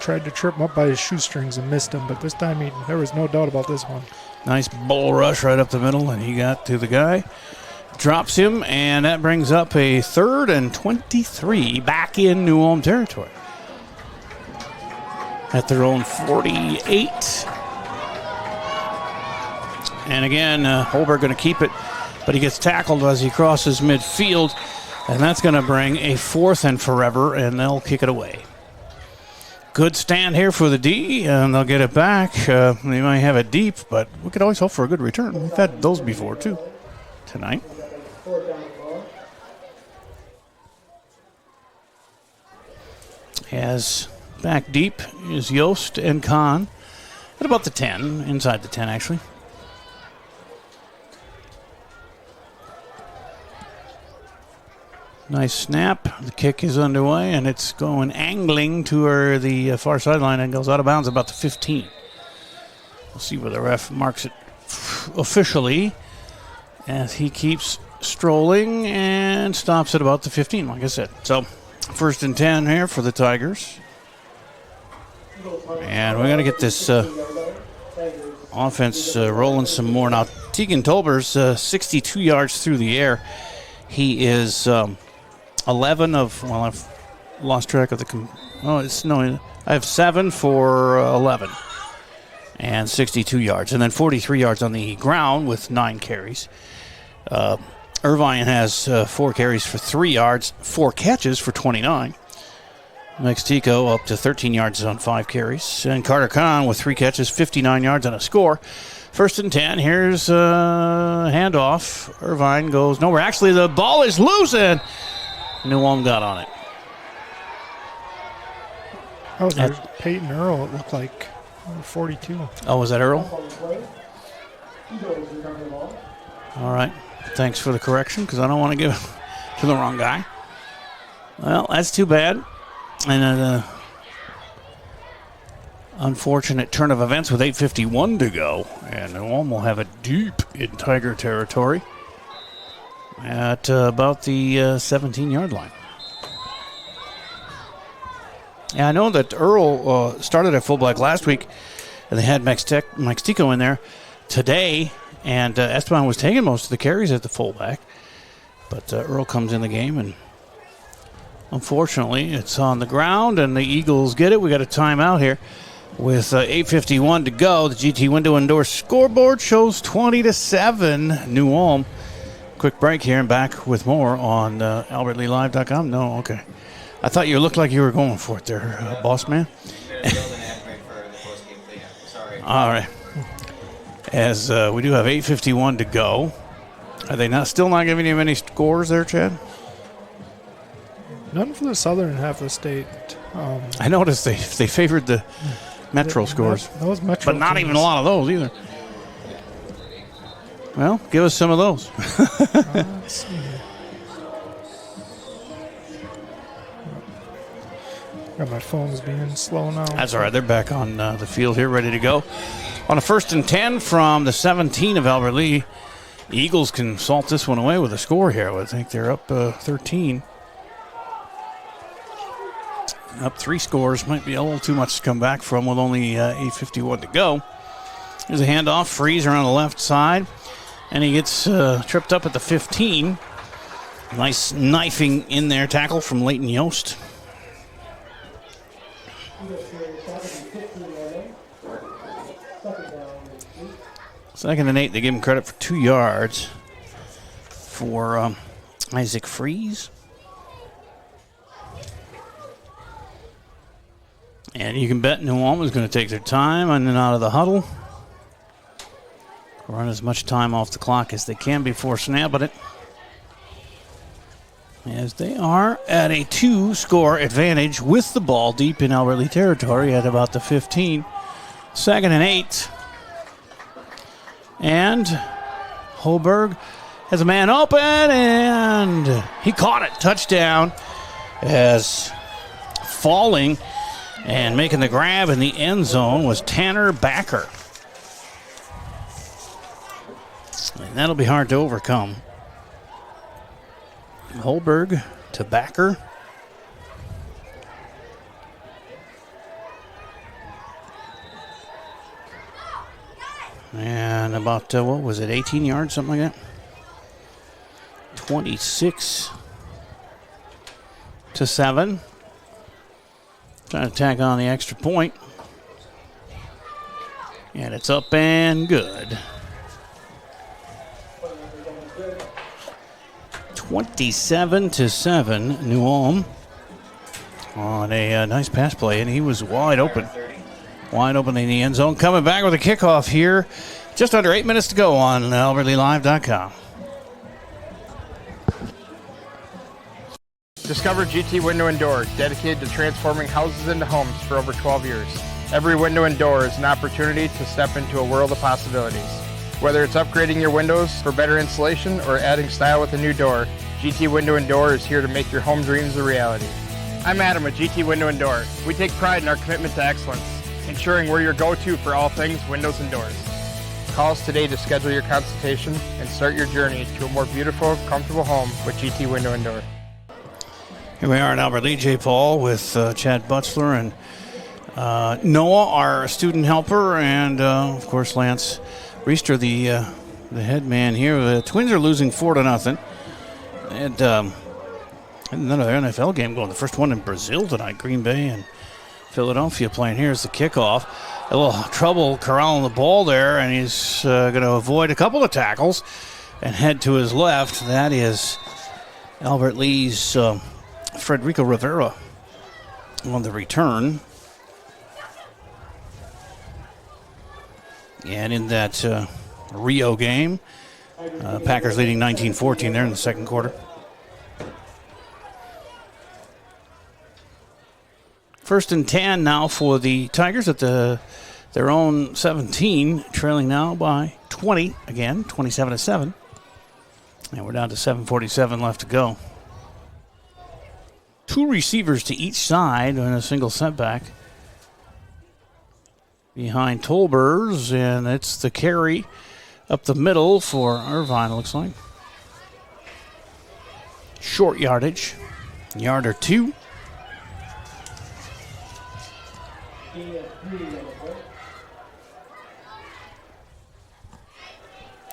Tried to trip him up by his shoestrings and missed him, but this time there was no doubt about this one. Nice bull rush right up the middle, and he got to the guy. Drops him, and that brings up a 3rd and 23 back in New Ulm territory. At their own 48. And again, Holberg going to keep it, but he gets tackled as he crosses midfield, and that's going to bring a 4th and forever, and they'll kick it away. Good stand here for the D, and they'll get it back. They might have it deep, but we could always hope for a good return. We've had those before, too, tonight. As back deep is Yost and Kahn at about the 10, inside the 10 actually. Nice snap. The kick is underway, and it's going angling to the far sideline and goes out of bounds about the 15. We'll see where the ref marks it officially as he keeps strolling and stops at about the 15, like I said. So 1st and 10 here for the Tigers. And we got to get this offense rolling some more. Now, Tegan Tolber's 62 yards through the air. He is 11 of, well, I've lost track of I have 7 for 11 and 62 yards. And then 43 yards on the ground with 9 carries. Irvine has 4 carries for 3 yards, 4 catches for 29. Makes Tico up to 13 yards on 5 carries. And Carter Kahn with 3 catches, 59 yards and a score. 1st and 10. Here's a handoff. Irvine goes nowhere. Actually, the ball is loose, and New Ulm got on it. Oh, there's Peyton Earl, it looked like. 42. Oh, was that Earl? All right. Thanks for the correction, because I don't want to give it to the wrong guy. Well, that's too bad. And an unfortunate turn of events with 8:51 to go. And New Ulm will have it deep in Tiger territory. at about the 17-yard line. Yeah, I know that Earl started at fullback last week, and they had Mike Stico in there today, and Esteban was taking most of the carries at the fullback. But Earl comes in the game, and unfortunately, it's on the ground, and the Eagles get it. We got a timeout here with 8:51 to go. The GT Window and Door scoreboard shows 20-7 New Ulm. Quick break here, and back with more on AlbertLeeLive.com. No, okay. I thought you looked like you were going for it there, boss man. All right. As we do have 8:51 to go. Are they still not giving you any scores there, Chad? None for the southern half of the state. I noticed they favored the Metro scores. Those Metro but not teams. even a lot of those either. Well, give us some of those. Let's see here. Got my phone's being slow now. That's all right. They're back on the field here, ready to go. On a 1st and 10 from the 17 of Albert Lea. The Eagles can salt this one away with a score here. I think they're up 13. Up 3 scores. Might be a little too much to come back from with only 8:51 to go. There's a handoff. Freeze around the left side. And he gets tripped up at the 15. Nice knifing in there. Tackle from Leighton Yost. Second and 8, they give him credit for 2 yards for Isaac Freeze. And you can bet New Ulm is going to take their time in and out of the huddle. Run as much time off the clock as they can before snapping it. As they are at a 2-score advantage with the ball deep in Albert Lea territory at about the 15. Second and 8. And Holberg has a man open, and he caught it. Touchdown, as falling and making the grab in the end zone was Tanner Backer. And that'll be hard to overcome. Holberg to Backer. And about, 18 yards, something like that? 26-7. Trying to tack on the extra point. And it's up and good. 27-7, New Ulm on a nice pass play, and he was wide open. Wide open in the end zone. Coming back with a kickoff here. Just under 8 minutes to go on AlbertLeeLive.com. Discover GT Window and Door, dedicated to transforming houses into homes for over 12 years. Every window and door is an opportunity to step into a world of possibilities. Whether it's upgrading your windows for better insulation or adding style with a new door, GT Window and Door is here to make your home dreams a reality. I'm Adam with GT Window and Door. We take pride in our commitment to excellence, ensuring we're your go-to for all things windows and doors. Call us today to schedule your consultation and start your journey to a more beautiful, comfortable home with GT Window and Door. Here we are in Albert Lea, J. Paul, with Chad Butchler and Noah, our student helper, and of course Lance Reister, the head man here. The Twins are losing 4-0. And another NFL game going. The first one in Brazil tonight. Green Bay and Philadelphia playing. Here's the kickoff. A little trouble corralling the ball there, and he's going to avoid a couple of tackles and head to his left. That is Albert Lee's Frederico Rivera on the return. And in that Rio game, Packers leading 19-14 there in the second quarter. First and 10 now for the Tigers at their own 17, trailing now by 20 again, 27-7. And we're down to 7:47 left to go. 2 receivers to each side and a single setback behind Tolbers, and it's the carry up the middle for Irvine, looks like. short yardage, yard or two.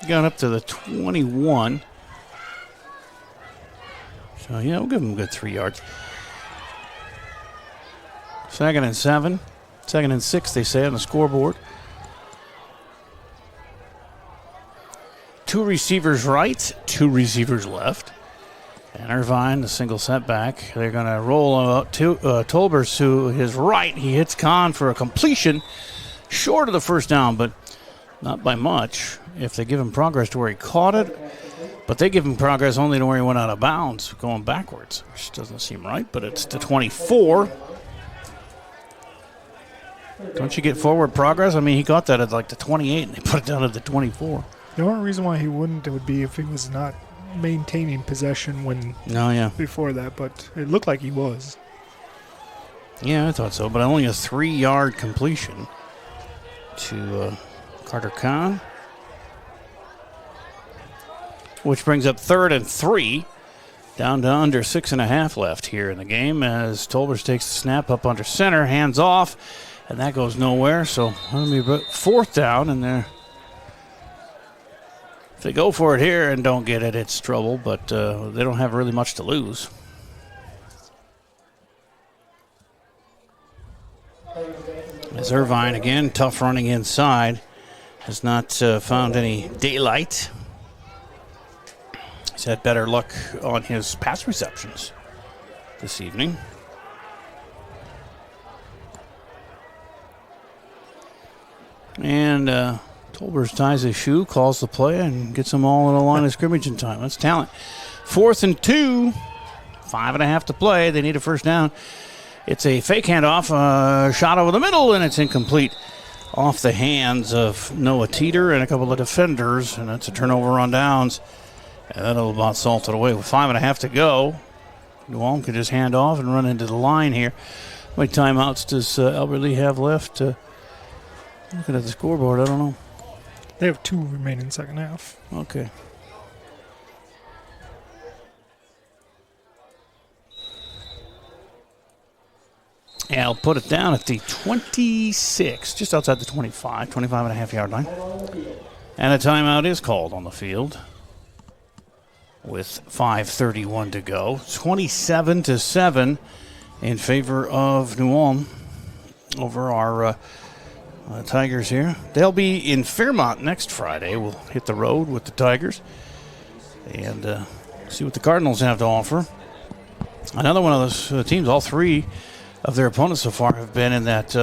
Got up to the 21. So, yeah, we'll give him a good 3 yards. 2nd and 7. 2nd and 6, they say, on the scoreboard. 2 receivers right, 2 receivers left. And Irvine, the single setback. They're going to roll out to Tolbers to his right. He hits Kahn for a completion short of the first down, but not by much. If they give him progress to where he caught it, but they give him progress only to where he went out of bounds, going backwards, which doesn't seem right, but it's to 24. Don't you get forward progress? I mean, he got that at like the 28, and they put it down at the 24. The only reason why he wouldn't would be if he was not maintaining possession before that, but it looked like he was. Yeah, I thought so, but only a 3-yard completion to Carter Kahn, which brings up 3rd and 3, down to under 6.5 left here in the game as Tolbers takes the snap up under center, hands off, and that goes nowhere. So it'll be 4th down, and if they go for it here and don't get it, it's trouble, but they don't have really much to lose. As Irvine, again, tough running inside, has not found any daylight. He's had better luck on his pass receptions this evening. And Tolbers ties his shoe, calls the play, and gets them all in the line of scrimmage in time. That's talent. 4th and 2, 5.5 to play. They need a first down. It's a fake handoff, shot over the middle, and it's incomplete. Off the hands of Noah Teeter and a couple of defenders, and that's a turnover on downs. And that'll about salt it away with 5.5 to go. New Ulm could just hand off and run into the line here. How many timeouts does Albert Lea have left? Looking at the scoreboard, I don't know. They have 2 remaining second half. Okay. And I'll put it down at the 26, just outside the 25 and a half yard line. And a timeout is called on the field with 5:31 to go. 27-7 in favor of New Ulm over our Tigers here. They'll be in Fairmont next Friday. We'll hit the road with the Tigers and see what the Cardinals have to offer. Another one of those teams, all 3 of their opponents so far have been in that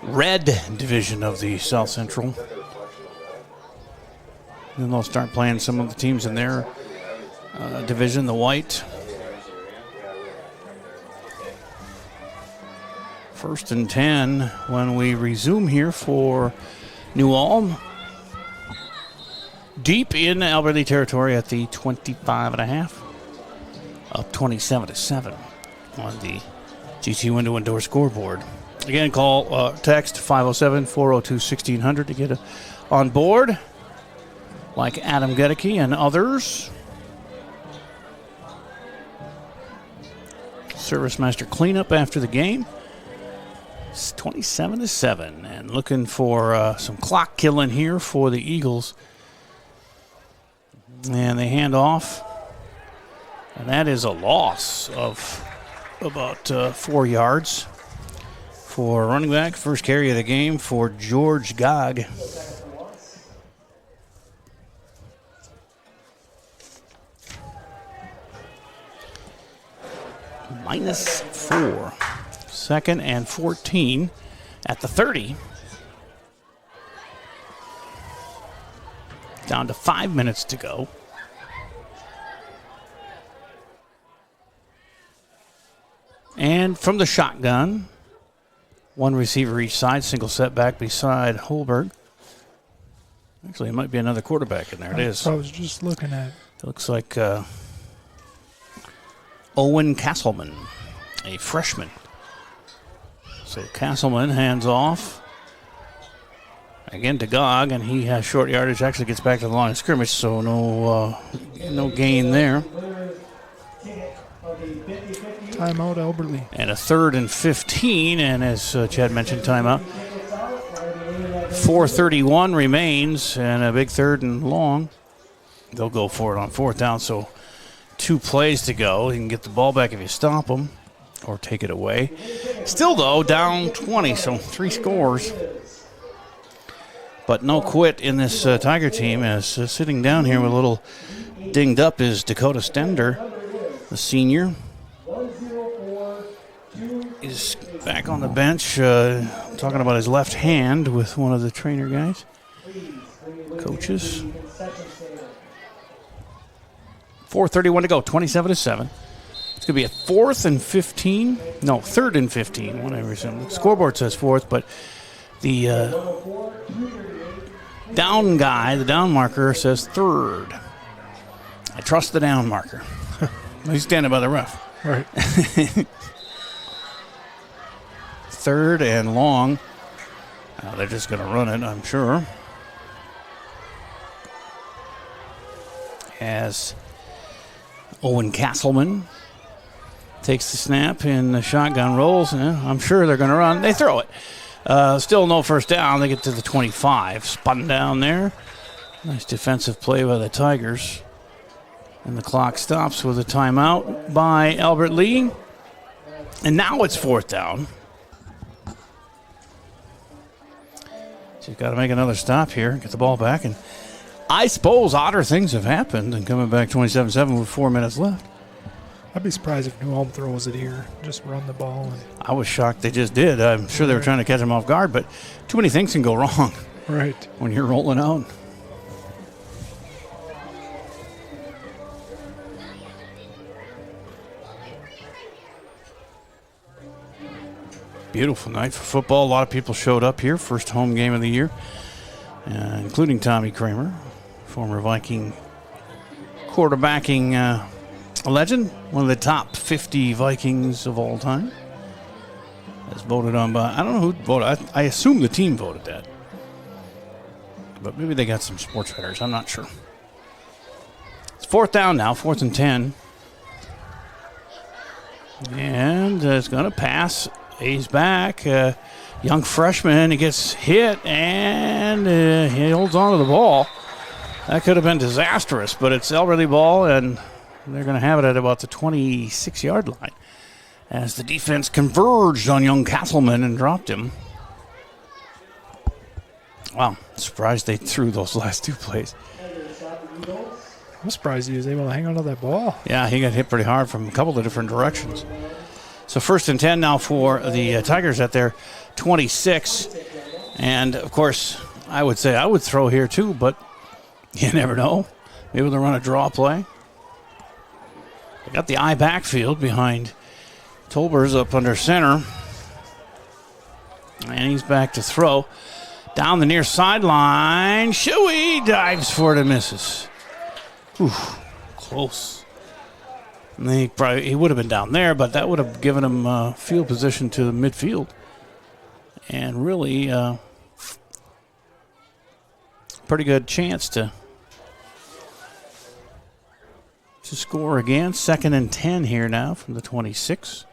red division of the South Central. Then they'll start playing some of the teams in their division, the white. 1st and 10 when we resume here for New Ulm. Deep in Albert Lea territory at the 25.5. Up 27-7 on the GT Window and Door scoreboard. Again, text 507-402-1600 to get on board, like Adam Gedeke and others. Service Master cleanup after the game. It's 27-7, and looking for some clock killing here for the Eagles. And they hand off, and that is a loss of about 4 yards for running back. First carry of the game for George Gog. -4. 2nd and 14 at the 30. Down to 5 minutes to go. And from the shotgun, 1 receiver each side, single setback beside Holberg. Actually, it might be another quarterback in there. It is. I was just looking at. It looks like Owen Castleman, a freshman. So Castleman hands off. Again to Gog, and he has short yardage. Actually gets back to the line of scrimmage, so no gain there. Timeout, Albert Lee. And a 3rd and 15, and as Chad mentioned, timeout. 4:31 remains, and a big 3rd and long. They'll go for it on 4th down, so 2 plays to go. You can get the ball back if you stop them or take it away. Still, though, down 20, so 3 scores. But no quit in this Tiger team, as sitting down here with a little dinged up is Dakota Stender, the senior. He's back on the bench talking about his left hand with one of the trainer guys, coaches. 4:31 to go, 27-7. It's going to be a 4th and 15. No, 3rd and 15, whatever. The scoreboard says 4th, but the down guy, the down marker, says 3rd. I trust the down marker. He's standing by the ref. Right. 3rd and long. They're just going to run it, I'm sure. As Owen Castleman takes the snap and the shotgun rolls. I'm sure they're going to run. They throw it. Still no first down. They get to the 25. Spun down there. Nice defensive play by the Tigers. And the clock stops with a timeout by Albert Lee. And now it's 4th down. So you've got to make another stop here, get the ball back. And I suppose odder things have happened and coming back 27-7 with 4 minutes left. I'd be surprised if New Ulm throws it here. Just run the ball. I was shocked they just did. I'm sure they were trying to catch him off guard, but too many things can go wrong. Right. When you're rolling out. Beautiful night for football. A lot of people showed up here. First home game of the year, including Tommy Kramer, former Viking quarterbacking legend, one of the top 50 Vikings of all time. As voted on by, I don't know who voted. I assume the team voted that. But maybe they got some sports writers. I'm not sure. It's 4th down now, 4th and 10. And it's going to pass. He's back. Young freshman. He gets hit, and he holds on to the ball. That could have been disastrous, but it's elderly ball, and they're going to have it at about the 26-yard line as the defense converged on young Castleman and dropped him. Wow, surprised they threw those last 2 plays. I'm surprised he was able to hang on to that ball. Yeah, he got hit pretty hard from a couple of different directions. So 1st and 10 now for the Tigers at their 26. And, of course, I would say I would throw here too, but you never know. Maybe they'll run a draw play. They got the I backfield behind Tolbers up under center. And he's back to throw. Down the near sideline. Shuey dives for it and misses. Whew, close. And he would have been down there, but that would have given him field position to the midfield. And really pretty good chance to score again. 2nd and 10 here now from the 26.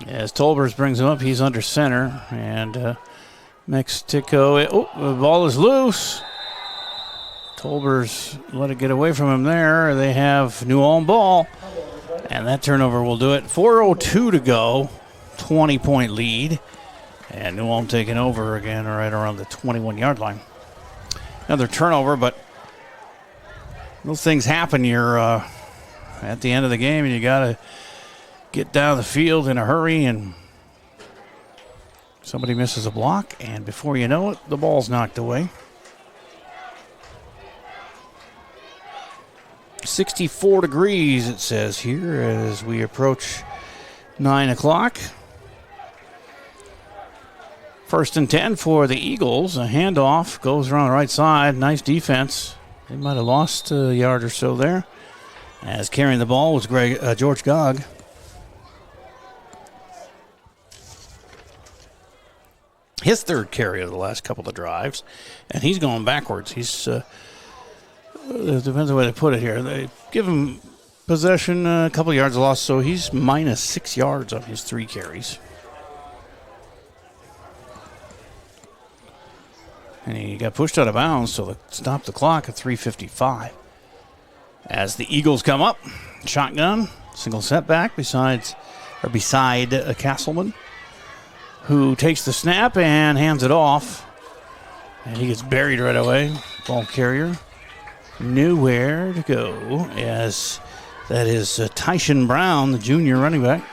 As Tolbers brings him up, he's under center. And Mexico, the ball is loose. Tolbers let it get away from him there. They have New Ulm ball. And that turnover will do it. 4:02 to go. 20-point lead. And New Ulm taking over again right around the 21-yard line. Another turnover, but those things happen. You're at the end of the game, and you got to get down the field in a hurry, and somebody misses a block, and before you know it, the ball's knocked away. 64 degrees, it says here, as we approach 9 o'clock. 1st and 10 for the Eagles. A handoff goes around the right side. Nice defense. They might have lost a yard or so there. As carrying the ball was George Gogg. his third carry of the last couple of drives, and he's going backwards. He's it depends on the way they put it here. They give him possession, a couple of yards lost, so he's minus 6 yards on his 3 carries. And he got pushed out of bounds, so they stopped the clock at 3:55. As the Eagles come up, shotgun, single setback beside Castleman, who takes the snap and hands it off. And he gets buried right away. Ball carrier nowhere to go, as that is Tyshawn Brown, the junior running back.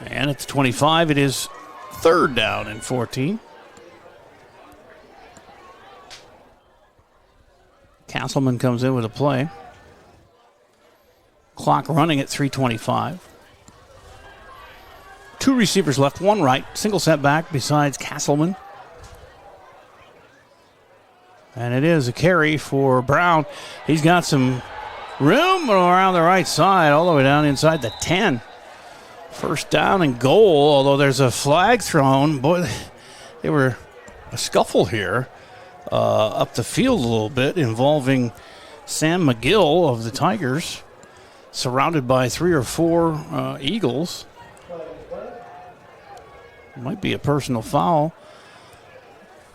And at the 25, it is 3rd down and 14. Castleman comes in with a play. Clock running at 3:25. 2 receivers left, 1 right. Single setback besides Castleman. And it is a carry for Brown. He's got some room around the right side, all the way down inside the 10. 1st down and goal, although there's a flag thrown. Boy, they were a scuffle here up the field a little bit, involving Sam McGill of the Tigers, surrounded by 3 or 4 Eagles. Might be a personal foul.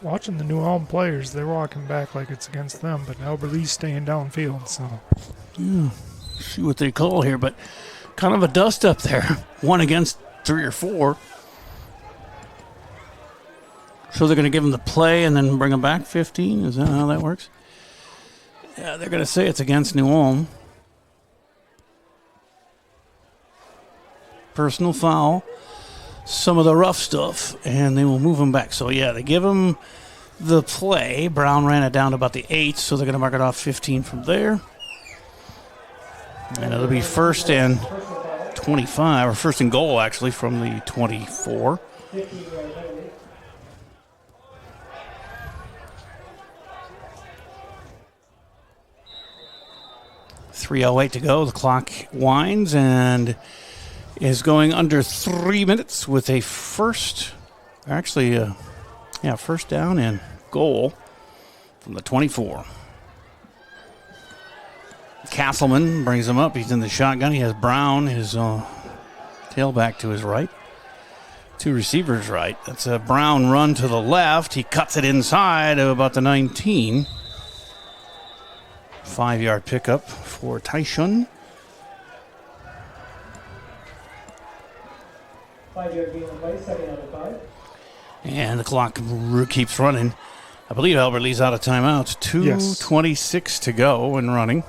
Watching the New Ulm players, they're walking back like it's against them, but Albert Lee's staying downfield. So, see what they call here, but kind of a dust up there. 1 against 3 or 4. So they're going to give him the play and then bring him back 15? Is that how that works? Yeah, they're going to say it's against New Ulm. Personal foul. Some of the rough stuff, and they will move him back. So, yeah, they give him the play. Brown ran it down to about the 8, so they're going to mark it off 15 from there. And it'll be 1st and 25, or 1st and goal, actually, from the 24. .308 to go. The clock winds and is going under 3 minutes with a first down and goal from the 24. Castleman brings him up. He's in the shotgun. He has Brown, his tailback, to his right. 2 receivers right. That's a Brown run to the left. He cuts it inside of about the 19. 5-yard pickup for Tyshawn. 5-yard gain on play, 2nd out of 5. And the clock keeps running. I believe Albert Lee's out of timeouts. 2:26 to go and running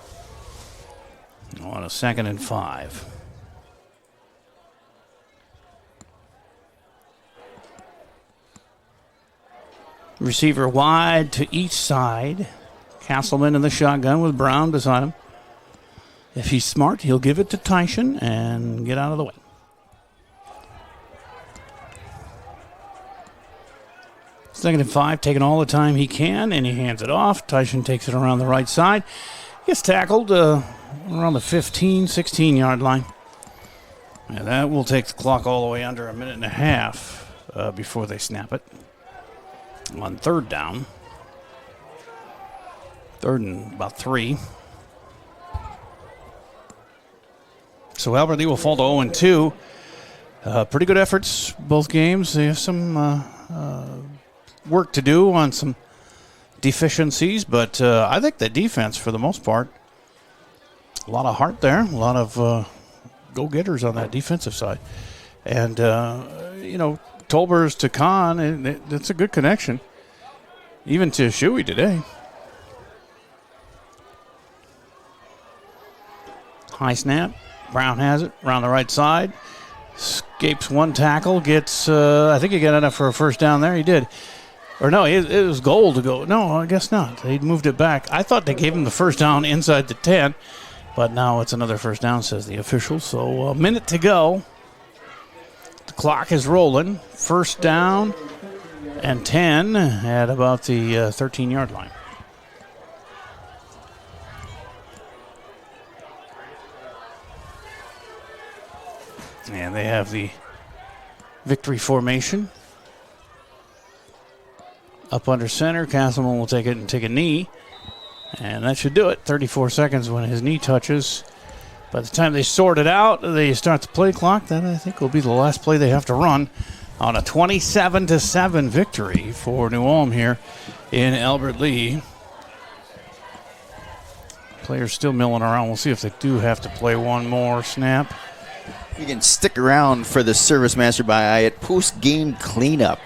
on a 2nd and 5. Receiver wide to each side. Castleman in the shotgun with Brown beside him. If he's smart, he'll give it to Tyshawn and get out of the way. 2nd and 5, taking all the time he can, and he hands it off. Tyshawn takes it around the right side. Gets tackled around the 15, 16-yard line. And that will take the clock all the way under a minute and a half before they snap it. On 3rd down. 3rd and about 3. So Albert Lee will fall to 0-2. Pretty good efforts, both games. They have some work to do on some deficiencies, but I think the defense, for the most part, a lot of heart there, a lot of go-getters on that defensive side. And, Tolbers to Kahn, it's a good connection, even to Shuey today. High snap. Brown has it around the right side. Escapes 1 tackle. Gets, I think he got enough for a 1st down there. He did. Or no, it was goal to go. No, I guess not. They moved it back. I thought they gave him the 1st down inside the 10, but now it's another 1st down, says the official. So a minute to go. The clock is rolling. 1st down and 10 at about the 13-yard line. And they have the victory formation. Up under center, Castleman will take it and take a knee. And that should do it. 34 seconds when his knee touches. By the time they sort it out, they start the play clock. That, I think, will be the last play they have to run on a 27-7 victory for New Ulm here in Albert Lea. Players still milling around. We'll see if they do have to play one more snap. You can stick around for the Service Master by Hyatt post-game cleanup.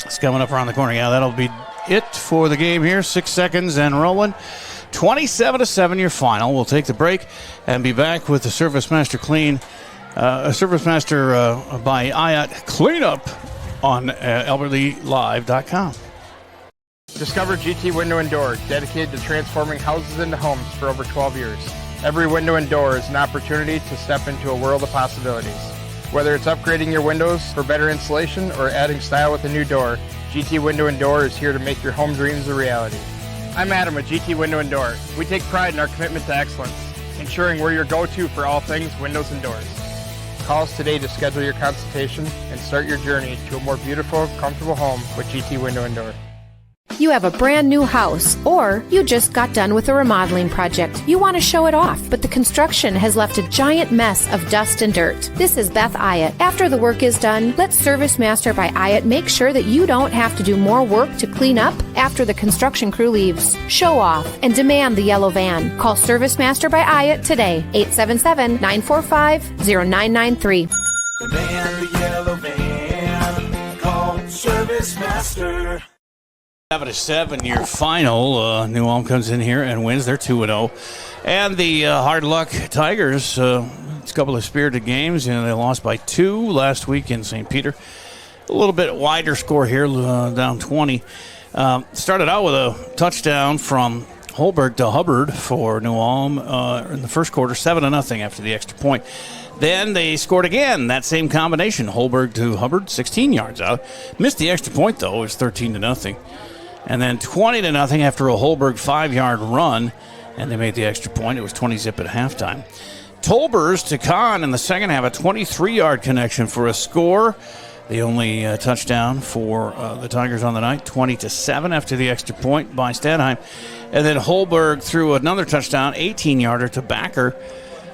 It's coming up around the corner. Yeah, that'll be it for the game here. 6 seconds and rolling. 27-7 your final. We'll take the break and be back with the Service Master Service Master by Hyatt cleanup on AlbertLeeLive.com. Discover GT Window and Door, dedicated to transforming houses into homes for over 12 years. Every window and door is an opportunity to step into a world of possibilities. Whether it's upgrading your windows for better insulation or adding style with a new door, GT Window and Door is here to make your home dreams a reality. I'm Adam with GT Window and Door. We take pride in our commitment to excellence, ensuring we're your go-to for all things windows and doors. Call us today to schedule your consultation and start your journey to a more beautiful, comfortable home with GT Window and Door. You have a brand new house, or you just got done with a remodeling project. You want to show it off, but the construction has left a giant mess of dust and dirt. This is Beth Hyatt. After the work is done, let Service Master by Hyatt make sure that you don't have to do more work to clean up after the construction crew leaves. Show off and demand the yellow van. Call Service Master by Hyatt today, 877-945-0993. Demand the yellow van. Call Service Master. 7-7 your final. New Ulm comes in here and wins. They're 2-0. And the Hard Luck Tigers, it's a couple of spirited games. They lost by 2 last week in St. Peter. A little bit wider score here, down 20. Started out with a touchdown from Holberg to Hubbard for New Ulm in the first quarter, 7-0 after the extra point. Then they scored again, that same combination, Holberg to Hubbard, 16 yards out. Missed the extra point, though. It was 13-0. And then 20-0 after a Holberg 5-yard run, and they made the extra point. It was 20-zip at halftime. Tolbers to Kahn in the second half, a 23-yard connection for a score. The only touchdown for the Tigers on the night, 20-7 after the extra point by Stadheim. And then Holberg threw another touchdown, 18-yarder to Backer,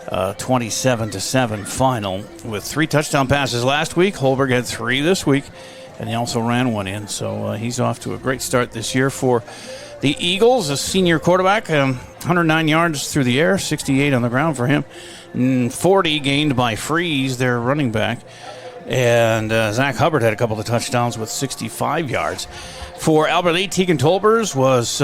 27-7 final. With 3 touchdown passes last week, Holberg had 3 this week. And he also ran one in, so he's off to a great start this year for the Eagles. A senior quarterback, 109 yards through the air, 68 on the ground for him. 40 gained by Freeze, their running back. And Zach Hubbard had a couple of touchdowns with 65 yards. For Albert Lea, Tegan Tolbers was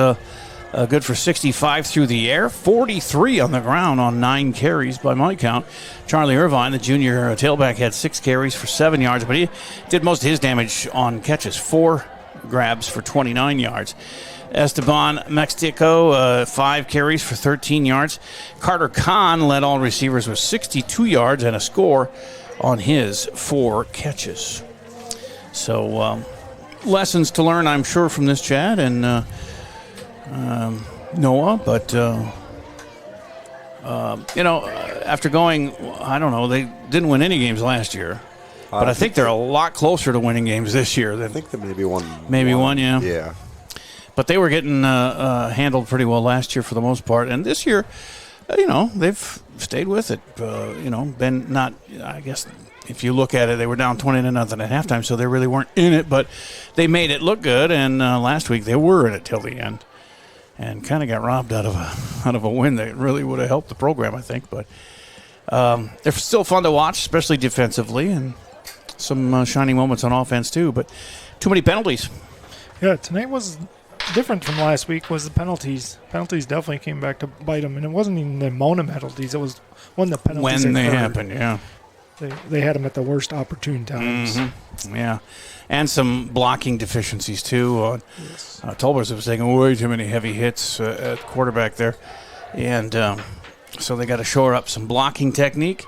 good for 65 through the air, 43 on the ground on 9 carries by my count. Charlie Irvine, the junior tailback, had 6 carries for 7 yards, but he did most of his damage on catches, 4 grabs for 29 yards. Esteban Mextico, 5 carries for 13 yards. Carter Kahn led all receivers with 62 yards and a score on his 4 catches. So lessons to learn, I'm sure, from this, Chad, and Noah, but after going, I don't know, they didn't win any games last year, but I think they're a lot closer to winning games this year. I think they maybe won. Maybe one, yeah. Yeah. But they were getting handled pretty well last year for the most part, and this year, they've stayed with it. Been not, I guess. If you look at it, they were down 20-0 at halftime, so they really weren't in it, but they made it look good, and last week they were in it till the end. And kind of got robbed out of a win that really would have helped the program, I think. But they're still fun to watch, especially defensively, and some shining moments on offense too. But too many penalties. Yeah, tonight was different from last week. Was the penalties? Penalties definitely came back to bite them, and it wasn't even the amount of penalties. It was when the penalties when they occurred. happen. Yeah, they had them at the worst opportune times. Mm-hmm. Yeah. And some blocking deficiencies, too. Yes. Tolbers was taking way too many heavy hits at quarterback there. And so they got to shore up some blocking technique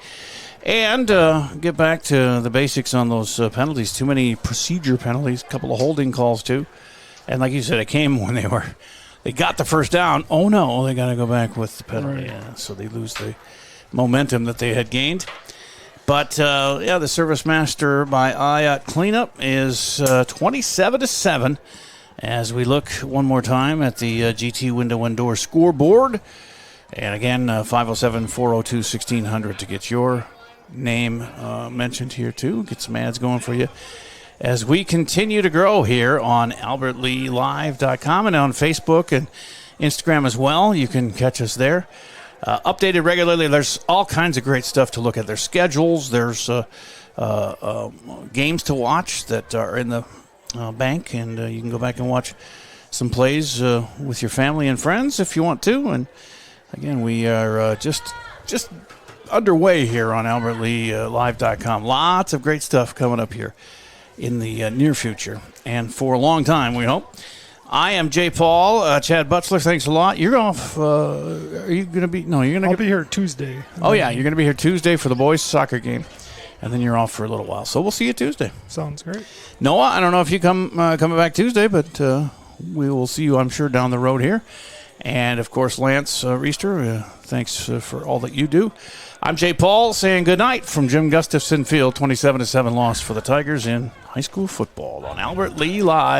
and get back to the basics on those penalties. Too many procedure penalties, a couple of holding calls, too. And like you said, it came when they got the first down. Oh, no, they got to go back with the penalty. Right. Yeah, so they lose the momentum that they had gained. But, the Service Master by Ayat cleanup is 27-7 as we look one more time at the GT Window and Door scoreboard. And again, 507-402-1600 to get your name mentioned here, too. Get some ads going for you as we continue to grow here on AlbertLeeLive.com and on Facebook and Instagram as well. You can catch us there. Updated regularly. There's all kinds of great stuff to look at. There's schedules. There's games to watch that are in the bank, and you can go back and watch some plays with your family and friends if you want to. And again, we are just underway here on AlbertLeeLive.com. Lots of great stuff coming up here in the near future and for a long time, we hope. I am Jay Paul. Chad Butchler, thanks a lot. You're off. Are you going to be? No, you're going to. I'll be here Tuesday. Oh, yeah. You're going to be here Tuesday for the boys' soccer game. And then you're off for a little while. So we'll see you Tuesday. Sounds great. Noah, I don't know if you coming back Tuesday, but we will see you, I'm sure, down the road here. And, of course, Lance Reister, thanks for all that you do. I'm Jay Paul saying good night from Jim Gustafson Field. 27-7 loss for the Tigers in high school football on Albert Lee Live.